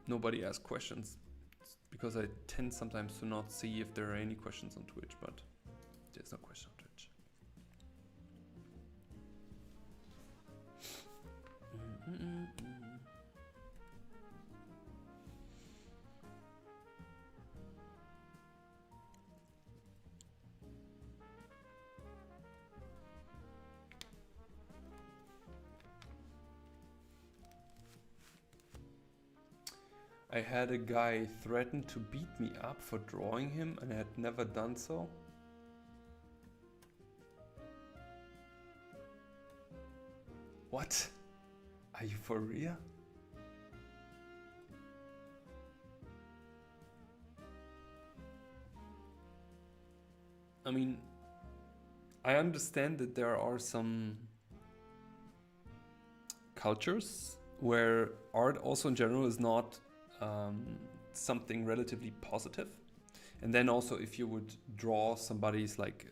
nobody asks questions. It's because I tend sometimes to not see if there are any questions on Twitch, but there's no question on Twitch. I had a guy threaten to beat me up for drawing him, and I had never done so. What? Are you for real? I mean, I understand that there are some cultures where art also in general is not something relatively positive. And then also if you would draw somebody's like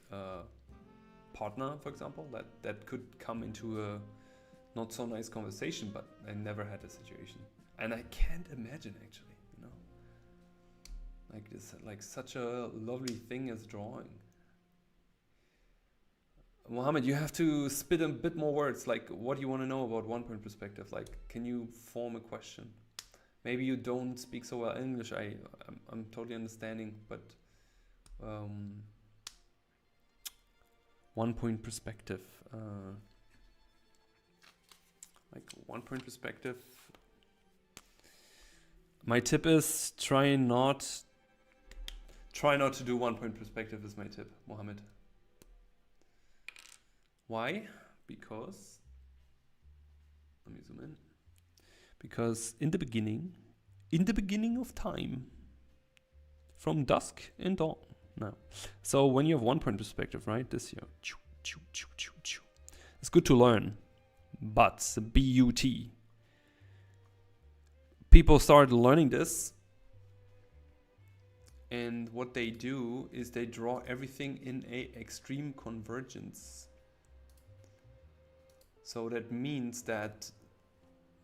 partner, for example, that could come into a not so nice conversation, but I never had a situation. And I can't imagine actually, you know, like this, like such a lovely thing as drawing. Mohammed, you have to spit a bit more words. Like, what do you want to know about one-point perspective? Like, can you form a question? Maybe you don't speak so well English. I'm totally understanding, but one-point perspective. Like one-point perspective. My tip is try not to do one-point perspective. Is my tip, Mohammed. Why? Because, let me zoom in. Because in the beginning of time, from dusk and dawn. No. So when you have one-point perspective, right? This here. It's good to learn. But, B-U-T. People started learning this And what they do is they draw everything in a extreme convergence. So that means that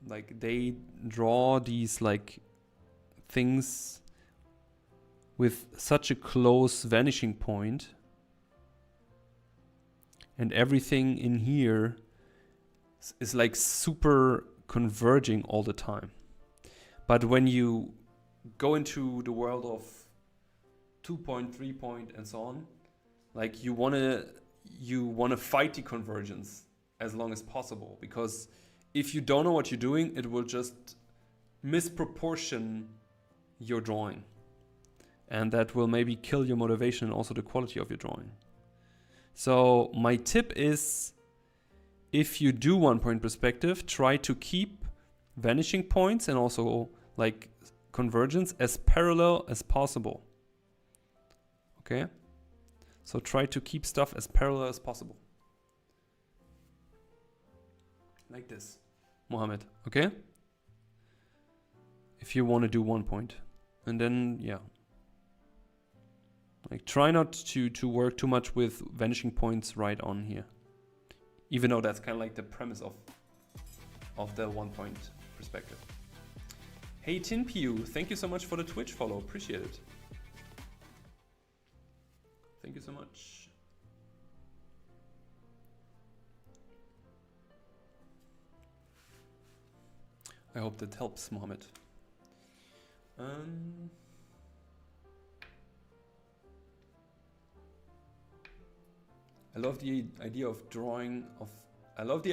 like they draw these like things with such a close vanishing point, and everything in here is like super converging all the time. But when you go into the world of 2 point, 3 point, and so on, like you wanna fight the convergence as long as possible, because if you don't know what you're doing, it will just misproportion your drawing, and that will maybe kill your motivation and also the quality of your drawing. So my tip is, if you do 1 point perspective, try to keep vanishing points and also like convergence as parallel as possible. Okay? So try to keep stuff as parallel as possible. Like this, Mohammed, okay? If you want to do 1 point. And then, yeah. Like, try not to work too much with vanishing points right on here. Even though that's kind of like the premise of the 1 point perspective. Hey TinPew, thank you so much for the Twitch follow. Appreciate it. Thank you so much. I hope that helps, Mohammed. I love the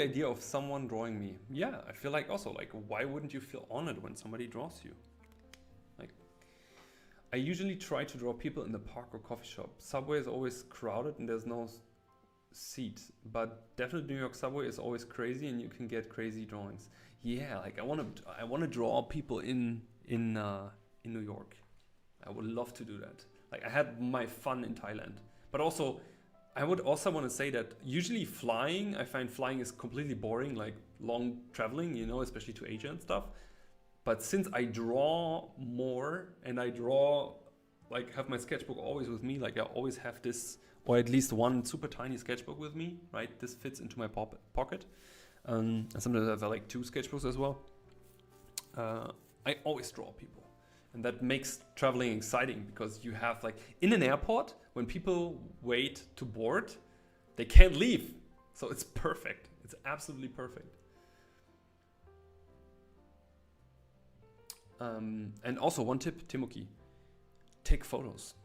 idea of someone drawing me. Yeah, I feel like also, like, why wouldn't you feel honored when somebody draws you? Like, I usually try to draw people in the park or coffee shop. Subway is always crowded and there's no seat, but definitely New York subway is always crazy and you can get crazy drawings. Yeah, like I want to draw people in New York. I would love to do that. Like I had my fun in Thailand, but also I would also want to say that usually flying, I find flying is completely boring, like long traveling, you know, especially to Asia and stuff. But since I draw more and I draw, like have my sketchbook always with me, like I always have this, or at least one super tiny sketchbook with me, right? This fits into my pocket. And sometimes I have like 2 sketchbooks as well. I always draw people. And that makes traveling exciting because you have like, in an airport, when people wait to board, they can't leave. So it's perfect. It's absolutely perfect. And also one tip, Timoki, take photos.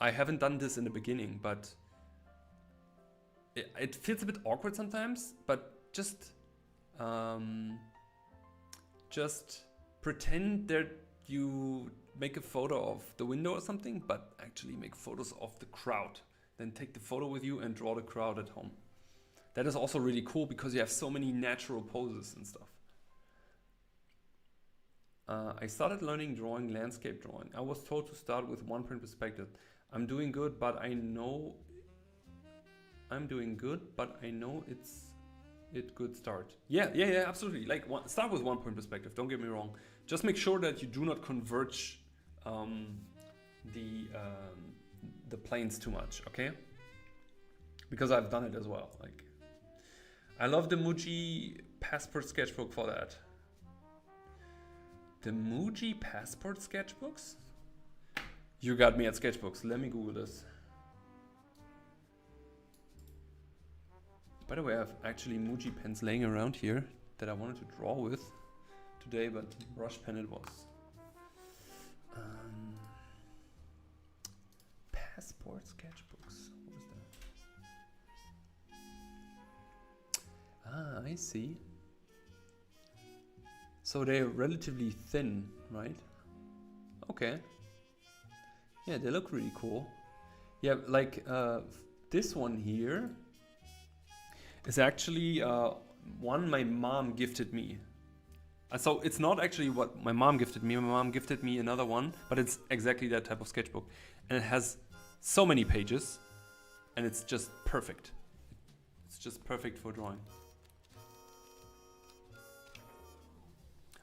I haven't done this in the beginning, but it feels a bit awkward sometimes, but just pretend that you make a photo of the window or something, but actually make photos of the crowd. Then take the photo with you and draw the crowd at home. That is also really cool because you have so many natural poses and stuff. I started learning landscape drawing. I was told to start with 1 point perspective. I'm doing good, but I know it's good start. Yeah, absolutely. Like start with 1 point perspective. Don't get me wrong. Just make sure that you do not converge the planes too much, okay? Because I've done it as well. Like, I love the Muji Passport sketchbook for that. The Muji Passport sketchbooks? You got me at sketchbooks. Let me Google this. By the way, I have actually Muji pens laying around here that I wanted to draw with today, but brush pen it was. Passport sketchbooks. What is that? Ah, I see. So they're relatively thin, right? Okay. Yeah, they look really cool. Yeah, like this one here is actually one my mom gifted me. So it's not actually what my mom gifted me. My mom gifted me another one, but it's exactly that type of sketchbook. And it has so many pages, and it's just perfect. It's just perfect for drawing.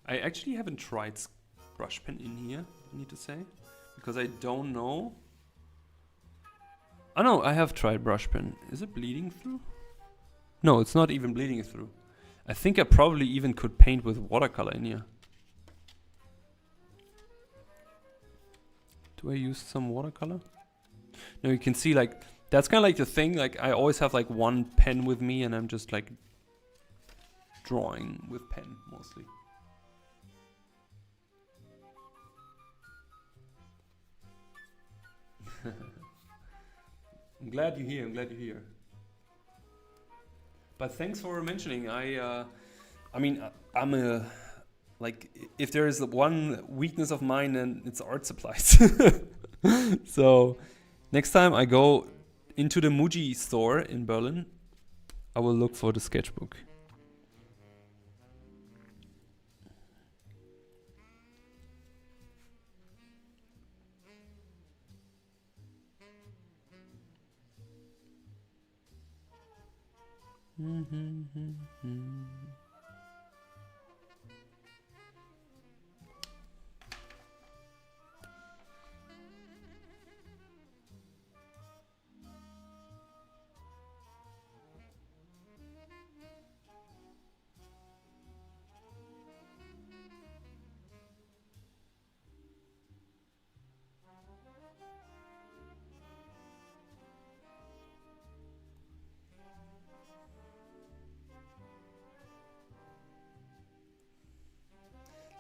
I actually haven't tried brush pen in here, I need to say, because I don't know. Oh no, I have tried brush pen. Is it bleeding through? No, it's not even bleeding through. I think I probably even could paint with watercolor in here. Do I use some watercolor? No, you can see like, that's kind of like the thing, like I always have like one pen with me and I'm just like drawing with pen mostly. I'm glad you're here, I'm glad you're here. But thanks for mentioning. I mean, I'm a, like, if there is one weakness of mine, then it's art supplies. So next time I go into the Muji store in Berlin, I will look for the sketchbook.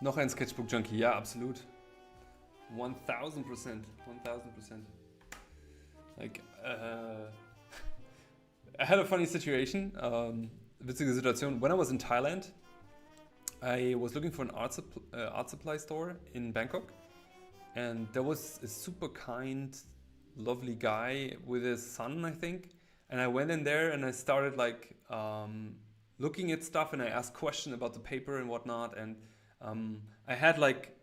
Noch ein Sketchbook-Junkie, ja, absolut. 1000%. 1000%. Like, I had a funny situation, witzige Situation. When I was in Thailand, I was looking for an art supply store in Bangkok. And there was a super kind, lovely guy with his son, I think. And I went in there and I started like looking at stuff and I asked questions about the paper and whatnot. And I had like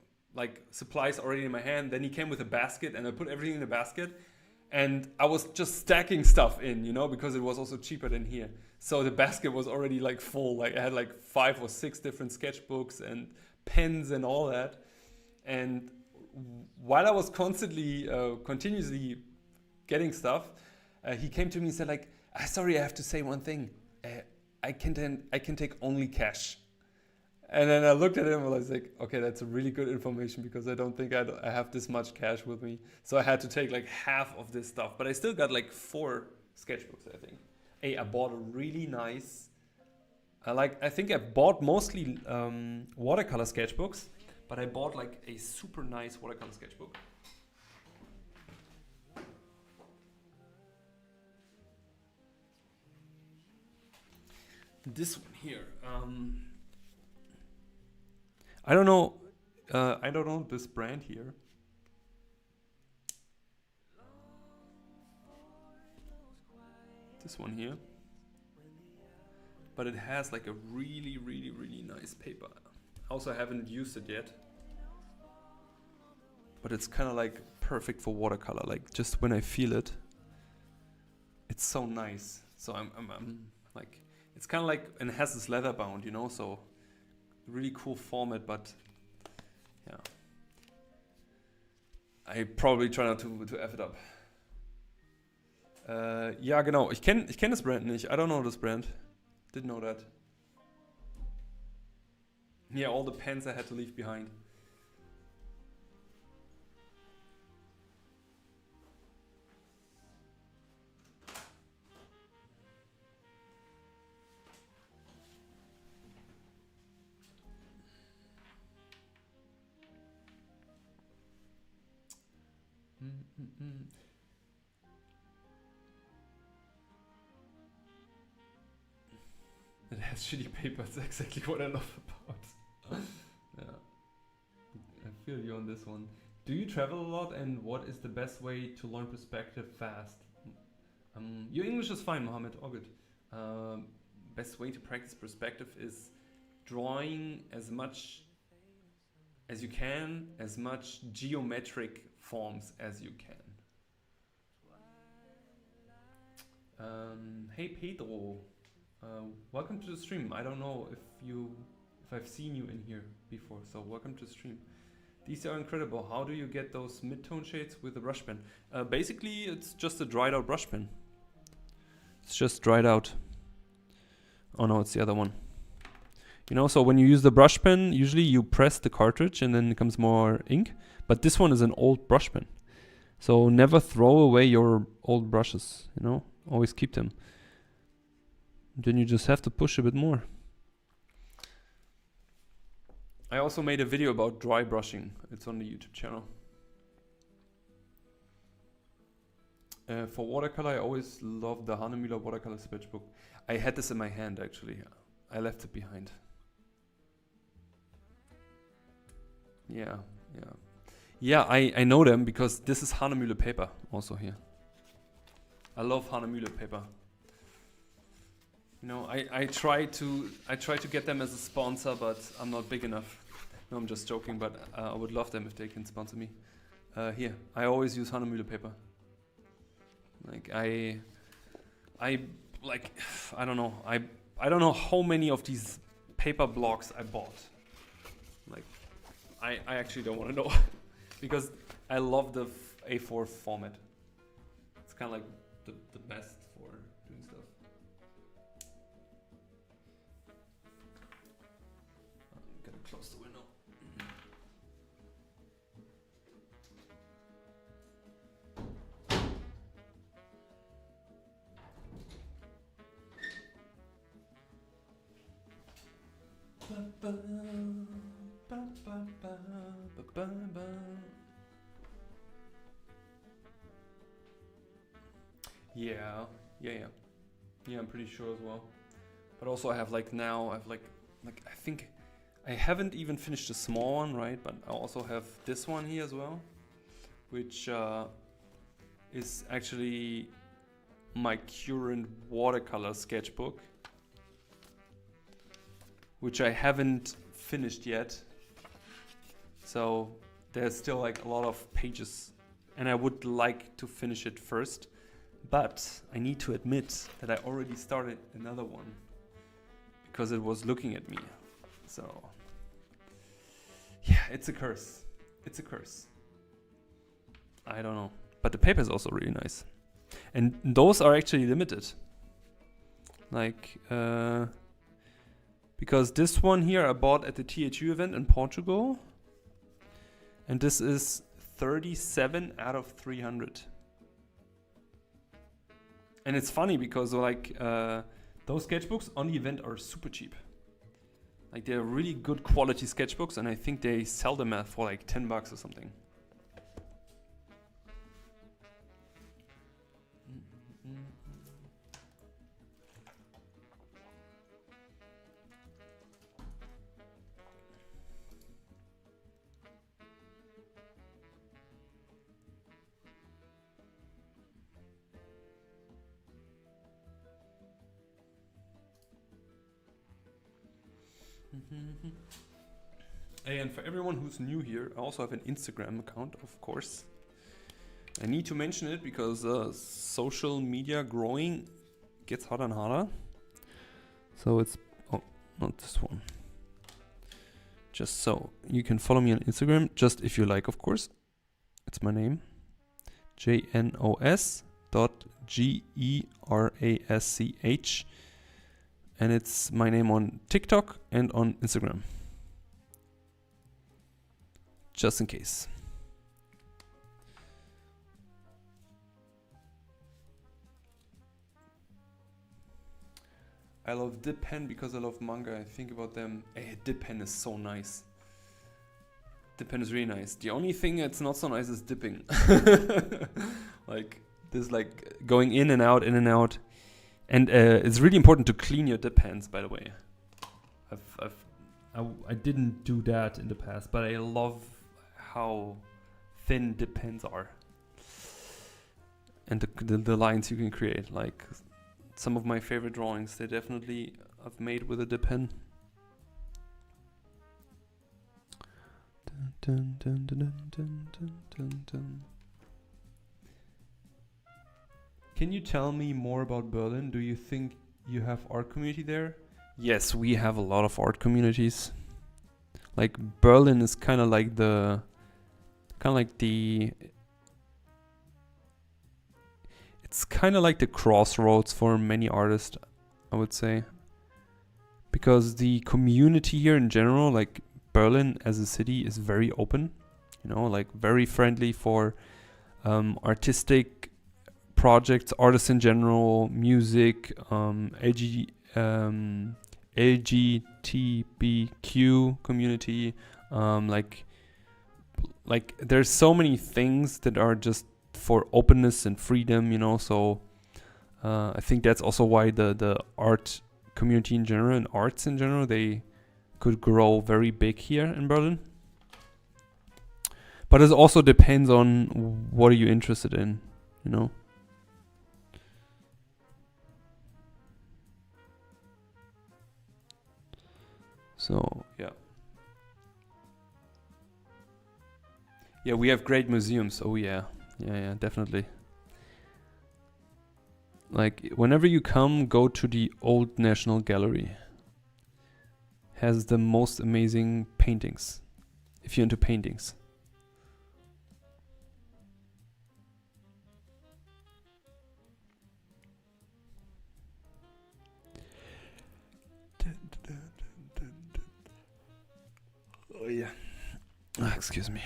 supplies already in my hand. Then he came with a basket and I put everything in the basket. And I was just stacking stuff in, you know, because it was also cheaper than here. So the basket was already like full. Like I had like 5 or 6 different sketchbooks and pens and all that. And while I was continuously getting stuff, he came to me and said like, sorry, I have to say one thing. I can take only cash. And then I looked at him and I was like, okay, that's a really good information because I don't think I have this much cash with me. So I had to take like half of this stuff, but I still got like 4 sketchbooks, I think. I bought a really nice, I think I bought mostly watercolor sketchbooks, but I bought like a super nice watercolor sketchbook. This one here. I don't know this brand here. This one here. But it has like a really, really, really nice paper. Also, I haven't used it yet. But it's kind of like perfect for watercolor. Like just when I feel it, it's so nice. So I'm like, it's kind of like, and it has this leather bound, you know, so really cool format, but yeah. I probably try not to F it up. Ja, genau. Ich kenn das Brand nicht. I don't know this brand. Didn't know that. Yeah, all the pens I had to leave behind. It has shitty paper. That's exactly what I love about. Yeah, I feel you on this one. Do you travel a lot, and what is the best way to learn perspective fast? Your English is fine, Mohammed. All good. Best way to practice perspective is drawing as much as you can, as much geometric forms as you can. Hey Pedro, welcome to the stream. I don't know if I've seen you in here before, so welcome to the stream. These are incredible. How do you get those mid-tone shades with the brush pen? Basically, it's just a dried out brush pen. It's just dried out. Oh no, it's the other one. You know, so when you use the brush pen, usually you press the cartridge and then it comes more ink. But this one is an old brush pen. So never throw away your old brushes, you know? Always keep them. Then you just have to push a bit more. I also made a video about dry brushing. It's on the YouTube channel. For watercolor, I always loved the Hahnemühle watercolor sketchbook. I had this in my hand actually. I left it behind. Yeah. Yeah, I know them because this is Hahnemühle paper also here. I love Hahnemühle paper. You know, I try to get them as a sponsor, but I'm not big enough. No, I'm just joking, but I would love them if they can sponsor me. Here, I always use Hahnemühle paper. Like I don't know. I don't know how many of these paper blocks I bought. Like I actually don't want to know because I love the A4 format. It's kind of like the best for doing stuff. I'm gonna close the window. Yeah, I'm pretty sure as well. But also I have like I think I haven't even finished the small one, right? But I also have this one here as well, which is actually my current watercolor sketchbook, which I haven't finished yet. So there's still like a lot of pages and I would like to finish it first. But I need to admit that I already started another one because it was looking at me. So yeah, it's a curse. It's a curse. I don't know. But the paper is also really nice. And those are actually limited. Like, because this one here I bought at the THU event in Portugal. And this is 37 out of 300. And it's funny because like those sketchbooks on the event are super cheap. Like they're really good quality sketchbooks and I think they sell them for like $10 or something. Hey, and for everyone who's new here, I also have an Instagram account, of course. I need to mention it because social media growing gets harder and harder. So it's, oh, not this one. Just so you can follow me on Instagram, just if you like, of course. It's my name, JNOS.GERASCH. And it's my name on TikTok and on Instagram. Just in case. I love dip pen because I love manga. I think about them. Hey, dip pen is so nice. Dip pen is really nice. The only thing that's not so nice is dipping. Like this, like going in and out, in and out. And it's really important to clean your dip pens, by the way. I didn't do that in the past, but I love how thin dip pens are. And the lines you can create. Like some of my favorite drawings, they definitely I've made with a dip pen. Dun, dun, dun, dun, dun, dun, dun, dun. Can you tell me more about Berlin? Do you think you have art community there? Yes, we have a lot of art communities. Like Berlin is kind of like the kind of like the... It's kind of like the crossroads for many artists, I would say. Because the community here in general, like Berlin as a city, is very open. You know, like very friendly for artistic projects, artists in general, music, LGBTQ community. Like there's so many things that are just for openness and freedom, you know. So I think that's also why the art community in general and arts in general, they could grow very big here in Berlin. But it also depends on what are you interested in, you know. So yeah. Yeah, we have great museums. Oh yeah. Yeah, definitely. Like whenever you come, go to the Old National Gallery. Has the most amazing paintings. If you're into paintings. Oh yeah. Excuse me.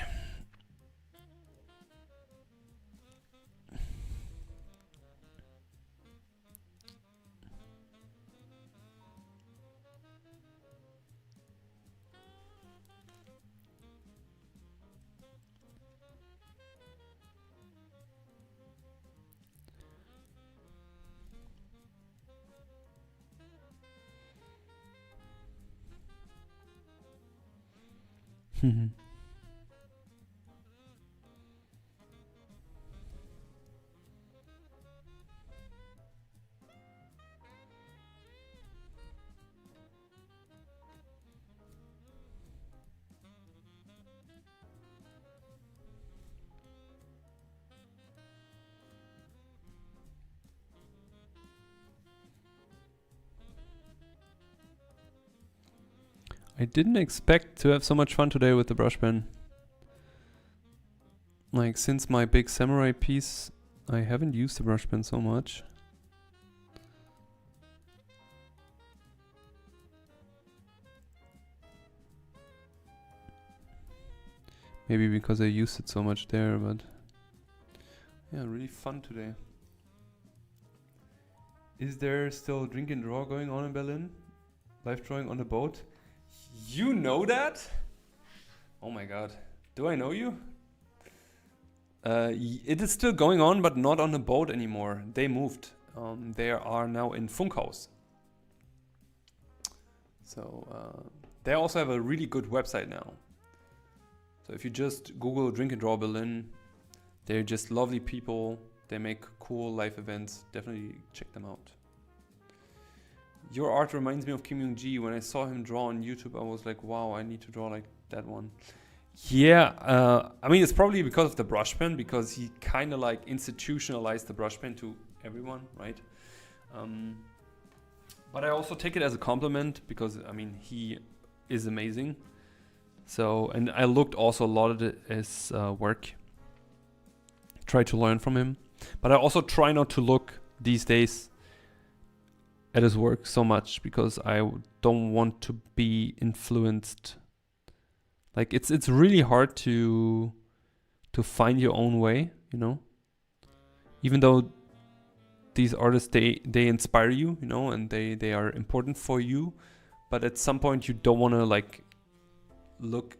I didn't expect to have so much fun today with the brush pen. Like, since my big samurai piece, I haven't used the brush pen so much. Maybe because I used it so much there, but... yeah, really fun today. Is there still drink and draw going on in Berlin? Live drawing on the boat? You know that? Oh my god. Do I know you? It is still going on, but not on the boat anymore. They moved. They are now in Funkhaus. So they also have a really good website now. So if you just Google Drink and Draw Berlin, they're just lovely people. They make cool live events. Definitely check them out. Your art reminds me of Kim Young-ji. When I saw him draw on YouTube, I was like, wow, I need to draw like that one. Yeah, I mean, it's probably because of the brush pen, because he kind of like institutionalized the brush pen to everyone, right? But I also take it as a compliment because, I mean, he is amazing. So, and I looked also a lot at his work. Try to learn from him. But I also try not to look these days at his work so much because I don't want to be influenced. Like it's really hard to find your own way, you know. Even though these artists they inspire you, you know, and they are important for you, but at some point you don't want to like look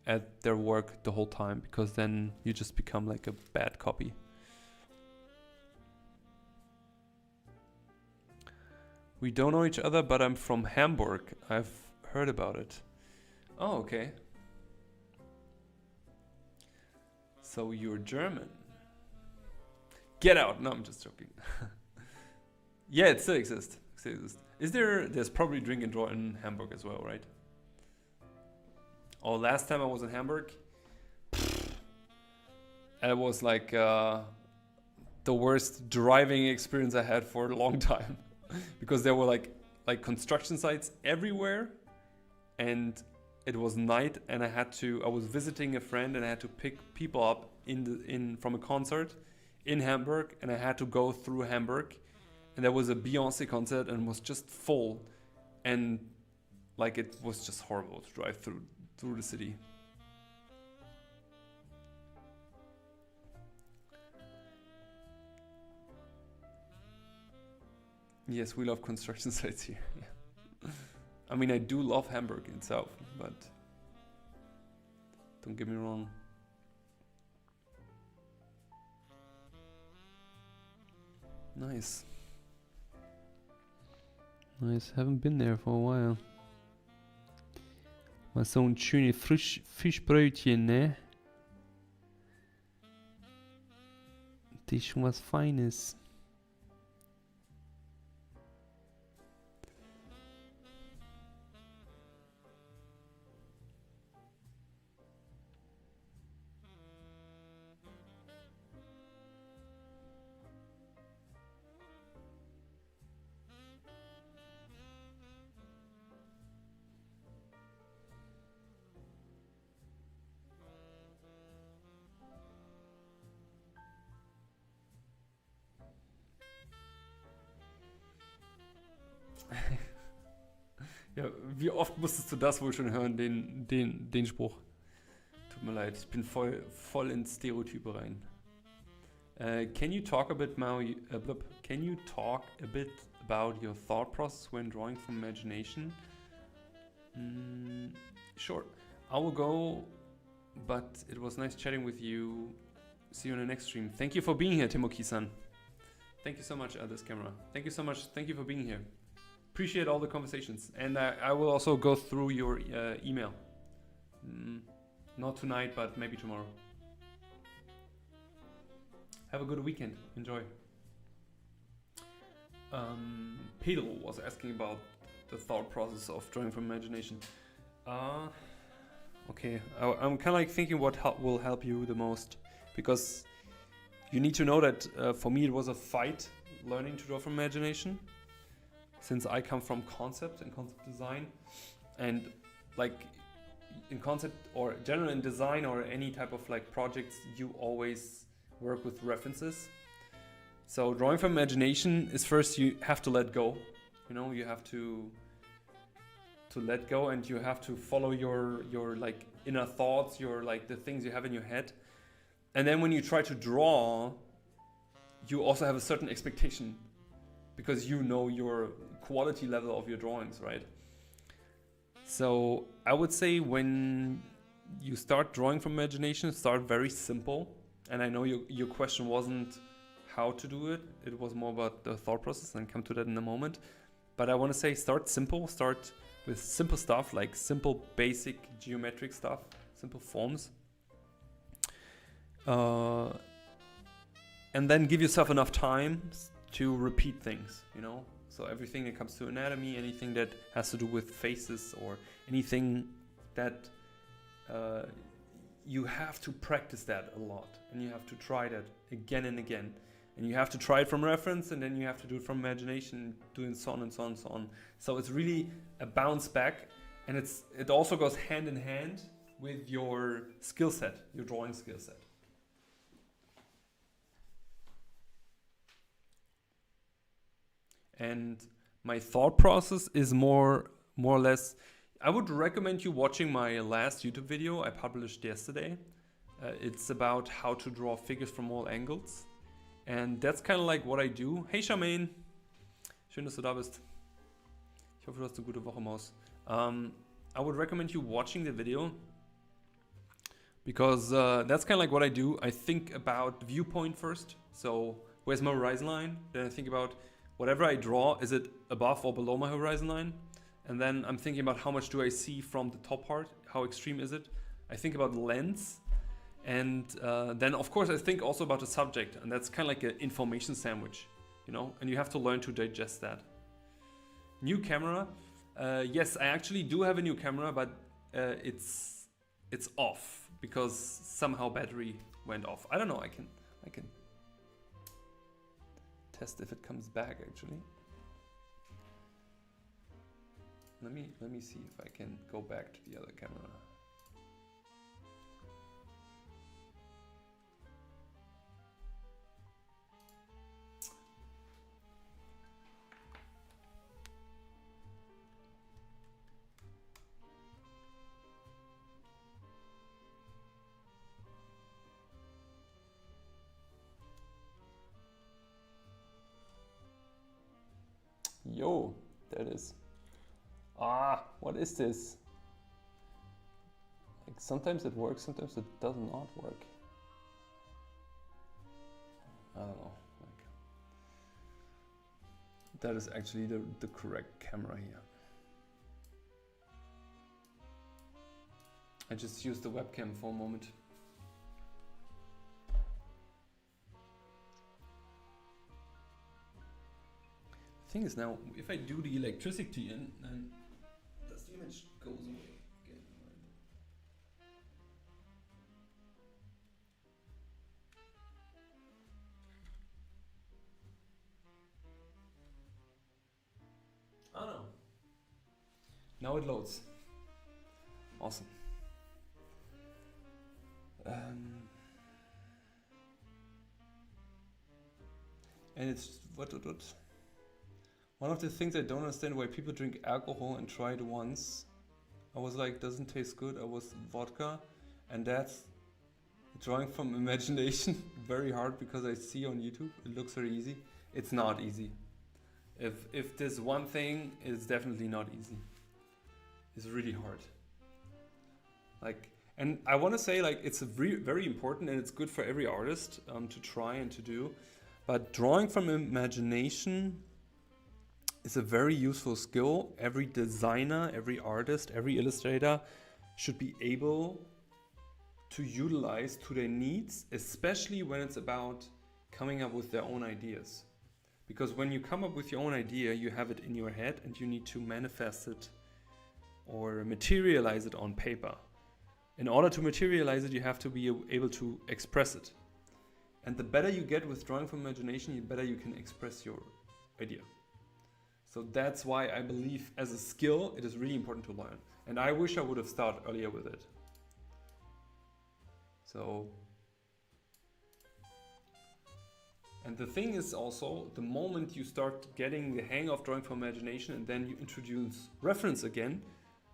at their work the whole time because then you just become like a bad copy. We don't know each other, but I'm from Hamburg. I've heard about it. Oh, okay. So you're German. Get out. No, I'm just joking. Yeah, it still exists. Is there's probably Drink and Draw in Hamburg as well, right? Oh, last time I was in Hamburg, it was like the worst driving experience I had for a long time. Because there were like construction sites everywhere, and it was night and I was visiting a friend and I had to pick people up from a concert in Hamburg, and I had to go through Hamburg, and there was a Beyonce concert and it was just full, and like it was just horrible to drive through the city. Yes, we love construction sites here. Yeah. I mean, I do love Hamburg itself, but don't get me wrong. Nice. Nice, haven't been there for a while. Mal so ein schönes Fischbrötchen, ne? Das ist schon was Feines. Ja, wie oft musstest du das wohl schon hören, den Spruch? Tut mir leid, ich bin voll ins Stereotype rein. Can you talk a bit about your thought process when drawing from imagination? Sure, I will go, but it was nice chatting with you. See you in the next stream. Thank you for being here, Timoki-san. Thank you so much, this camera. Thank you so much. Thank you for being here. Appreciate all the conversations, and I will also go through your email. Not tonight, but maybe tomorrow. Have a good weekend. Enjoy. Pedro was asking about the thought process of drawing from imagination. Okay, I'm kind of like thinking what will help you the most, because you need to know that for me it was a fight learning to draw from imagination, since I come from concept and concept design, and like in concept or general in design or any type of like projects, you always work with references. So drawing from imagination is first you have to let go. You know, you have to let go, and you have to follow your like inner thoughts, your like the things you have in your head. And then when you try to draw, you also have a certain expectation, because you know your quality level of your drawings, right? So I would say when you start drawing from imagination, start very simple. And I know your question wasn't how to do it, it was more about the thought process, and come to that in a moment. But I want to say start simple, start with simple stuff, like simple basic geometric stuff, simple forms. And then give yourself enough time to repeat things, you know? So everything that comes to anatomy, anything that has to do with faces, or anything that you have to practice that a lot, and you have to try that again and again. And you have to try it from reference, and then you have to do it from imagination, doing so on and so on and so on. So it's really a bounce back, and it also goes hand in hand with your skill set, your drawing skill set. And my thought process is more or less, I would recommend you watching my last YouTube video I published yesterday. It's about how to draw figures from all angles. And that's kind of like what I do. Hey Charmaine, schön, dass du da bist. Ich hoffe, du hast eine gute Woche, Maus. I would recommend you watching the video, because that's kind of like what I do. I think about viewpoint first. So where's my horizon line? Then I think about whatever I draw, is it above or below my horizon line? And then I'm thinking about how much do I see from the top part? How extreme is it? I think about the lens. And then of course I think also about the subject, and that's kind of like an information sandwich, you know, and you have to learn to digest that. New camera. Yes, I actually do have a new camera, but it's off because somehow battery went off. I don't know, I can test if it comes back actually. Let me see if I can go back to the other camera. Yo, there it is. Ah, what is this? Like sometimes it works, sometimes it does not work. I don't know. Like, that is actually the correct camera here. I just used the webcam for a moment. Thing is now, if I do the electricity in, then this image goes away again. Oh no. Now it loads. Awesome. And it's what? One of the things I don't understand why people drink alcohol and try it once. I was like, doesn't taste good. I was vodka, and that's drawing from imagination. Very hard because I see on YouTube it looks very easy. It's not easy. If this one thing is definitely not easy. It's really hard. Like, and I want to say like it's very important and it's good for every artist to try and to do. But drawing from imagination is a very useful skill. Every designer, every artist, every illustrator should be able to utilize to their needs, especially when it's about coming up with their own ideas. Because when you come up with your own idea, you have it in your head and you need to manifest it or materialize it on paper. In order to materialize it, you have to be able to express it. And the better you get with drawing from imagination, the better you can express your idea. So that's why I believe as a skill, it is really important to learn. And I wish I would have started earlier with it. So, and the thing is also, the moment you start getting the hang of drawing from imagination and then you introduce reference again,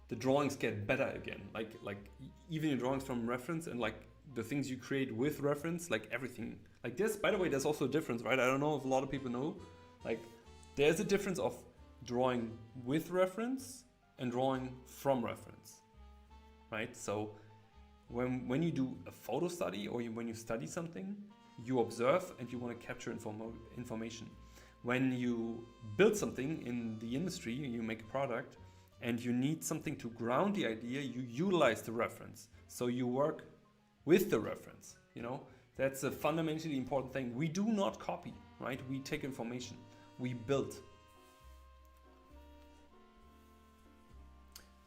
the drawings get better again. Like even your drawings from reference and like the things you create with reference, like everything. Like this, by the way, there's also a difference, right? I don't know if a lot of people know. Like there's a difference of drawing with reference and drawing from reference, right? So when you do a photo study or when you study something, you observe and you want to capture information. When you build something in the industry, you make a product and you need something to ground the idea, you utilize the reference. So you work with the reference, you know? That's a fundamentally important thing. We do not copy, right? We take information, we build.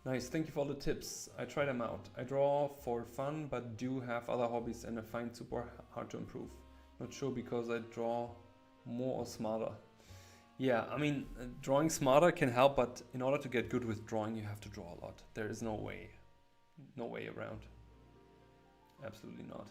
Nice, thank you for all the tips. I try them out. I draw for fun, but do have other hobbies and I find super hard to improve. Not sure because I draw more or smarter. Yeah, I mean, drawing smarter can help, but in order to get good with drawing, you have to draw a lot. There is no way around. Absolutely not.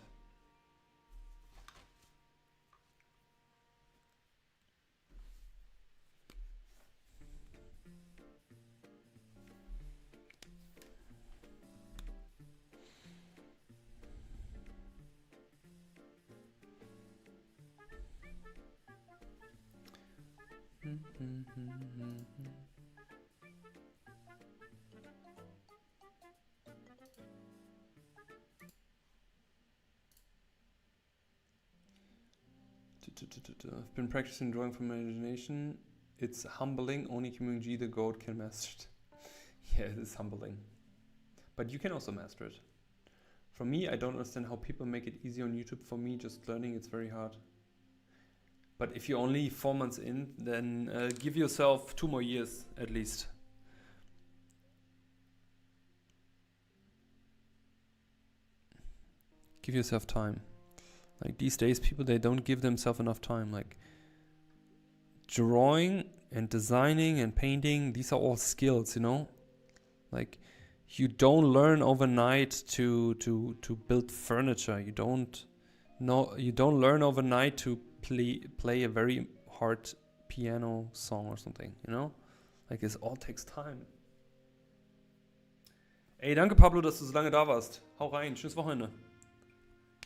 I've been practicing drawing from imagination. It's humbling. Only Kim G the goat can master it. Yeah, it is humbling. But you can also master it. For me, I don't understand how people make it easy on YouTube. For me, just learning, it's very hard. But if you're only 4 months in, then give yourself 2 more years at least. Give yourself time. Like these days, people, they don't give themselves enough time. Like drawing and designing and painting, these are all skills, you know? Like, you don't learn overnight to build furniture. You don't learn overnight to play a very hard piano song or something, you know? Like, it all takes time. Ey, danke Pablo, dass du so lange da warst. Hau rein, schönes Wochenende.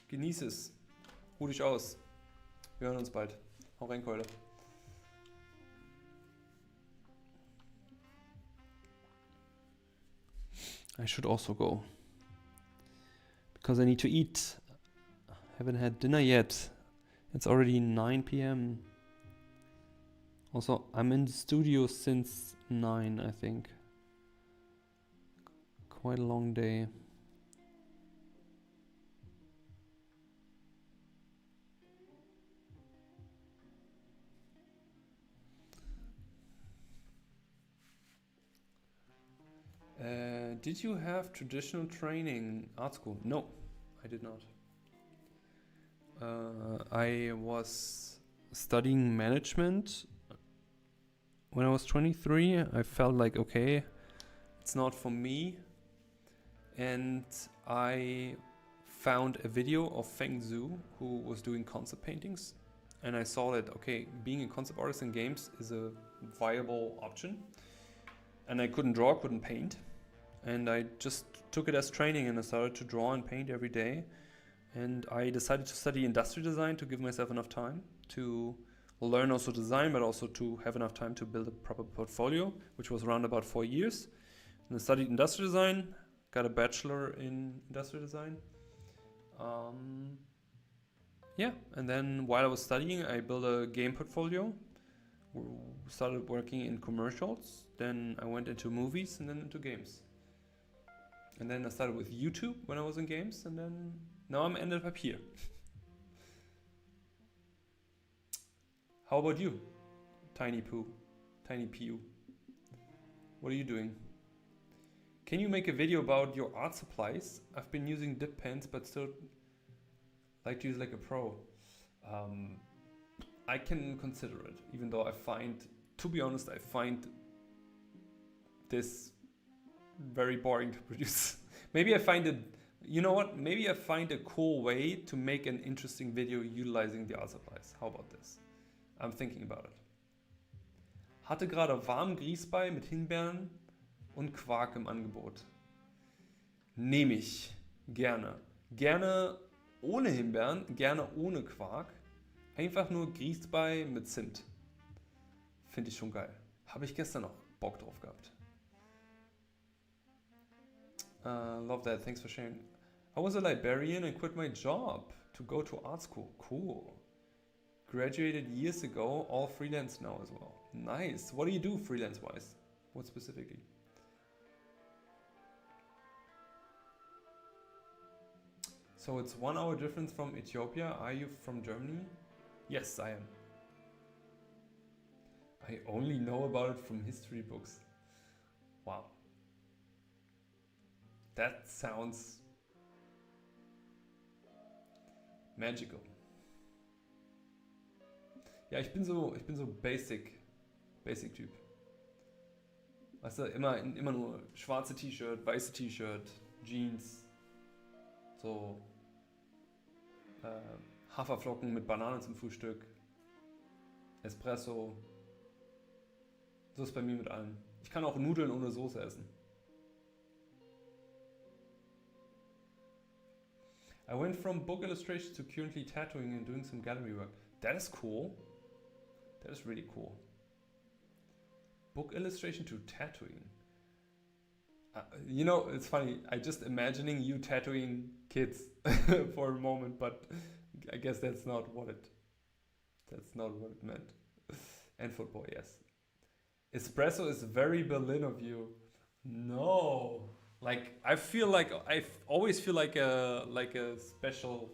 Genieß es. Ruh dich aus. Wir hören uns bald. Hau rein, Keule. I should also go. Because I need to eat. Haven't had dinner yet. It's already 9 p.m. Also, I'm in the studio since 9, I think. Quite a long day. Did you have traditional training art school? No, I did not. I was studying management when I was 23. I felt like, okay, it's not for me. And I found a video of Feng Zhu, who was doing concept paintings. And I saw that, okay, being a concept artist in games is a viable option. And I couldn't draw, couldn't paint. And I just took it as training, and I started to draw and paint every day. And I decided to study industrial design to give myself enough time to learn also design, but also to have enough time to build a proper portfolio, which was around about 4 years. And I studied industrial design, got a bachelor in industrial design. Yeah, and then while I was studying, I built a game portfolio, started working in commercials, then I went into movies and then into games. And then I started with YouTube when I was in games, and then now I'm ended up here. How about you, Tiny Poo? What are you doing? Can you make a video about your art supplies? I've been using dip pens, but still like to use like a pro. I can consider it, even though to be honest, I find this very boring to produce. Maybe I find it, you know what? Maybe I find a cool way to make an interesting video utilizing the art supplies. How about this? I'm thinking about it. Hatte gerade warmen Grießbrei mit Himbeeren und Quark im Angebot. Nehme ich. Gerne. Gerne ohne Himbeeren, gerne ohne Quark. Einfach nur Grießbrei mit Zimt. Finde ich schon geil. Habe ich gestern noch Bock drauf gehabt. Love that. Thanks for sharing. I was a librarian and quit my job to go to art school. Cool. Graduated years ago, all freelance now as well. Nice. What do you do freelance-wise? What specifically? So it's 1 hour difference from Ethiopia. Are you from Germany? Yes, I am. I only know about it from history books. Wow. That sounds magical. Ja, ich bin so Basic-Typ. Weißt du, immer nur schwarze T-Shirt, weiße T-Shirt, Jeans, so Haferflocken mit Banane zum Frühstück, Espresso. So ist bei mir mit allem. Ich kann auch Nudeln ohne Soße essen. I went from book illustration to currently tattooing and doing some gallery work. That is cool. That is really cool. Book illustration to tattooing. You know, it's funny. I just imagining you tattooing kids for a moment, but I guess that's not what it meant. And football, yes. Espresso is very Berlin of you. No. Like I always feel like a special,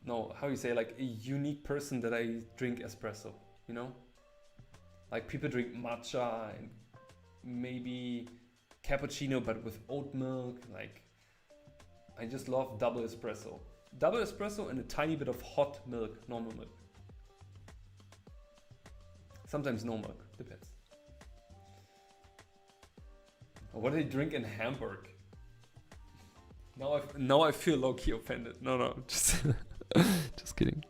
no, how you say, like a unique person that I drink espresso, you know? Like people drink matcha and maybe cappuccino but with oat milk. Like I just love double espresso. Double espresso and a tiny bit of hot milk, normal milk. Sometimes no milk, depends. What do they drink in Hamburg? Now I feel low-key offended. No, just just kidding.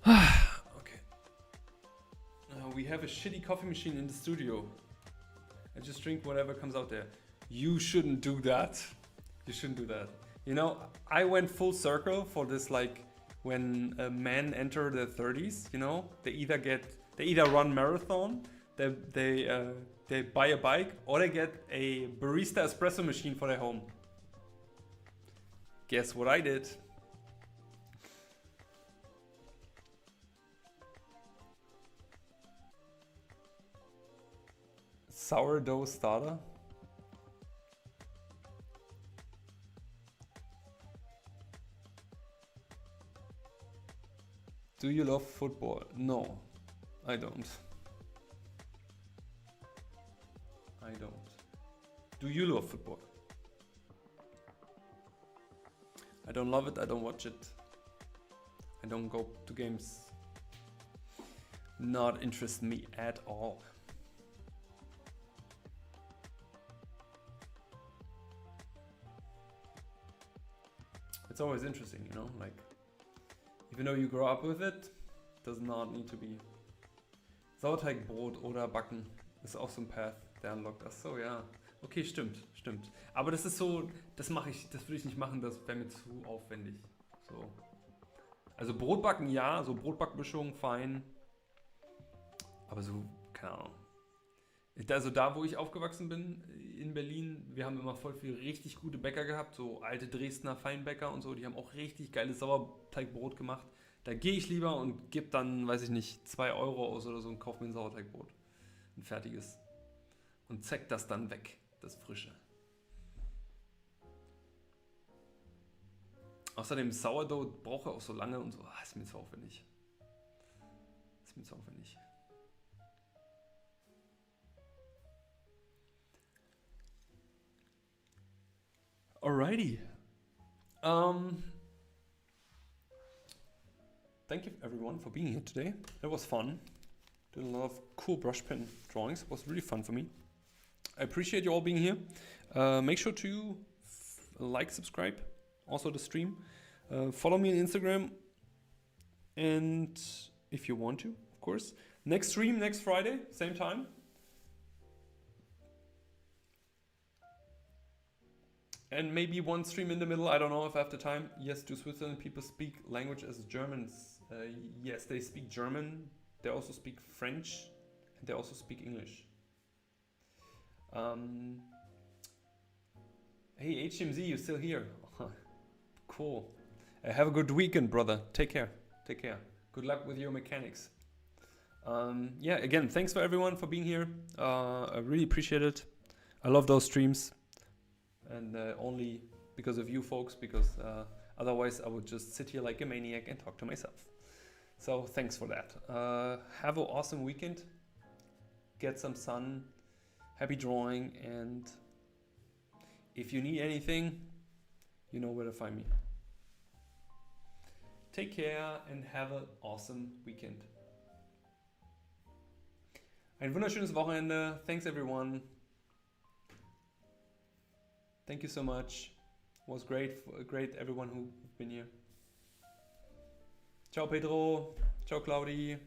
Okay. We have a shitty coffee machine in the studio. I just drink whatever comes out there. You shouldn't do that. You shouldn't do that. You know, I went full circle for this, like when men enter their 30s, you know, they either run marathon, they buy a bike, or they get a barista espresso machine for their home. Guess what I did? Sourdough starter. Do you love football? No, I don't. I don't. Do you love football? I don't love it, I don't watch it. I don't go to games. Not interest me at all. It's always interesting, you know, like, even though you grow up with it, does not need to be. Sauerteigbrot oder Backen ist auch so ein Path, der unlockt. Ach so, ja. Okay, stimmt. Aber das ist so, das würde ich nicht machen, das wäre mir zu aufwendig. So. Also Brotbacken ja, so Brotbackmischung fein. Aber so, keine Ahnung. Also da, wo ich aufgewachsen bin, in Berlin, wir haben immer voll viel richtig gute Bäcker gehabt, so alte Dresdner Feinbäcker und so, die haben auch richtig geiles Sauerteigbrot gemacht. Da gehe ich lieber und gebe dann, weiß ich nicht, 2 Euro aus oder so und kaufe mir ein Sauerteigbrot. Ein fertiges. Und zeck das dann weg, das Frische. Außerdem Sourdough braucht auch so lange und so. Ist mir zu aufwendig. Alrighty. Thank you everyone for being here today. That was fun. Did a lot of cool brush pen drawings. It was really fun for me. I appreciate you all being here. Make sure to like, subscribe, also the stream. Follow me on Instagram. And if you want to, of course. Next stream, next Friday, same time. And maybe one stream in the middle, I don't know if I have the time. Yes, do Switzerland people speak language as Germans? Yes, they speak German. They also speak French. And they also speak English. Hey, HMZ, you're still here. Cool. Have a good weekend, brother. Take care. Good luck with your mechanics. Yeah, again, thanks for everyone for being here. I really appreciate it. I love those streams. And only because of you folks, because otherwise I would just sit here like a maniac and talk to myself. So thanks for that. Have an awesome weekend. Get some sun. Happy drawing. And if you need anything, you know where to find me. Take care and have an awesome weekend. Ein wunderschönes Wochenende. Thanks everyone. Thank you so much. It was great everyone who's been here. Ciao Pedro. Ciao Claudi.